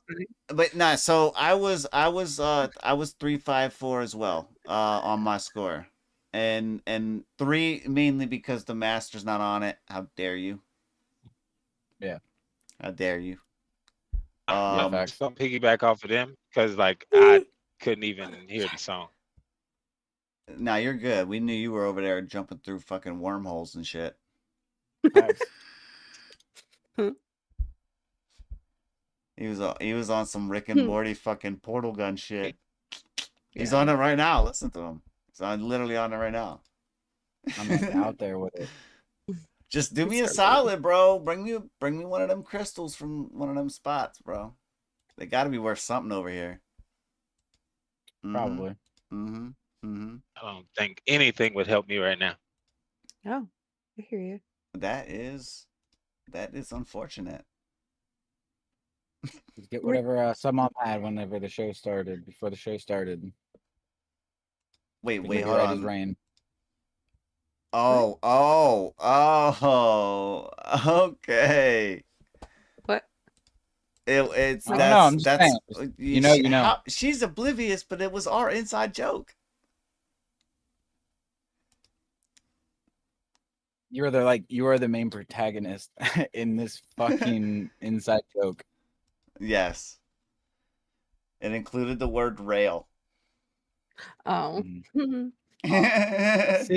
nah. So I was 3-5-4 as well. On my score, and 3 mainly because the master's not on it. How dare you? Yeah. How dare you? I'm gonna piggyback off of them because like I couldn't even hear the song. Nah, you're good. We knew you were over there jumping through fucking wormholes and shit. He was on some Rick and Morty fucking portal gun shit. He's on it right now. Listen to him. He's literally on it right now. I'm like out there with it. Just do me a solid, bro. Bring me one of them crystals from one of them spots, bro. They got to be worth something over here. Probably. I don't think anything would help me right now. Oh, I hear you. That is unfortunate. Just get whatever some mom had whenever the show started. Before the show started. Wait, Hold on. Rain. Oh, okay. What? It's I don't know, I'm just that's saying. You know. She's oblivious, but it was our inside joke. You are the main protagonist in this fucking inside joke. Yes. It included the word rail. Oh. See, that's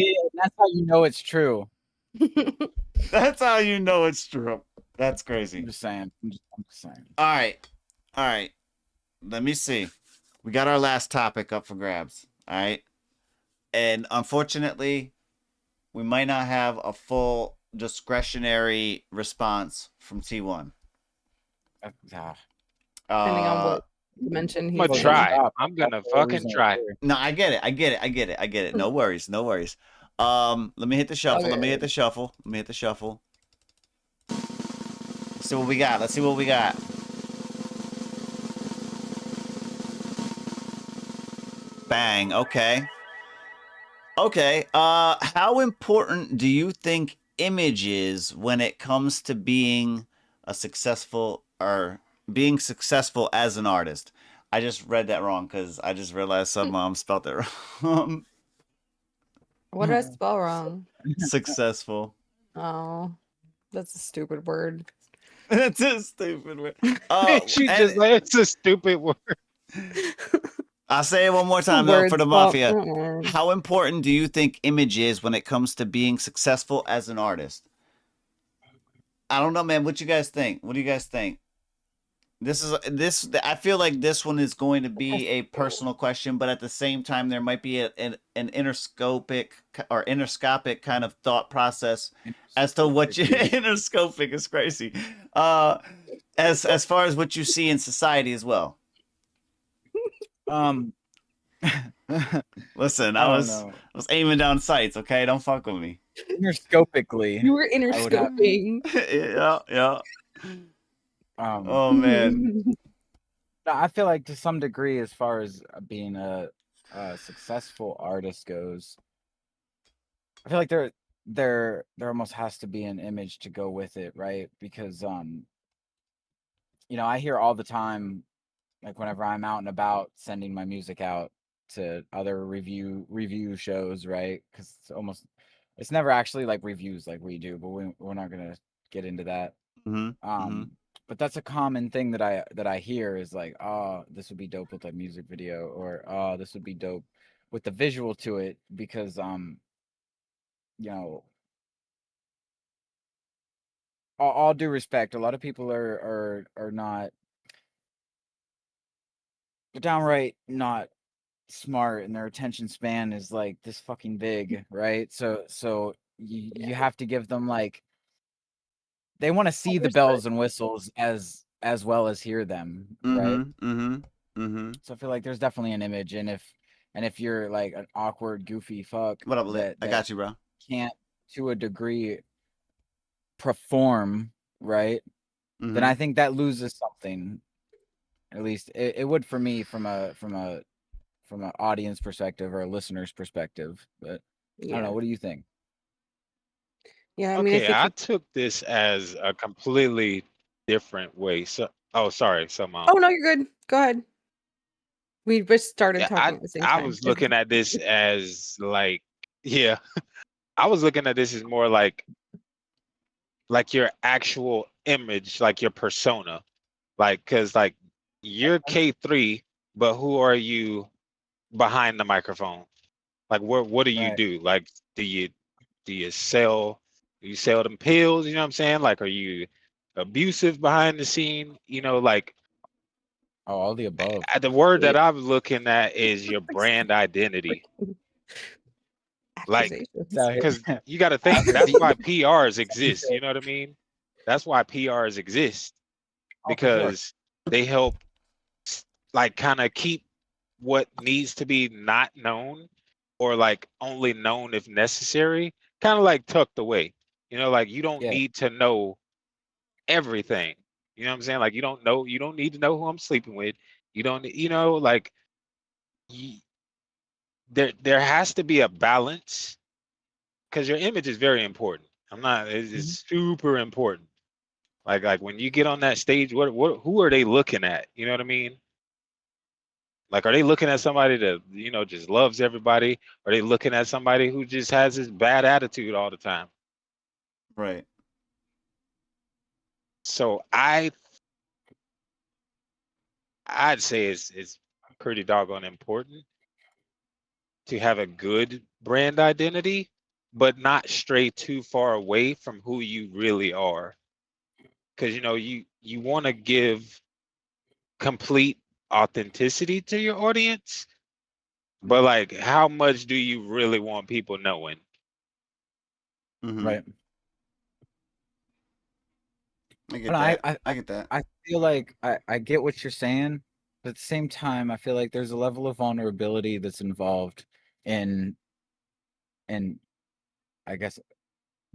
how you know it's true. That's how you know it's true. That's crazy. I'm just saying. I'm just saying. All right. Let me see. We got our last topic up for grabs. All right. And unfortunately, we might not have a full discretionary response from T1. Depending on what you mentioned. I'm gonna try. I'm gonna fucking try. No, I get it. No worries. Let me hit the shuffle. Okay. Let me hit the shuffle. See what we got. Let's see what we got. Bang. Okay. How important do you think image is when it comes to being successful as an artist? I just read that wrong because I just realized some mom spelled it wrong. What did I spell wrong? Successful. Oh, that's a stupid word. That's a stupid word. It's a stupid word. I'll say it one more time though for the mafia. How important do you think image is when it comes to being successful as an artist? I don't know, man. What you guys think? What do you guys think? I feel like this one is going to be a personal question, but at the same time, there might be an interscopic kind of thought process as to what you interscopic is crazy. As far as what you see in society as well. Listen, I was aiming down sights. Okay, don't fuck with me. Interscopically, you were interscoping. Yeah. Oh man. I feel like to some degree, as far as being a successful artist goes, I feel like there almost has to be an image to go with it, right? Because I hear all the time, like whenever I'm out and about sending my music out to other review shows, right? Because it's never actually like reviews like we do, but we're not gonna get into that. But that's a common thing that I hear is like, oh, this would be dope with a music video, or oh, this would be dope with the visual to it, because all due respect, a lot of people are not, they're downright not smart, and their attention span is like this fucking big, right? So you have to give them like they want to see the bells and whistles as well as hear them, right? So I feel like there's definitely an image, and if you're like an awkward, goofy fuck, what up, Lit? I got you, bro. Can't to a degree perform, right? Then I think that loses something. At least it would for me from an audience perspective or a listener's perspective. But I don't know. What do you think? Yeah, I mean, Okay, I took this as a completely different way. So, oh, sorry, Oh no, you're good. Go ahead. We just started Yeah, talking at the same I time. was looking at this as like, yeah, I was looking at this as more like your actual image, like your persona, like because like you're K3, but who are you behind the microphone? Like, what do you do? Like, do you sell them pills? You know what I'm saying? Like, are you abusive behind the scene? You know, like. Oh, all the above. The word that I'm looking at is your brand identity. Like, because you got to think that's why PRs exist. You know what I mean? That's why PRs exist, because they help, like, kind of keep what needs to be not known, or like only known if necessary, kind of like tucked away. You know, like you don't need to know everything. You know what I'm saying? Like you don't need to know who I'm sleeping with. You don't, like there has to be a balance, because your image is very important. It's super important. Like when you get on that stage, who are they looking at? You know what I mean? Like, are they looking at somebody that, just loves everybody? Are they looking at somebody who just has this bad attitude all the time? Right. So I'd say it's pretty doggone important to have a good brand identity, but not stray too far away from who you really are. Because you want to give complete authenticity to your audience, but like, how much do you really want people knowing? Right. I get that. I get that. I feel like I get what you're saying, but at the same time, I feel like there's a level of vulnerability that's involved in I guess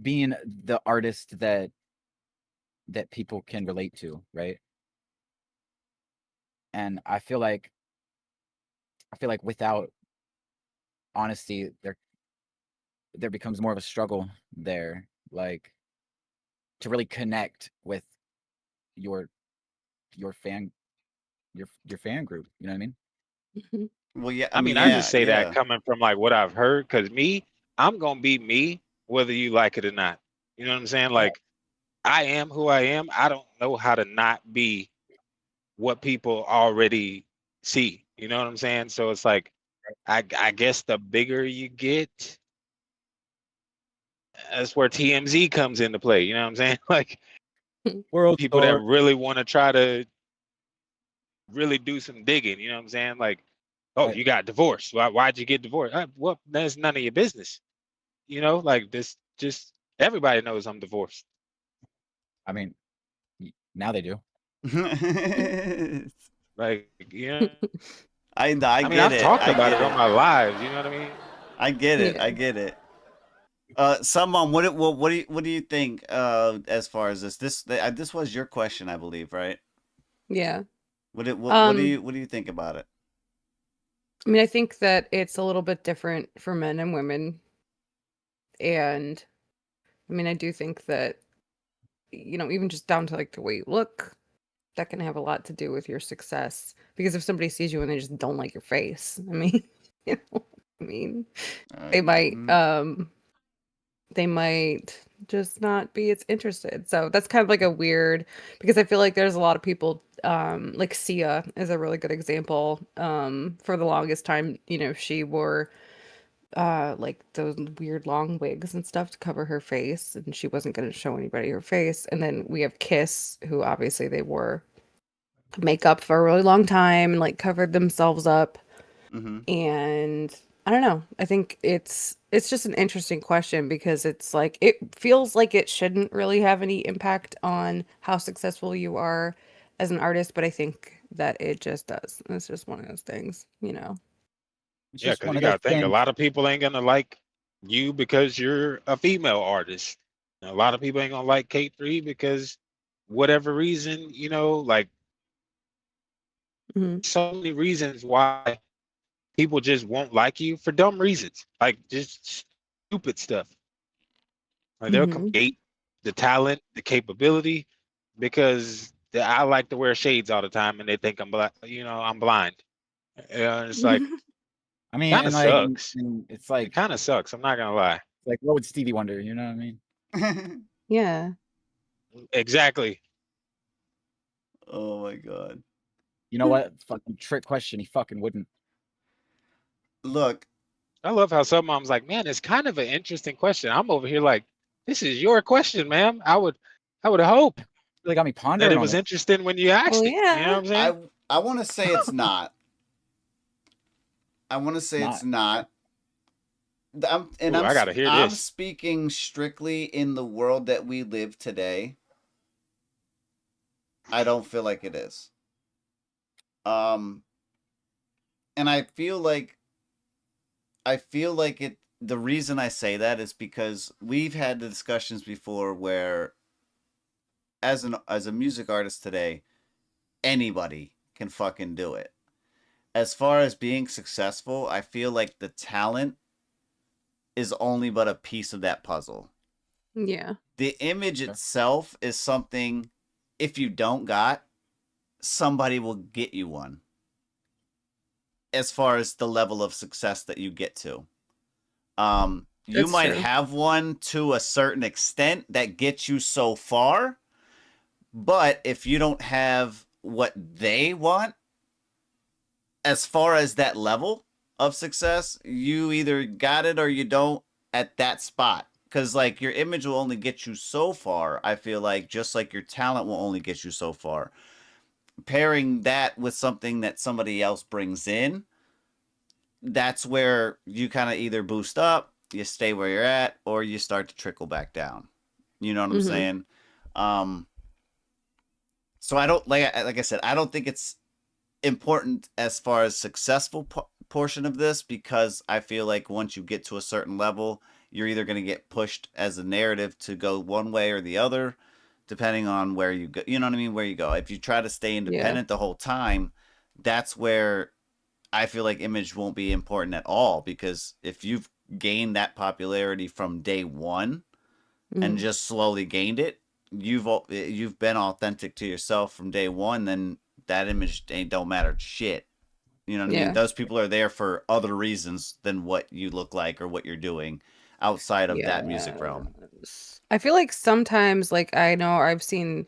being the artist that people can relate to, right? And I feel like without honesty, there becomes more of a struggle there, like to really connect with your fan group. You know what I mean? Well, yeah. I mean, I just say that coming from like what I've heard, because I'm gonna be me whether you like it or not. You know what I'm saying? Like, I am who I am. I don't know how to not be what people already see. You know what I'm saying? So it's like, I guess the bigger you get, that's where TMZ comes into play. You know what I'm saying? Like, people that really want to try to really do some digging. You know what I'm saying? Like, oh, you got divorced. Why'd you get divorced? Well, that's none of your business. You know, like this, just everybody knows I'm divorced. I mean, now they do. Like, I mean, get I've it. talked I about get it on my lives. You know what I mean? I get it. I get it. Someone, what do you think as far as this was your question, I believe, right? Yeah. What do you think about it? I mean, I think that it's a little bit different for men and women. And I mean, I do think that, even just down to like the way you look, that can have a lot to do with your success. Because if somebody sees you and they just don't like your face, I mean, they might just not be as interested. So that's kind of like a weird, because I feel like there's a lot of people, like Sia is a really good example. For the longest time, she wore like those weird long wigs and stuff to cover her face, and she wasn't going to show anybody her face. And then we have Kiss, who obviously they wore makeup for a really long time and like covered themselves up. And I don't know. I think it's just an interesting question because it's like it feels like it shouldn't really have any impact on how successful you are as an artist, but I think that it just does. It's just one of those things, you know. It's Yeah, just because one you of those gotta think a things. lot of people ain't gonna like you because you're a female artist. And a lot of people ain't gonna like K3 because whatever reason, you know, like Mhm. so many reasons why people just won't like you for dumb reasons, like just stupid stuff. Like they'll Mhm. create the talent, the capability, because I like to wear shades all the time, and they think I'm black. You know, I'm blind. It's like I mean, kind of and like, sucks. and it's It like, kind of sucks. I'm not gonna lie. like, what would Stevie Wonder? You know what I mean? Yeah. Exactly. Oh my god. You know what? Fucking trick question. He fucking wouldn't. Look, I love how some moms like, man, it's kind of an interesting question. I'm over here like, this is your question, ma'am. I would hope They got me that pondering it on was it. interesting when you Well, asked it. You know yeah. what I'm saying? I want to say it's not. I want to It's say it's not. not. Ooh, I gotta hear I'm this. speaking strictly in the world that we live today. I don't feel like it is. Um, and I feel like it. The reason I say that is because we've had the discussions before where, as a music artist today, anybody can fucking do it. As far as being successful, I feel like the talent is only but a piece of that puzzle. Yeah. The image itself is something, if you don't got, somebody will get you one. As far as the level of success that you get to. You That's might true. have one to a certain extent that gets you so far, but if you don't have what they want, as far as that level of success, you either got it or you don't at that spot. Because, like, your image will only get you so far, I feel like, just like your talent will only get you so far. Pairing that with something that somebody else brings in, that's where you kind of either boost up, you stay where you're at, or you start to trickle back down. You know what I'm Mhm. saying? Um, so I don't like I said, I don't think it's important as far as successful portion of this because I feel like once you get to a certain level, you're either going to get pushed as a narrative to go one way or the other, depending on where you go. You know what I mean? Where you go. If you try to stay Yeah. independent the whole time, that's where I feel like image won't be important at all because if you've gained that popularity from day one and Mhm. just slowly gained it, you've been authentic to yourself from day one. Then that image don't matter shit. You know what I mean? Yeah. Those people are there for other reasons than what you look like or what you're doing outside of that music realm. I feel like sometimes, like, I know I've seen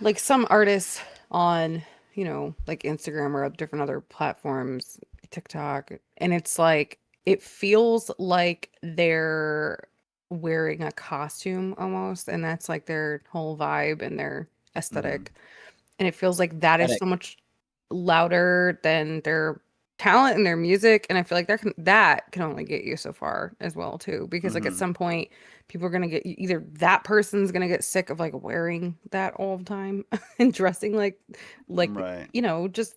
like some artists on, you know, like Instagram or different other platforms, TikTok, and it's like it feels like they're wearing a costume almost, and that's like their whole vibe and their aesthetic. And it feels like that is Aesthetic. so much louder than their talent and their music, and I feel like that can only get you so far as well too, because like at Mm-hmm. some point people are gonna get either that person's gonna get sick of like wearing that all the time and dressing like Right. you know, just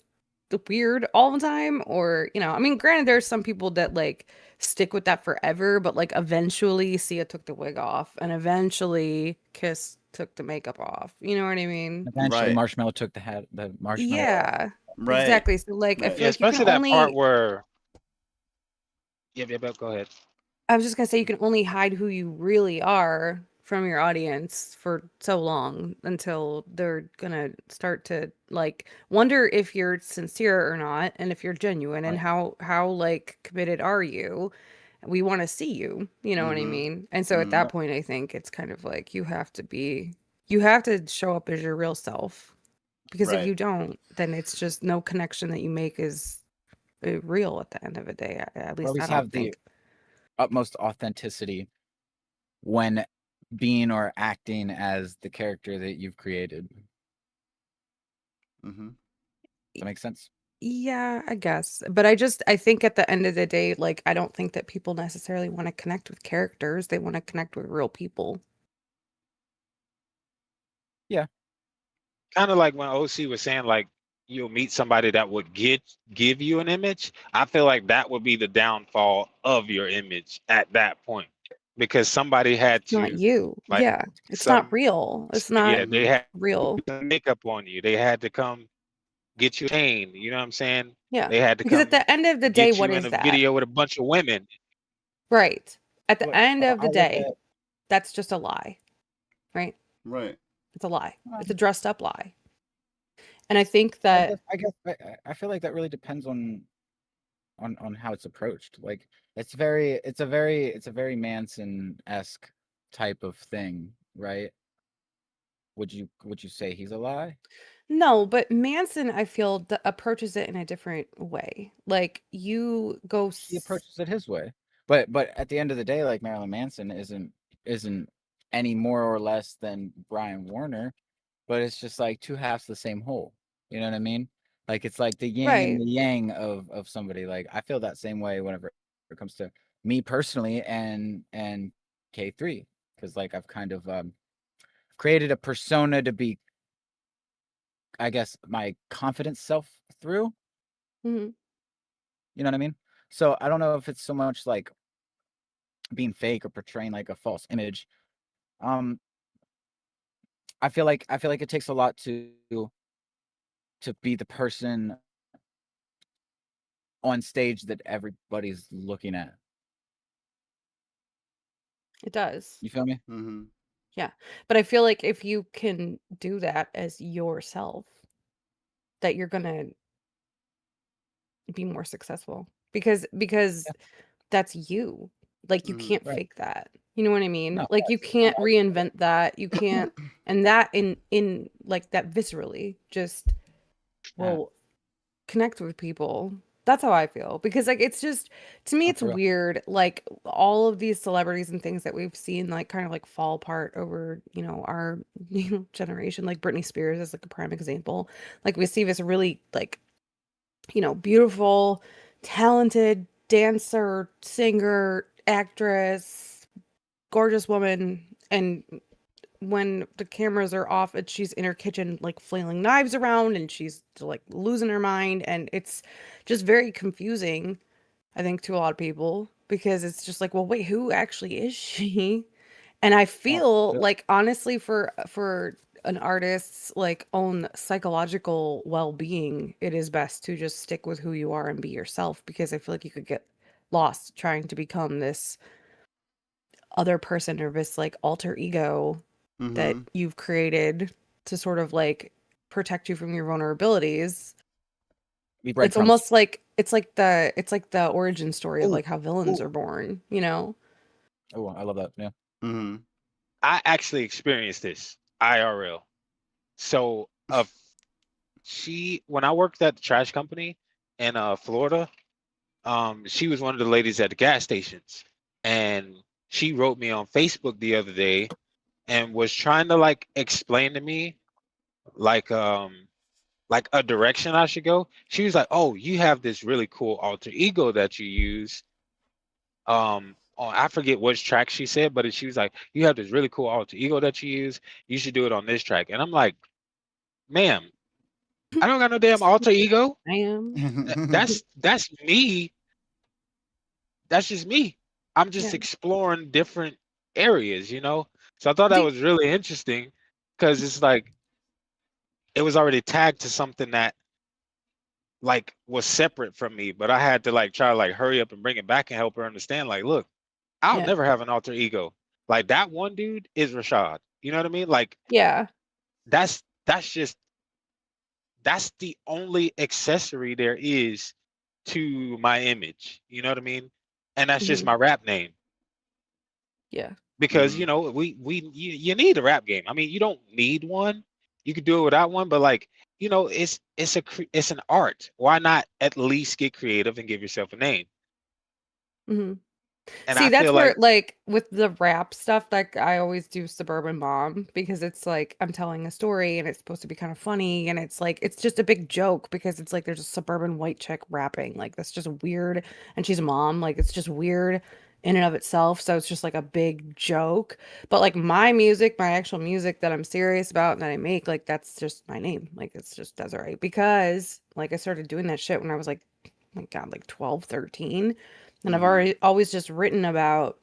the weird all the time, or you know, I mean, granted there's some people that like stick with that forever, but like eventually Sia took the wig off and eventually Kiss took the makeup off, you know what I mean? Eventually, Right. Marshmallow took the marshmallow. Yeah, Right. exactly. So like I Right. feel Yeah, like you can especially that part only where. Yeah, yeah, go ahead. I was just gonna say you can only hide who you really are from your audience for so long until they're gonna start to like wonder if you're sincere or not, and if you're genuine, and Right. how like committed are you? We want to see you, you know what I Mm-hmm. mean? And so at Mm-hmm. that point, I think it's kind of like you have to show up as your real self, because if Right. you don't, then it's just no connection that you make is real at the end of the day. At Or at least I least don't have the think. utmost authenticity when being or acting as the character that you've created. Mm-hmm. That makes sense. Yeah, I guess. But I think at the end of the day, like I don't think that people necessarily want to connect with characters. They want to connect with real people. Yeah. Kind of like when OC was saying, like, you'll meet somebody that would give you an image. I feel like that would be the downfall of your image at that point, because somebody had It's not to, you. like, Yeah. It's not some, real. It's yeah, not they had real. makeup on you. They had to come get you a chain. You know what I'm saying? Yeah. They had to Because at come the end of the day, get what you in is a that? video with a bunch of women. Right. At the But end of the I'll look day, at that's just a lie. Right? Right. It's a lie. It's a dressed up lie. And I think I that guess I feel like that really depends on how it's approached. Like it's a very Manson-esque type of thing, right? Would you say he's a lie? no, but Manson, I feel, approaches it in a different way. Like you go, He approaches it his way. But at the end of the day, like Marilyn Manson isn't any more or less than Brian Warner, but it's just like two halves of the same whole. You know what I mean? Like it's like the yin and right. the yang of somebody. Like I feel that same way whenever it comes to me personally and K3, because like I've kind of created a persona to be, I guess, my confident self through. Hmm. You know what I mean? So I don't know if it's so much like being fake or portraying like a false image. Um, I feel like it takes a lot to be the person on stage that everybody's looking at. It does. You feel me? Mm-hmm. Yeah. But I feel like if you can do that as yourself, that you're gonna be more successful because that's you. Like you Mm-hmm. can't Right. fake that. You know what I mean? No, Like you can't reinvent that. You can't, and that in like that viscerally just yeah. will connect with people. That's how I feel because like it's just to me Oh, it's for real. weird like all of these celebrities and things that we've seen like kind of like fall apart over, our generation, like Britney Spears is like a prime example. Like we see this really like, beautiful, talented dancer, singer, actress, gorgeous woman, and when the cameras are off and she's in her kitchen like flailing knives around and she's like losing her mind, and it's just very confusing, I think, to a lot of people because it's just like, well, wait, who actually is she? And I Oh, feel yeah. like honestly for an artist's like own psychological well-being, it is best to just stick with who you are and be yourself, because I feel like you could get lost trying to become this other person or this like alter ego that Mm-hmm. you've created to sort of like protect you from your vulnerabilities. Be It's breadcrumbs. almost like it's like the origin story of Ooh, like how villains ooh. are born, you know? Oh, I love that. Yeah. Mm-hmm. I actually experienced this IRL. So, when I worked at the trash company in Florida, she was one of the ladies at the gas stations, and she wrote me on Facebook the other day and was trying to like explain to me like a direction I should go. She was like, "Oh, you have this really cool alter ego that you use." I forget which track she said, but she was like, "You have this really cool alter ego that you use. You should do it on this track." And I'm like, "Ma'am, I don't got no damn alter ego. I am. That's me. That's just me. I'm just Yeah. exploring different areas, you know." So I thought that Do was really interesting because it's like it was already tagged to something that like was separate from me, but I had to like try to like hurry up and bring it back and help her understand. Like, look, I'll Yeah. never have an alter ego. Like that one dude is Rashad. You know what I mean? Like Yeah. that's just that's the only accessory there is to my image. You know what I mean? And that's just Mhm. my rap name. Yeah. Because Mm-hmm. you know you need a rap game. I mean, you don't need one. You could do it without one, but like it's an art. Why not at least get creative and give yourself a name? Mhm. And See, I that's feel where like like with the rap stuff, like I always do Suburban Mom because it's like I'm telling a story and it's supposed to be kind of funny and it's like it's just a big joke because it's like there's a suburban white chick rapping. Like that's just weird and she's a mom, like it's just weird in and of itself. So it's just like a big joke. But like my music, my actual music that I'm serious about and that I make, like that's just my name. Like it's just Desiree because like I started doing that shit when I was like, oh my God, like 12, 13. And I've always just written about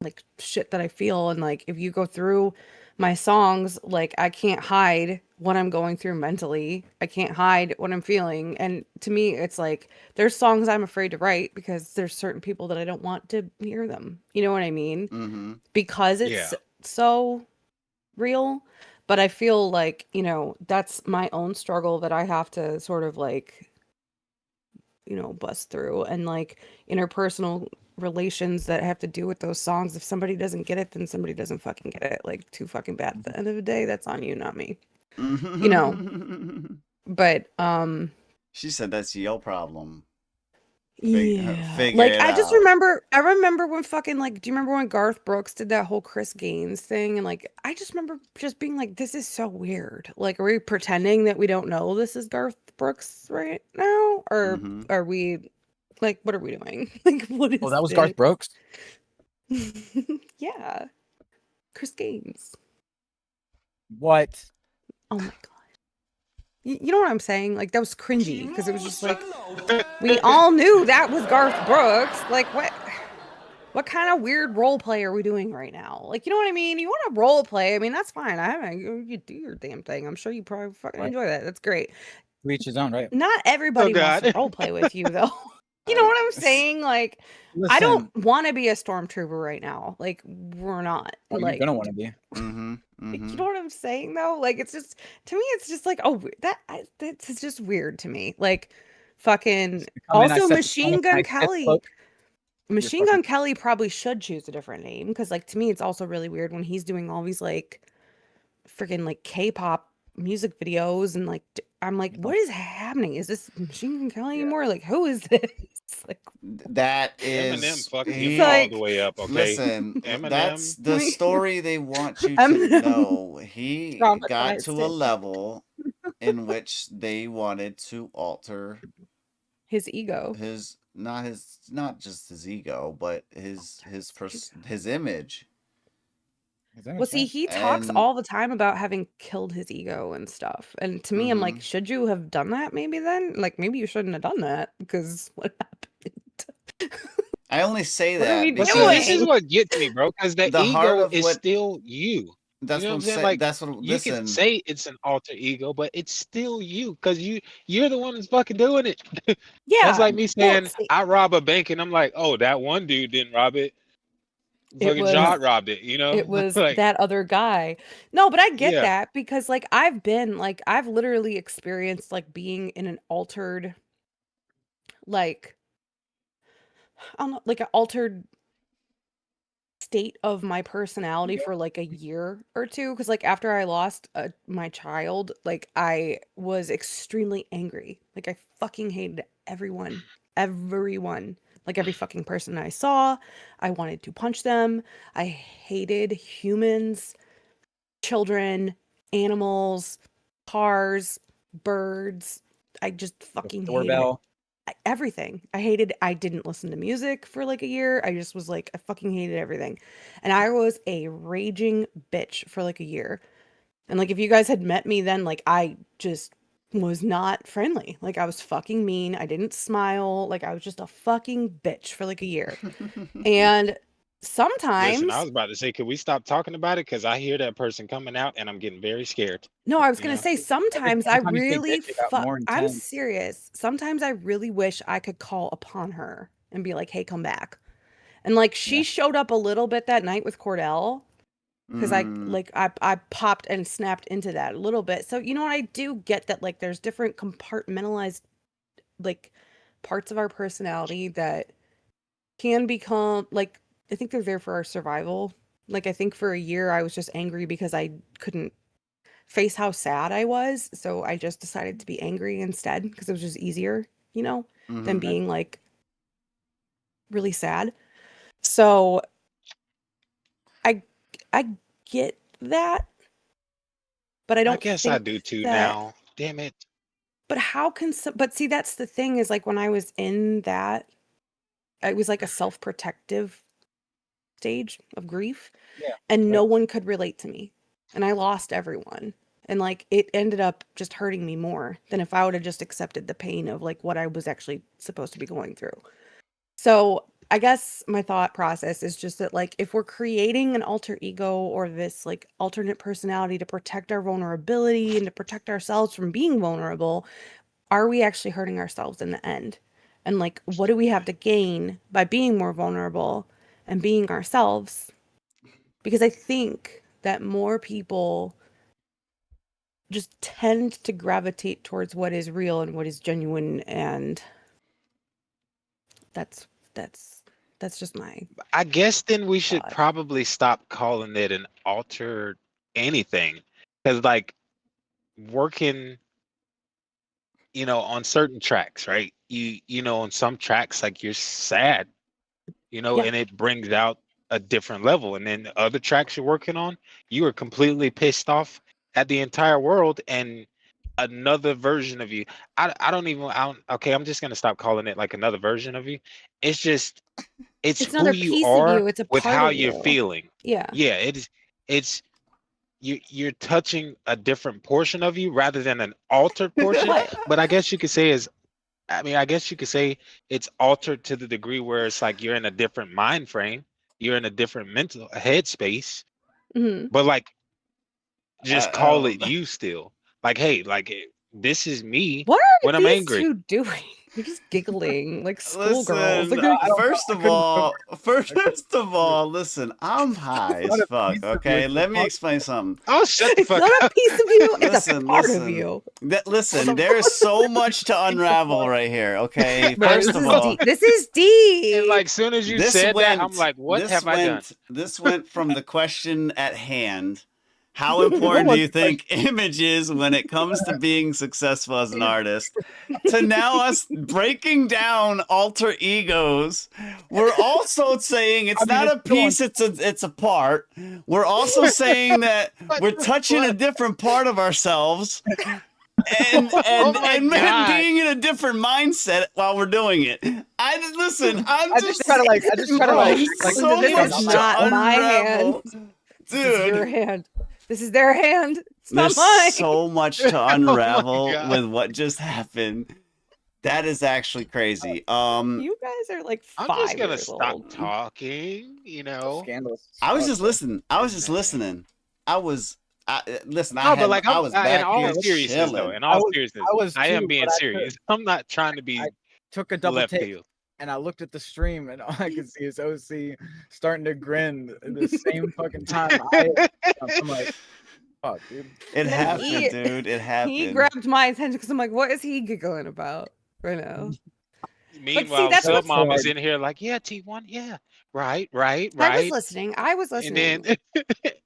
like shit that I feel. And like, if you go through my songs, like I can't hide what I'm going through mentally. I can't hide what I'm feeling. And to me, it's like, there's songs I'm afraid to write because there's certain people that I don't want to hear them. You know what I mean? Because it's so real. But I feel like, you know, that's my own struggle that I have to sort of like, you know, bust through and like interpersonal relations that have to do with those songs. If somebody doesn't get it, then somebody doesn't fucking get it. Like too fucking bad. At the end of the day, that's on you, not me. You know. But she said that's your problem. Yeah. Figure Like it I just out. remember when fucking like do you remember when Garth Brooks did that whole Chris Gaines thing and like I just remember just being like this is so weird. Like are we pretending that we don't know this is Garth Brooks right now or are we like what are we doing? Like what is Oh, that was this? Garth Brooks? Yeah. Chris Gaines. What? Oh my God. You know what I'm saying? Like that was cringy because it was just like we all knew that was Garth Brooks. Like what kind of weird role play are we doing right now? Like, you know what I mean? You want to role play? I mean, that's fine. You do your damn thing. I'm sure you probably fucking enjoy that. That's great. Reach his own, right? Not everybody wants to role play with you though. You know what I'm saying? Like, I don't want to be a stormtrooper right now. Like, we're not. Oh, like, you're gonna want to be. You know what I'm saying though? Like, it's just to me, it's just like, oh, that's just weird to me. Like, fucking. Also, Machine Gun Kelly. Machine Gun Kelly probably should choose a different name because, like, to me, it's also really weird when he's doing all these like, freaking like K-pop music videos and like I'm like, what is happening? Is this Machine Gun Kelly anymore? Like, who is this? Like, that is Eminem fucking him all the way up. Okay, listen, Eminem. that's the story they want you to know. He got to a level in which they wanted to alter his ego. Not just his ego, but his image. Well, see, he talks all the time about having killed his ego and stuff. And to me, I'm like, should you have done that maybe then? Like, maybe you shouldn't have done that because what happened? I only say that because this is what gets me, bro. Because the ego is still you. That's you know what I'm saying. saying. Like, that's what you can say it's an alter ego, but it's still you because you're the one that's fucking doing it. Yeah, that's like me saying I rob a bank and I'm like, oh, that one dude didn't rob it. Fucking Jod robbed it, you know? It was like, that other guy. No, but I get that because like I've literally experienced like being in an altered like I don't know, like an altered state of my personality for like a year or two because like after I lost my child, like I was extremely angry. Like I fucking hated everyone. Like every fucking person I saw, I wanted to punch them. I hated humans, children, animals, cars, birds. I just fucking hated everything. I didn't listen to music for like a year. I just was like, I fucking hated everything. And I was a raging bitch for like a year. And like, if you guys had met me then, like, I just was not friendly. Like, I was fucking mean. I didn't smile. Like, I was just a fucking bitch for like a year. And sometimes. Listen, I was about to say, could we stop talking about it? Because I hear that person coming out and I'm getting very scared. No, I was going to say, sometimes I really, I'm serious. Sometimes I really wish I could call upon her and be like, hey, come back. And like, she showed up a little bit that night with Cordell. Because I popped and snapped into that a little bit. So, you know what? I do get that, like, there's different compartmentalized, like, parts of our personality that can become, like, I think they're there for our survival. Like, I think for a year I was just angry because I couldn't face how sad I was. So I just decided to be angry instead because it was just easier, you know, than being, like, really sad. So I get that, but I don't guess think I do too that, now. Damn it. but how can but see, that's the thing, is like when I was in that, it was like a self-protective stage of grief, Yeah. and no one could relate to me, and I lost everyone, and like it ended up just hurting me more than if I would have just accepted the pain of like what I was actually supposed to be going through. So I guess my thought process is just that, like, if we're creating an alter ego or this like alternate personality to protect our vulnerability and to protect ourselves from being vulnerable, are we actually hurting ourselves in the end? And like, what do we have to gain by being more vulnerable and being ourselves? Because I think that more people just tend to gravitate towards what is real and what is genuine, and that's just my I guess then we should thought. probably stop calling it an alter anything, because like working, on certain tracks, right? On some tracks, like you're sad, Yeah. and it brings out a different level, and then the other tracks you're working on, you are completely pissed off at the entire world and another version of you. Okay, I'm just gonna stop calling it like another version of you. It's just it's It's who another you piece of are you. It's a with part how of you're you. feeling. Yeah. Yeah, it's you're touching a different portion of you rather than an altered portion. But But I guess you could say it's altered to the degree where it's like you're in a different mind frame, you're in a different mental headspace, Mhm. but like just call Uh-oh. it you still. Like, hey, like this is me What are when I'm these angry. two doing? You're just giggling like schoolgirls. Listen, Like, first of all, listen, I'm high as fuck, okay? Let me explain something. Oh, shut the it's fuck not a up. piece of you, it's a Listen, part of listen. you. Listen, there's so much to unravel right here, okay? Bro, First this of is all, deep. This is deep. And like soon as you said that, I'm like, what have I done? This went from the question at hand. How important do you think image is when it comes to being successful as an artist? To now us breaking down alter egos. We're also saying it's not a piece, it's a part. We're also saying that we're touching a different part of ourselves and being in a different mindset while we're doing it. I'm just try to like this is not my hand. This is your hand. This is their hand. It's There's not mine. so much to unravel with what just happened. That is actually crazy. You guys are like 5 I'm just gonna years stop old. talking, Scandalous. I was just listening. I was listening. Listen, No, but like I was back in all here seriousness though, chilling. in all seriousness, I am too, being but serious. I'm not trying to be took a double left take field. and I looked at the stream and all I could see is OC starting to grin at the same fucking time. I'm like, fuck, dude. It happened, dude. It happened. He grabbed my attention because I'm like, what is he giggling about right now? Meanwhile, that's Sub what's Mom is hard. in here like, yeah, T1, yeah, right. I was listening.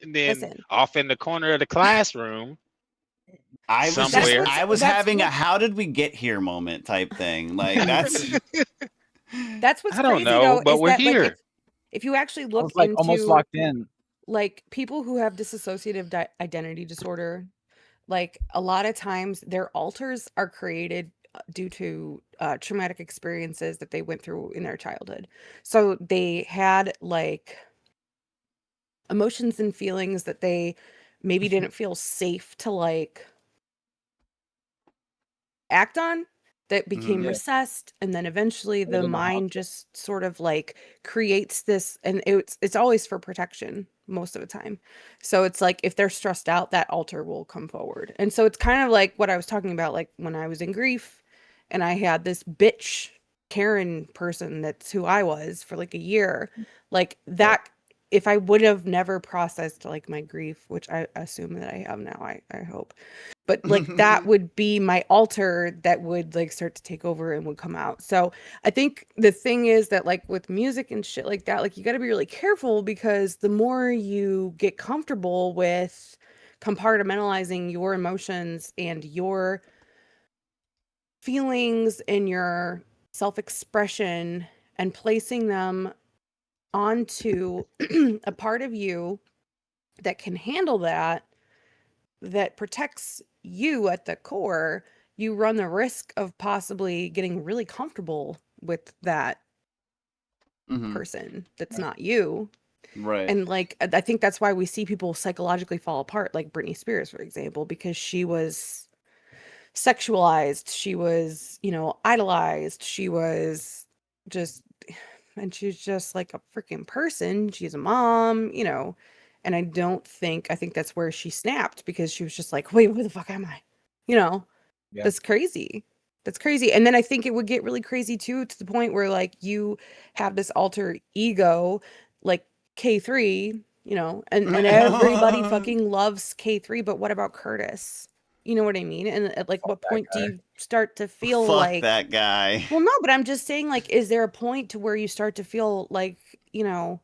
And then off in the corner of the classroom, I was that's having a what- how did we get here moment type thing. Like that's what's I don't crazy know, though, but is we're that here. like if you actually I look was like into almost locked in. like people who have dissociative identity disorder, like a lot of times their alters are created due to traumatic experiences that they went through in their childhood. So they had like emotions and feelings that they maybe didn't feel safe to like act on, that became Yeah. recessed, and then eventually the in the house. mind just sort of like creates this, and it's always for protection most of the time. So it's like if they're stressed out, that alter will come forward. And so it's kind of like what I was talking about, like when I was in grief and I had this bitch Karen person that's who I was for like a year, like that. If I would have never processed like my grief, which I assume that I have now, I hope, but like that would be my alter that would like start to take over and would come out. So I think the thing is that like with music and shit like that, like you got to be really careful, because the more you get comfortable with compartmentalizing your emotions and your feelings and your self-expression and placing them onto a part of you that can handle that protects you at the core, you run the risk of possibly getting really comfortable with that person that's not you. Right. And like, I think that's why we see people psychologically fall apart, like Britney Spears, for example, because she was sexualized, she was, you know, idolized, she was just, and she's just like a freaking person. She's a mom, you know, and I think that's where she snapped, because she was just like, wait, who the fuck am I? You know, that's crazy. That's crazy. And then I think it would get really crazy too, to the point where like you have this alter ego, like K3, you know, and everybody fucking loves K3, but what about Curtis? You know what I mean? And at like what point do you start to feel Fuck like that guy? Well, no, but I'm just saying, like, is there a point to where you start to feel like, you know,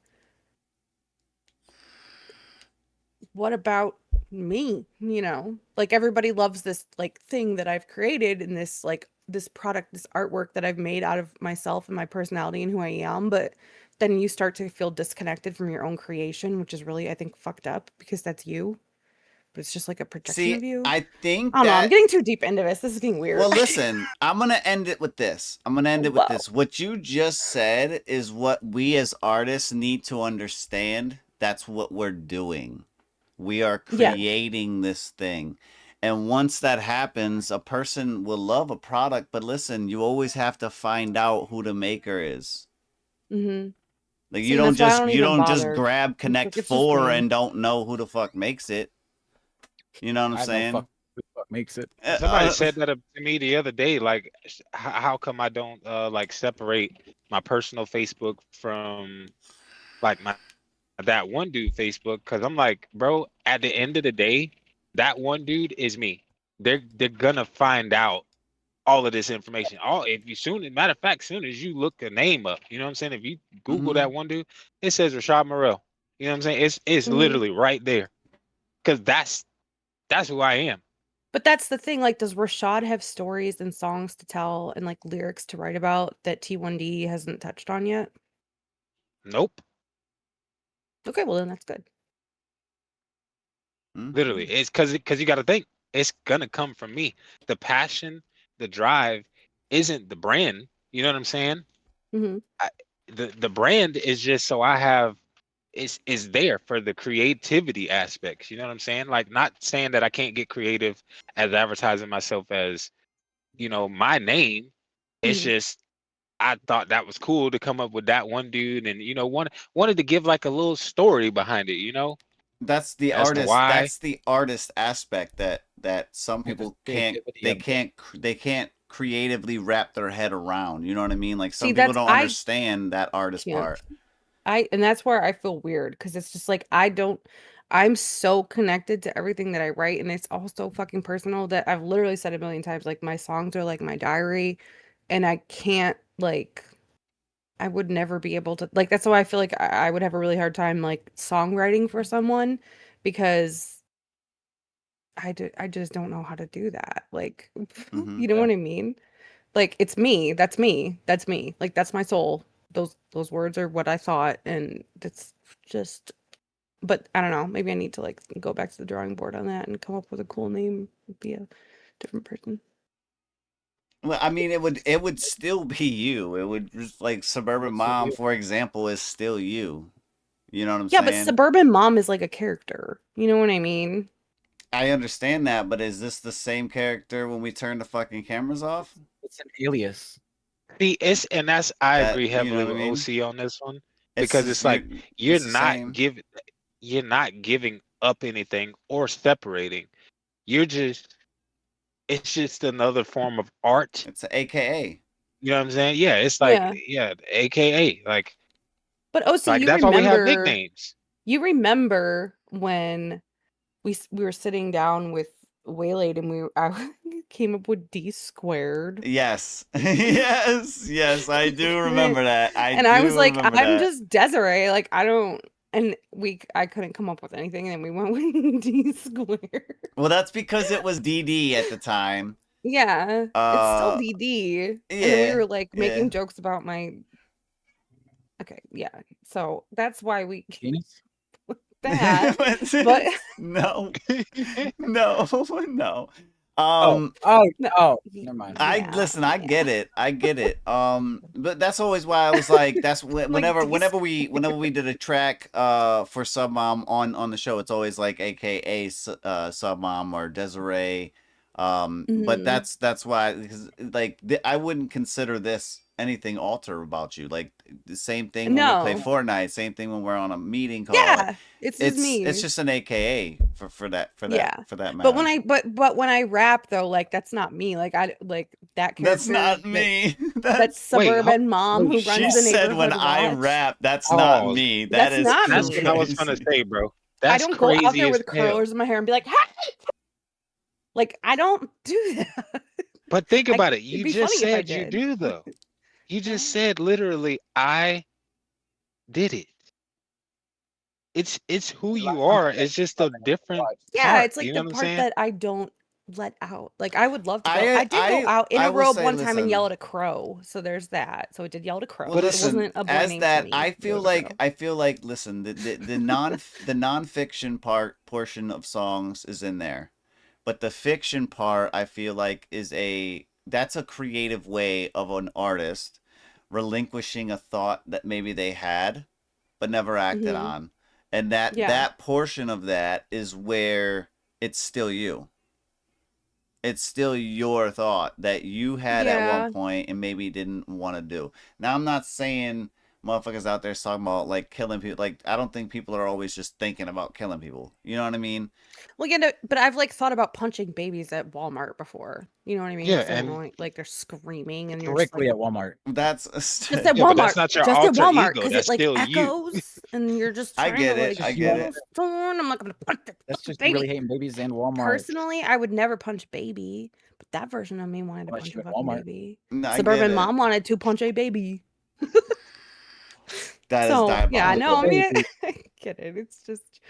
what about me? You know, like everybody loves this like thing that I've created, and this like this product, this artwork that I've made out of myself and my personality and who I am, but then you start to feel disconnected from your own creation, which is really, I think, fucked up, because that's you. But it's just like a projection of you. I think I don't know. I'm getting too deep into this. This is getting weird. Well, listen, I'm going to end it with this. What you just said is what we as artists need to understand. That's what we're doing. We are creating this thing. And once that happens, a person will love a product. But listen, you always have to find out who the maker is. Mm-hmm. Like you don't just grab Connect 4 and don't know who the fuck makes it. You know what I'm saying? Who the fuck makes it? Somebody said that to me the other day. Like, how come I don't like separate my personal Facebook from like my that one dude Facebook? Because I'm like, bro, at the end of the day, that one dude is me. They're gonna find out all of this information. Matter of fact, soon as you look a name up, you know what I'm saying? If you Google that one dude, it says Rashad Morel. You know what I'm saying? It's literally right there. Because that's who I am. But that's the thing. Like, does Rashad have stories and songs to tell and like lyrics to write about that T1D hasn't touched on yet? Nope. Okay, well then that's good. Literally, it's because you got to think it's gonna come from me. The passion, the drive, isn't the brand. You know what I'm saying? Mm-hmm. The brand is just so I have. Is there for the creativity aspects. You know what I'm saying? Like, not saying that I can't get creative as advertising myself as, you know, my name. It's just I thought that was cool to come up with that one dude, and you know, wanted to give like a little story behind it. You know, that's the artist. That's the artist aspect that some people can't creatively wrap their head around. You know what I mean? Like some people don't understand that artist part. And that's where I feel weird, because it's just like I'm so connected to everything that I write, and it's all so fucking personal that I've literally said a million times, like my songs are like my diary, and I can't, like, I would never be able to, like, that's why I feel like I would have a really hard time like songwriting for someone, because I just don't know how to do that. Like, you know what I mean? Like, it's me. That's me. That's me. Like, that's my soul. Those words are what I thought, and that's just. But I don't know. Maybe I need to like go back to the drawing board on that and come up with a cool name. Be a different person. Well, I mean, it would still be you. It would just like Suburban Mom, for example, is still you. You know what I'm saying? Yeah, but Suburban Mom is like a character. You know what I mean? I understand that, but is this the same character when we turn the fucking cameras off? It's an alias. See, I agree heavily with OC on this one, because it's like you're not giving up anything or separating. It's just another form of art. It's an AKA. You know what I'm saying? Yeah, it's like AKA. Like, but OC, like, that's why we have nicknames. You remember when we were sitting down with Waylaid and I came up with D squared. Yes. yes, I do remember that. I was like, I'm just Desiree. Like, I couldn't come up with anything, and then we went with D squared. Well, that's because it was DD at the time. Yeah, it's still DD. Yeah, and then we were like making jokes about my Okay, yeah. So that's why we Penis? that. But no, no, no. Oh, never mind. Listen, I get it. I get it. But that's always why I was like, that's whenever we did a track for Sub Mom on the show, it's always like AKA Sub Mom or Desiree. But that's why, because like I wouldn't consider this anything alter about you. Like the same thing when we play Fortnite, same thing when we're on a meeting call. Yeah, it's me. It's just an AKA for that matter. But when when I rap though, like that's not me. Like I like that character. That's not me. That's Suburban Mom who runs the neighborhood. She said when I rap, that's not me. That's not me. That's what I was gonna say, bro. That's I don't crazy go out there with as hell. curlers in my hair and be like, hey! Like I don't do that. But think about it. it'd You be just funny if I said you did. do though. You just said literally, I did it. It's who you are. It's just a different Yeah, part. it's like You know the what I'm part saying? that I don't let out. Like I would love to go. I did go out in I a will robe say, one time and listen. yell at a crow. So there's that. So I did yell at a crow. Well, but listen, it wasn't a boy as named that, Timmy. I It feel was a crow. like, listen, the nonfiction portion of songs is in there, but the fiction part, I feel like, that's a creative way of an artist relinquishing a thought that maybe they had, but never acted on, and that portion of that is where it's still you. It's still your thought that you had at one point and maybe didn't want to do. Now, I'm not saying motherfuckers out there talking about like killing people. Like, I don't think people are always just thinking about killing people. You know what I mean? Well, you know, but I've like thought about punching babies at Walmart before. You know what I mean? Yeah, It's and annoying. Like they're screaming and you're Directly just at Walmart. That's just at Yeah, but Walmart. that's not your Just at alter Walmart ego. because That's it like still you. echoes and you're just I trying get to it. like I get it. phone. I'm like, I'm gonna punch that That's just baby. really hating babies and Walmart. Personally, I would never punch baby, but that version of me wanted to Unless punch you're a at fucking Walmart. baby. No, I get Suburban it. Mom wanted to punch a baby. That is So diabolical. yeah, no, I mean, I get it. It's just.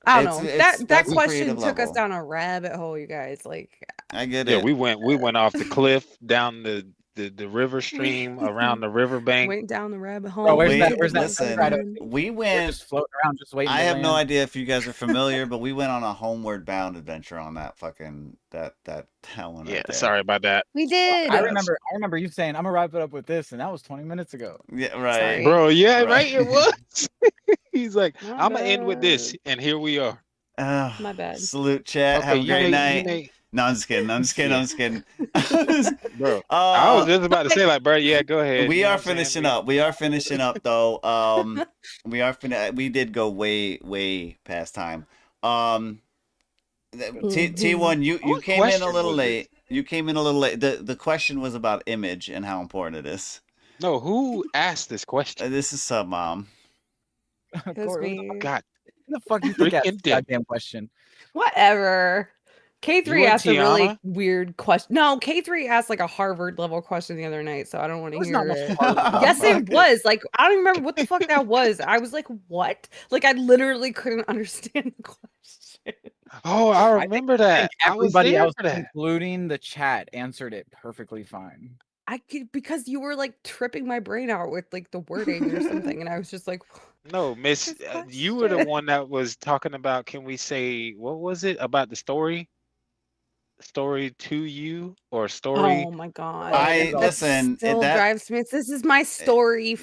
I don't know. That That's a question creative took us level. down a rabbit hole, you guys. Like, I get Yeah, it. we went off the cliff, down the river stream, around the riverbank. went down the rabbit hole. Bro, where's into that? the Listen, ocean. we We're went. just floating around, just waiting. I to have no land. idea if you guys are familiar, but we went on a homeward bound adventure on that fucking that one. Yeah, right there. sorry about that. We did. I remember you saying, "I'm gonna wrap it up with this," and that was 20 minutes ago. Yeah, right. Sorry. Bro, yeah, Right. right, it was. He's like, My I'm gonna end with this, bad. and here we are. My bad. Salute, chat. Okay, Have a you great may- night. No, I'm just kidding. I'm just kidding. I'm just kidding. Bro, I was just about to say, like, bro, yeah, go ahead. We You know are what I'm saying? finishing up. We are finishing up, though. We did go way past time. T1, you What came in a question little was late. You came in a little late. The question was about image and how important it is. No, who asked this question? This is Sub Mom. It was me. God, Who the fuck you think asked freaking this dick. goddamn question? Whatever. You K3 and asked a really Tiana? weird question. No, K3 asked like a Harvard level question the other night, so I don't want to was hear not no it. Harvard Yes, level. it was. Like, I don't even remember what the fuck that was. I was like, what? Like, I literally couldn't understand the question. Oh, I remember that. I was Everybody there else, for that. including the chat, answered it perfectly fine. Because you were like tripping my brain out with like the wording or something, and I was just like, No, Miss, you were the one that was talking about. Can we say what was it about the story? Story to you or story? oh my god. I That listen. still That drives me. This is my story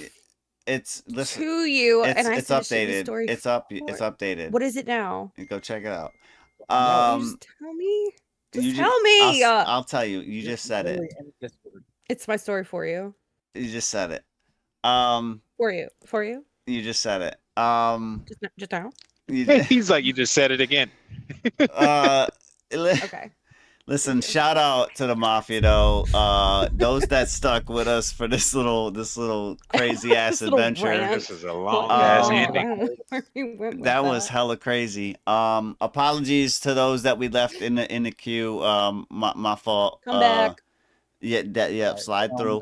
it's listen. to you, It's and I it's said it should be updated. story It's for- updated. What is it now? You go check it out. You just tell me. Just you tell me. I'll tell you. You just said it. It's my story for you. You just said it. For you. For you. You just said it. Just now. He's like, you just said it again. Okay. Listen, shout out to the Mafia though. Those that stuck with us for this little crazy ass This little adventure. rant. This is a long ass ending. Where we went with That was hella crazy. Apologies to those that we left in the queue. My fault. Come back. Slide through.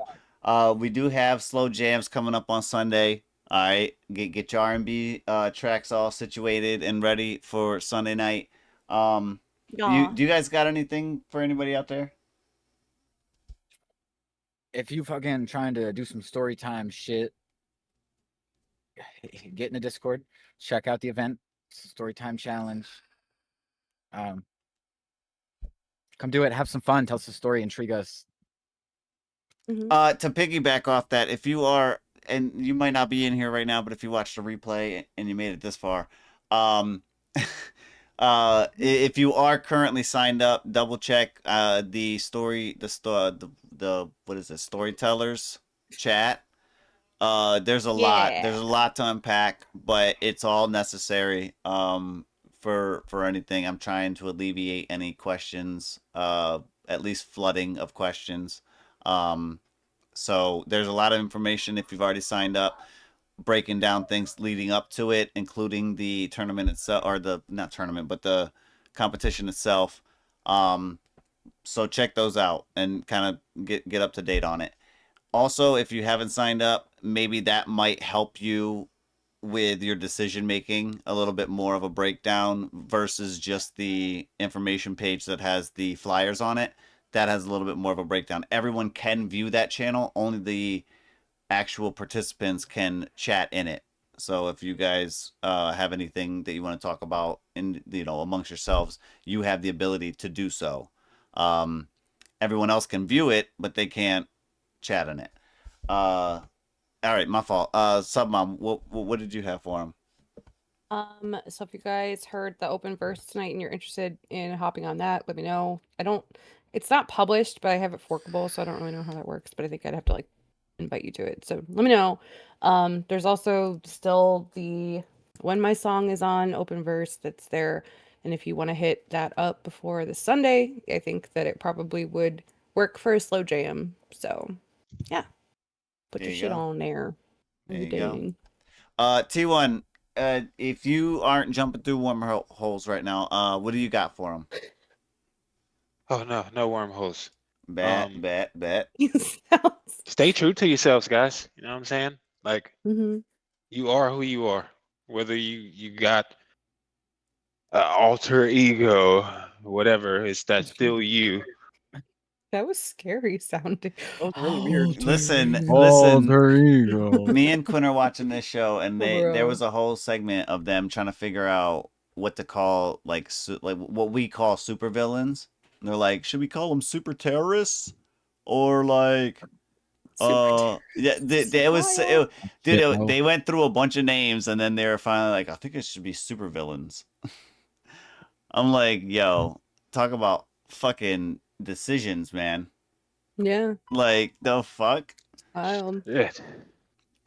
We do have SlowJams coming up on Sunday. All right, get your R&B tracks all situated and ready for Sunday night. Do you guys got anything for anybody out there? If you fucking trying to do some story time shit, get in the Discord, check out the event, Storytime Challenge. Come do it, have some fun, tell us a story, intrigue us. To piggyback off that, if you are, and you might not be in here right now, but if you watched the replay and you made it this far, if you are currently signed up, double check the what is it, storytellers chat. There's a lot to unpack, but it's all necessary for anything. I'm trying to alleviate any questions, at least flooding of questions. So there's a lot of information if you've already signed up, breaking down things leading up to it, including the tournament itself, or not tournament, but the competition itself. So check those out and kind of get up to date on it. Also, if you haven't signed up, maybe that might help you with your decision making, a little bit more of a breakdown versus just the information page that has the flyers on it. That has a little bit more of a breakdown. Everyone can view that channel, only the actual participants can chat in it. So if you guys have anything that you want to talk about in, amongst yourselves, you have the ability to do so. Everyone else can view it, but they can't chat in it. All right, my fault. Submom, what did you have for him? So if you guys heard the open verse tonight and you're interested in hopping on that, let me know. It's not published, but I have it forkable, so I don't really know how that works, but I think I'd have to invite you to it. So let me know. There's also still the When My Song is on open verse that's there. And if you want to hit that up before the Sunday, I think that it probably would work for a slow jam. So yeah. Put your shit on there. There you go. T1, if you aren't jumping through wormholes right now, what do you got for them? Oh no wormholes. Bet. Stay true to yourselves, guys. You know what I'm saying? Like, you are who you are. Whether you got an alter ego, whatever, that's still you. That was scary sounding. That was really weird. Listen. Me and Quinn are watching this show, and there was a whole segment of them trying to figure out what to call like what we call supervillains. And they're like, should we call them super terrorists or like? They went through a bunch of names, and then they were finally like, I think it should be supervillains. I'm like, yo, talk about fucking decisions, man. Yeah. Like the fuck. Wild. Yeah.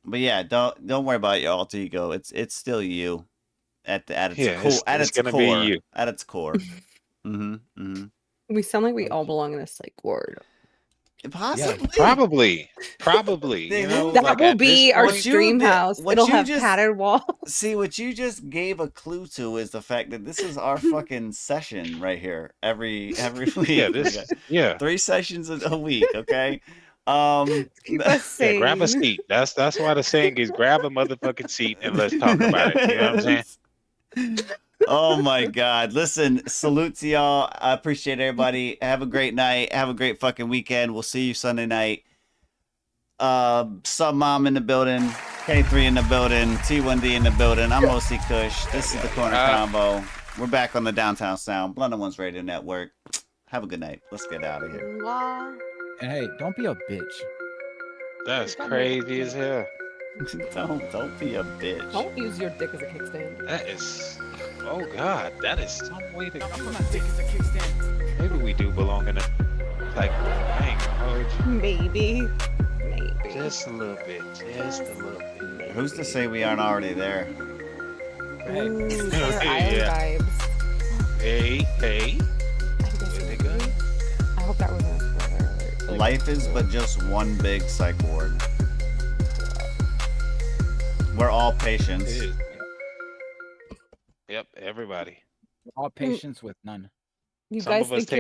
But yeah, don't worry about your alter ego. It's still you at its core. At its core. We sound like we all belong in a psych ward. Possibly. Yeah, probably. That will be our stream house. It'll have padded walls. See, what you just gave a clue to is the fact that this is our fucking session right here every week. Yeah, 3 sessions a week. Okay. Grab a seat. That's why the saying is grab a motherfucking seat and let's talk about it. You know what I'm saying? Oh my God. Listen, salute to y'all. I appreciate everybody. Have a great night. Have a great fucking weekend. We'll see you Sunday night. Submom in the building. K3 in the building. T1D in the building. I'm OC Kush. This is the Korner Konvo. We're back on the Downtown Sound, Blunt Ones Radio Network. Have a good night. Let's get out of here. And hey, don't be a bitch. That's crazy as hell. Don't be a bitch. Don't use your dick as a kickstand. That is, oh God, that is some way to. Dick as a kickstand. Maybe we do belong in a like Maybe. Just a little bit. Who's to say we aren't already there? Ooh, yeah. Vibes. Hey. I hope that wasn't a spoiler alert. Life is but just one big psych ward. We're all patients. Yep, everybody. All patients with none. You Some guys of us think take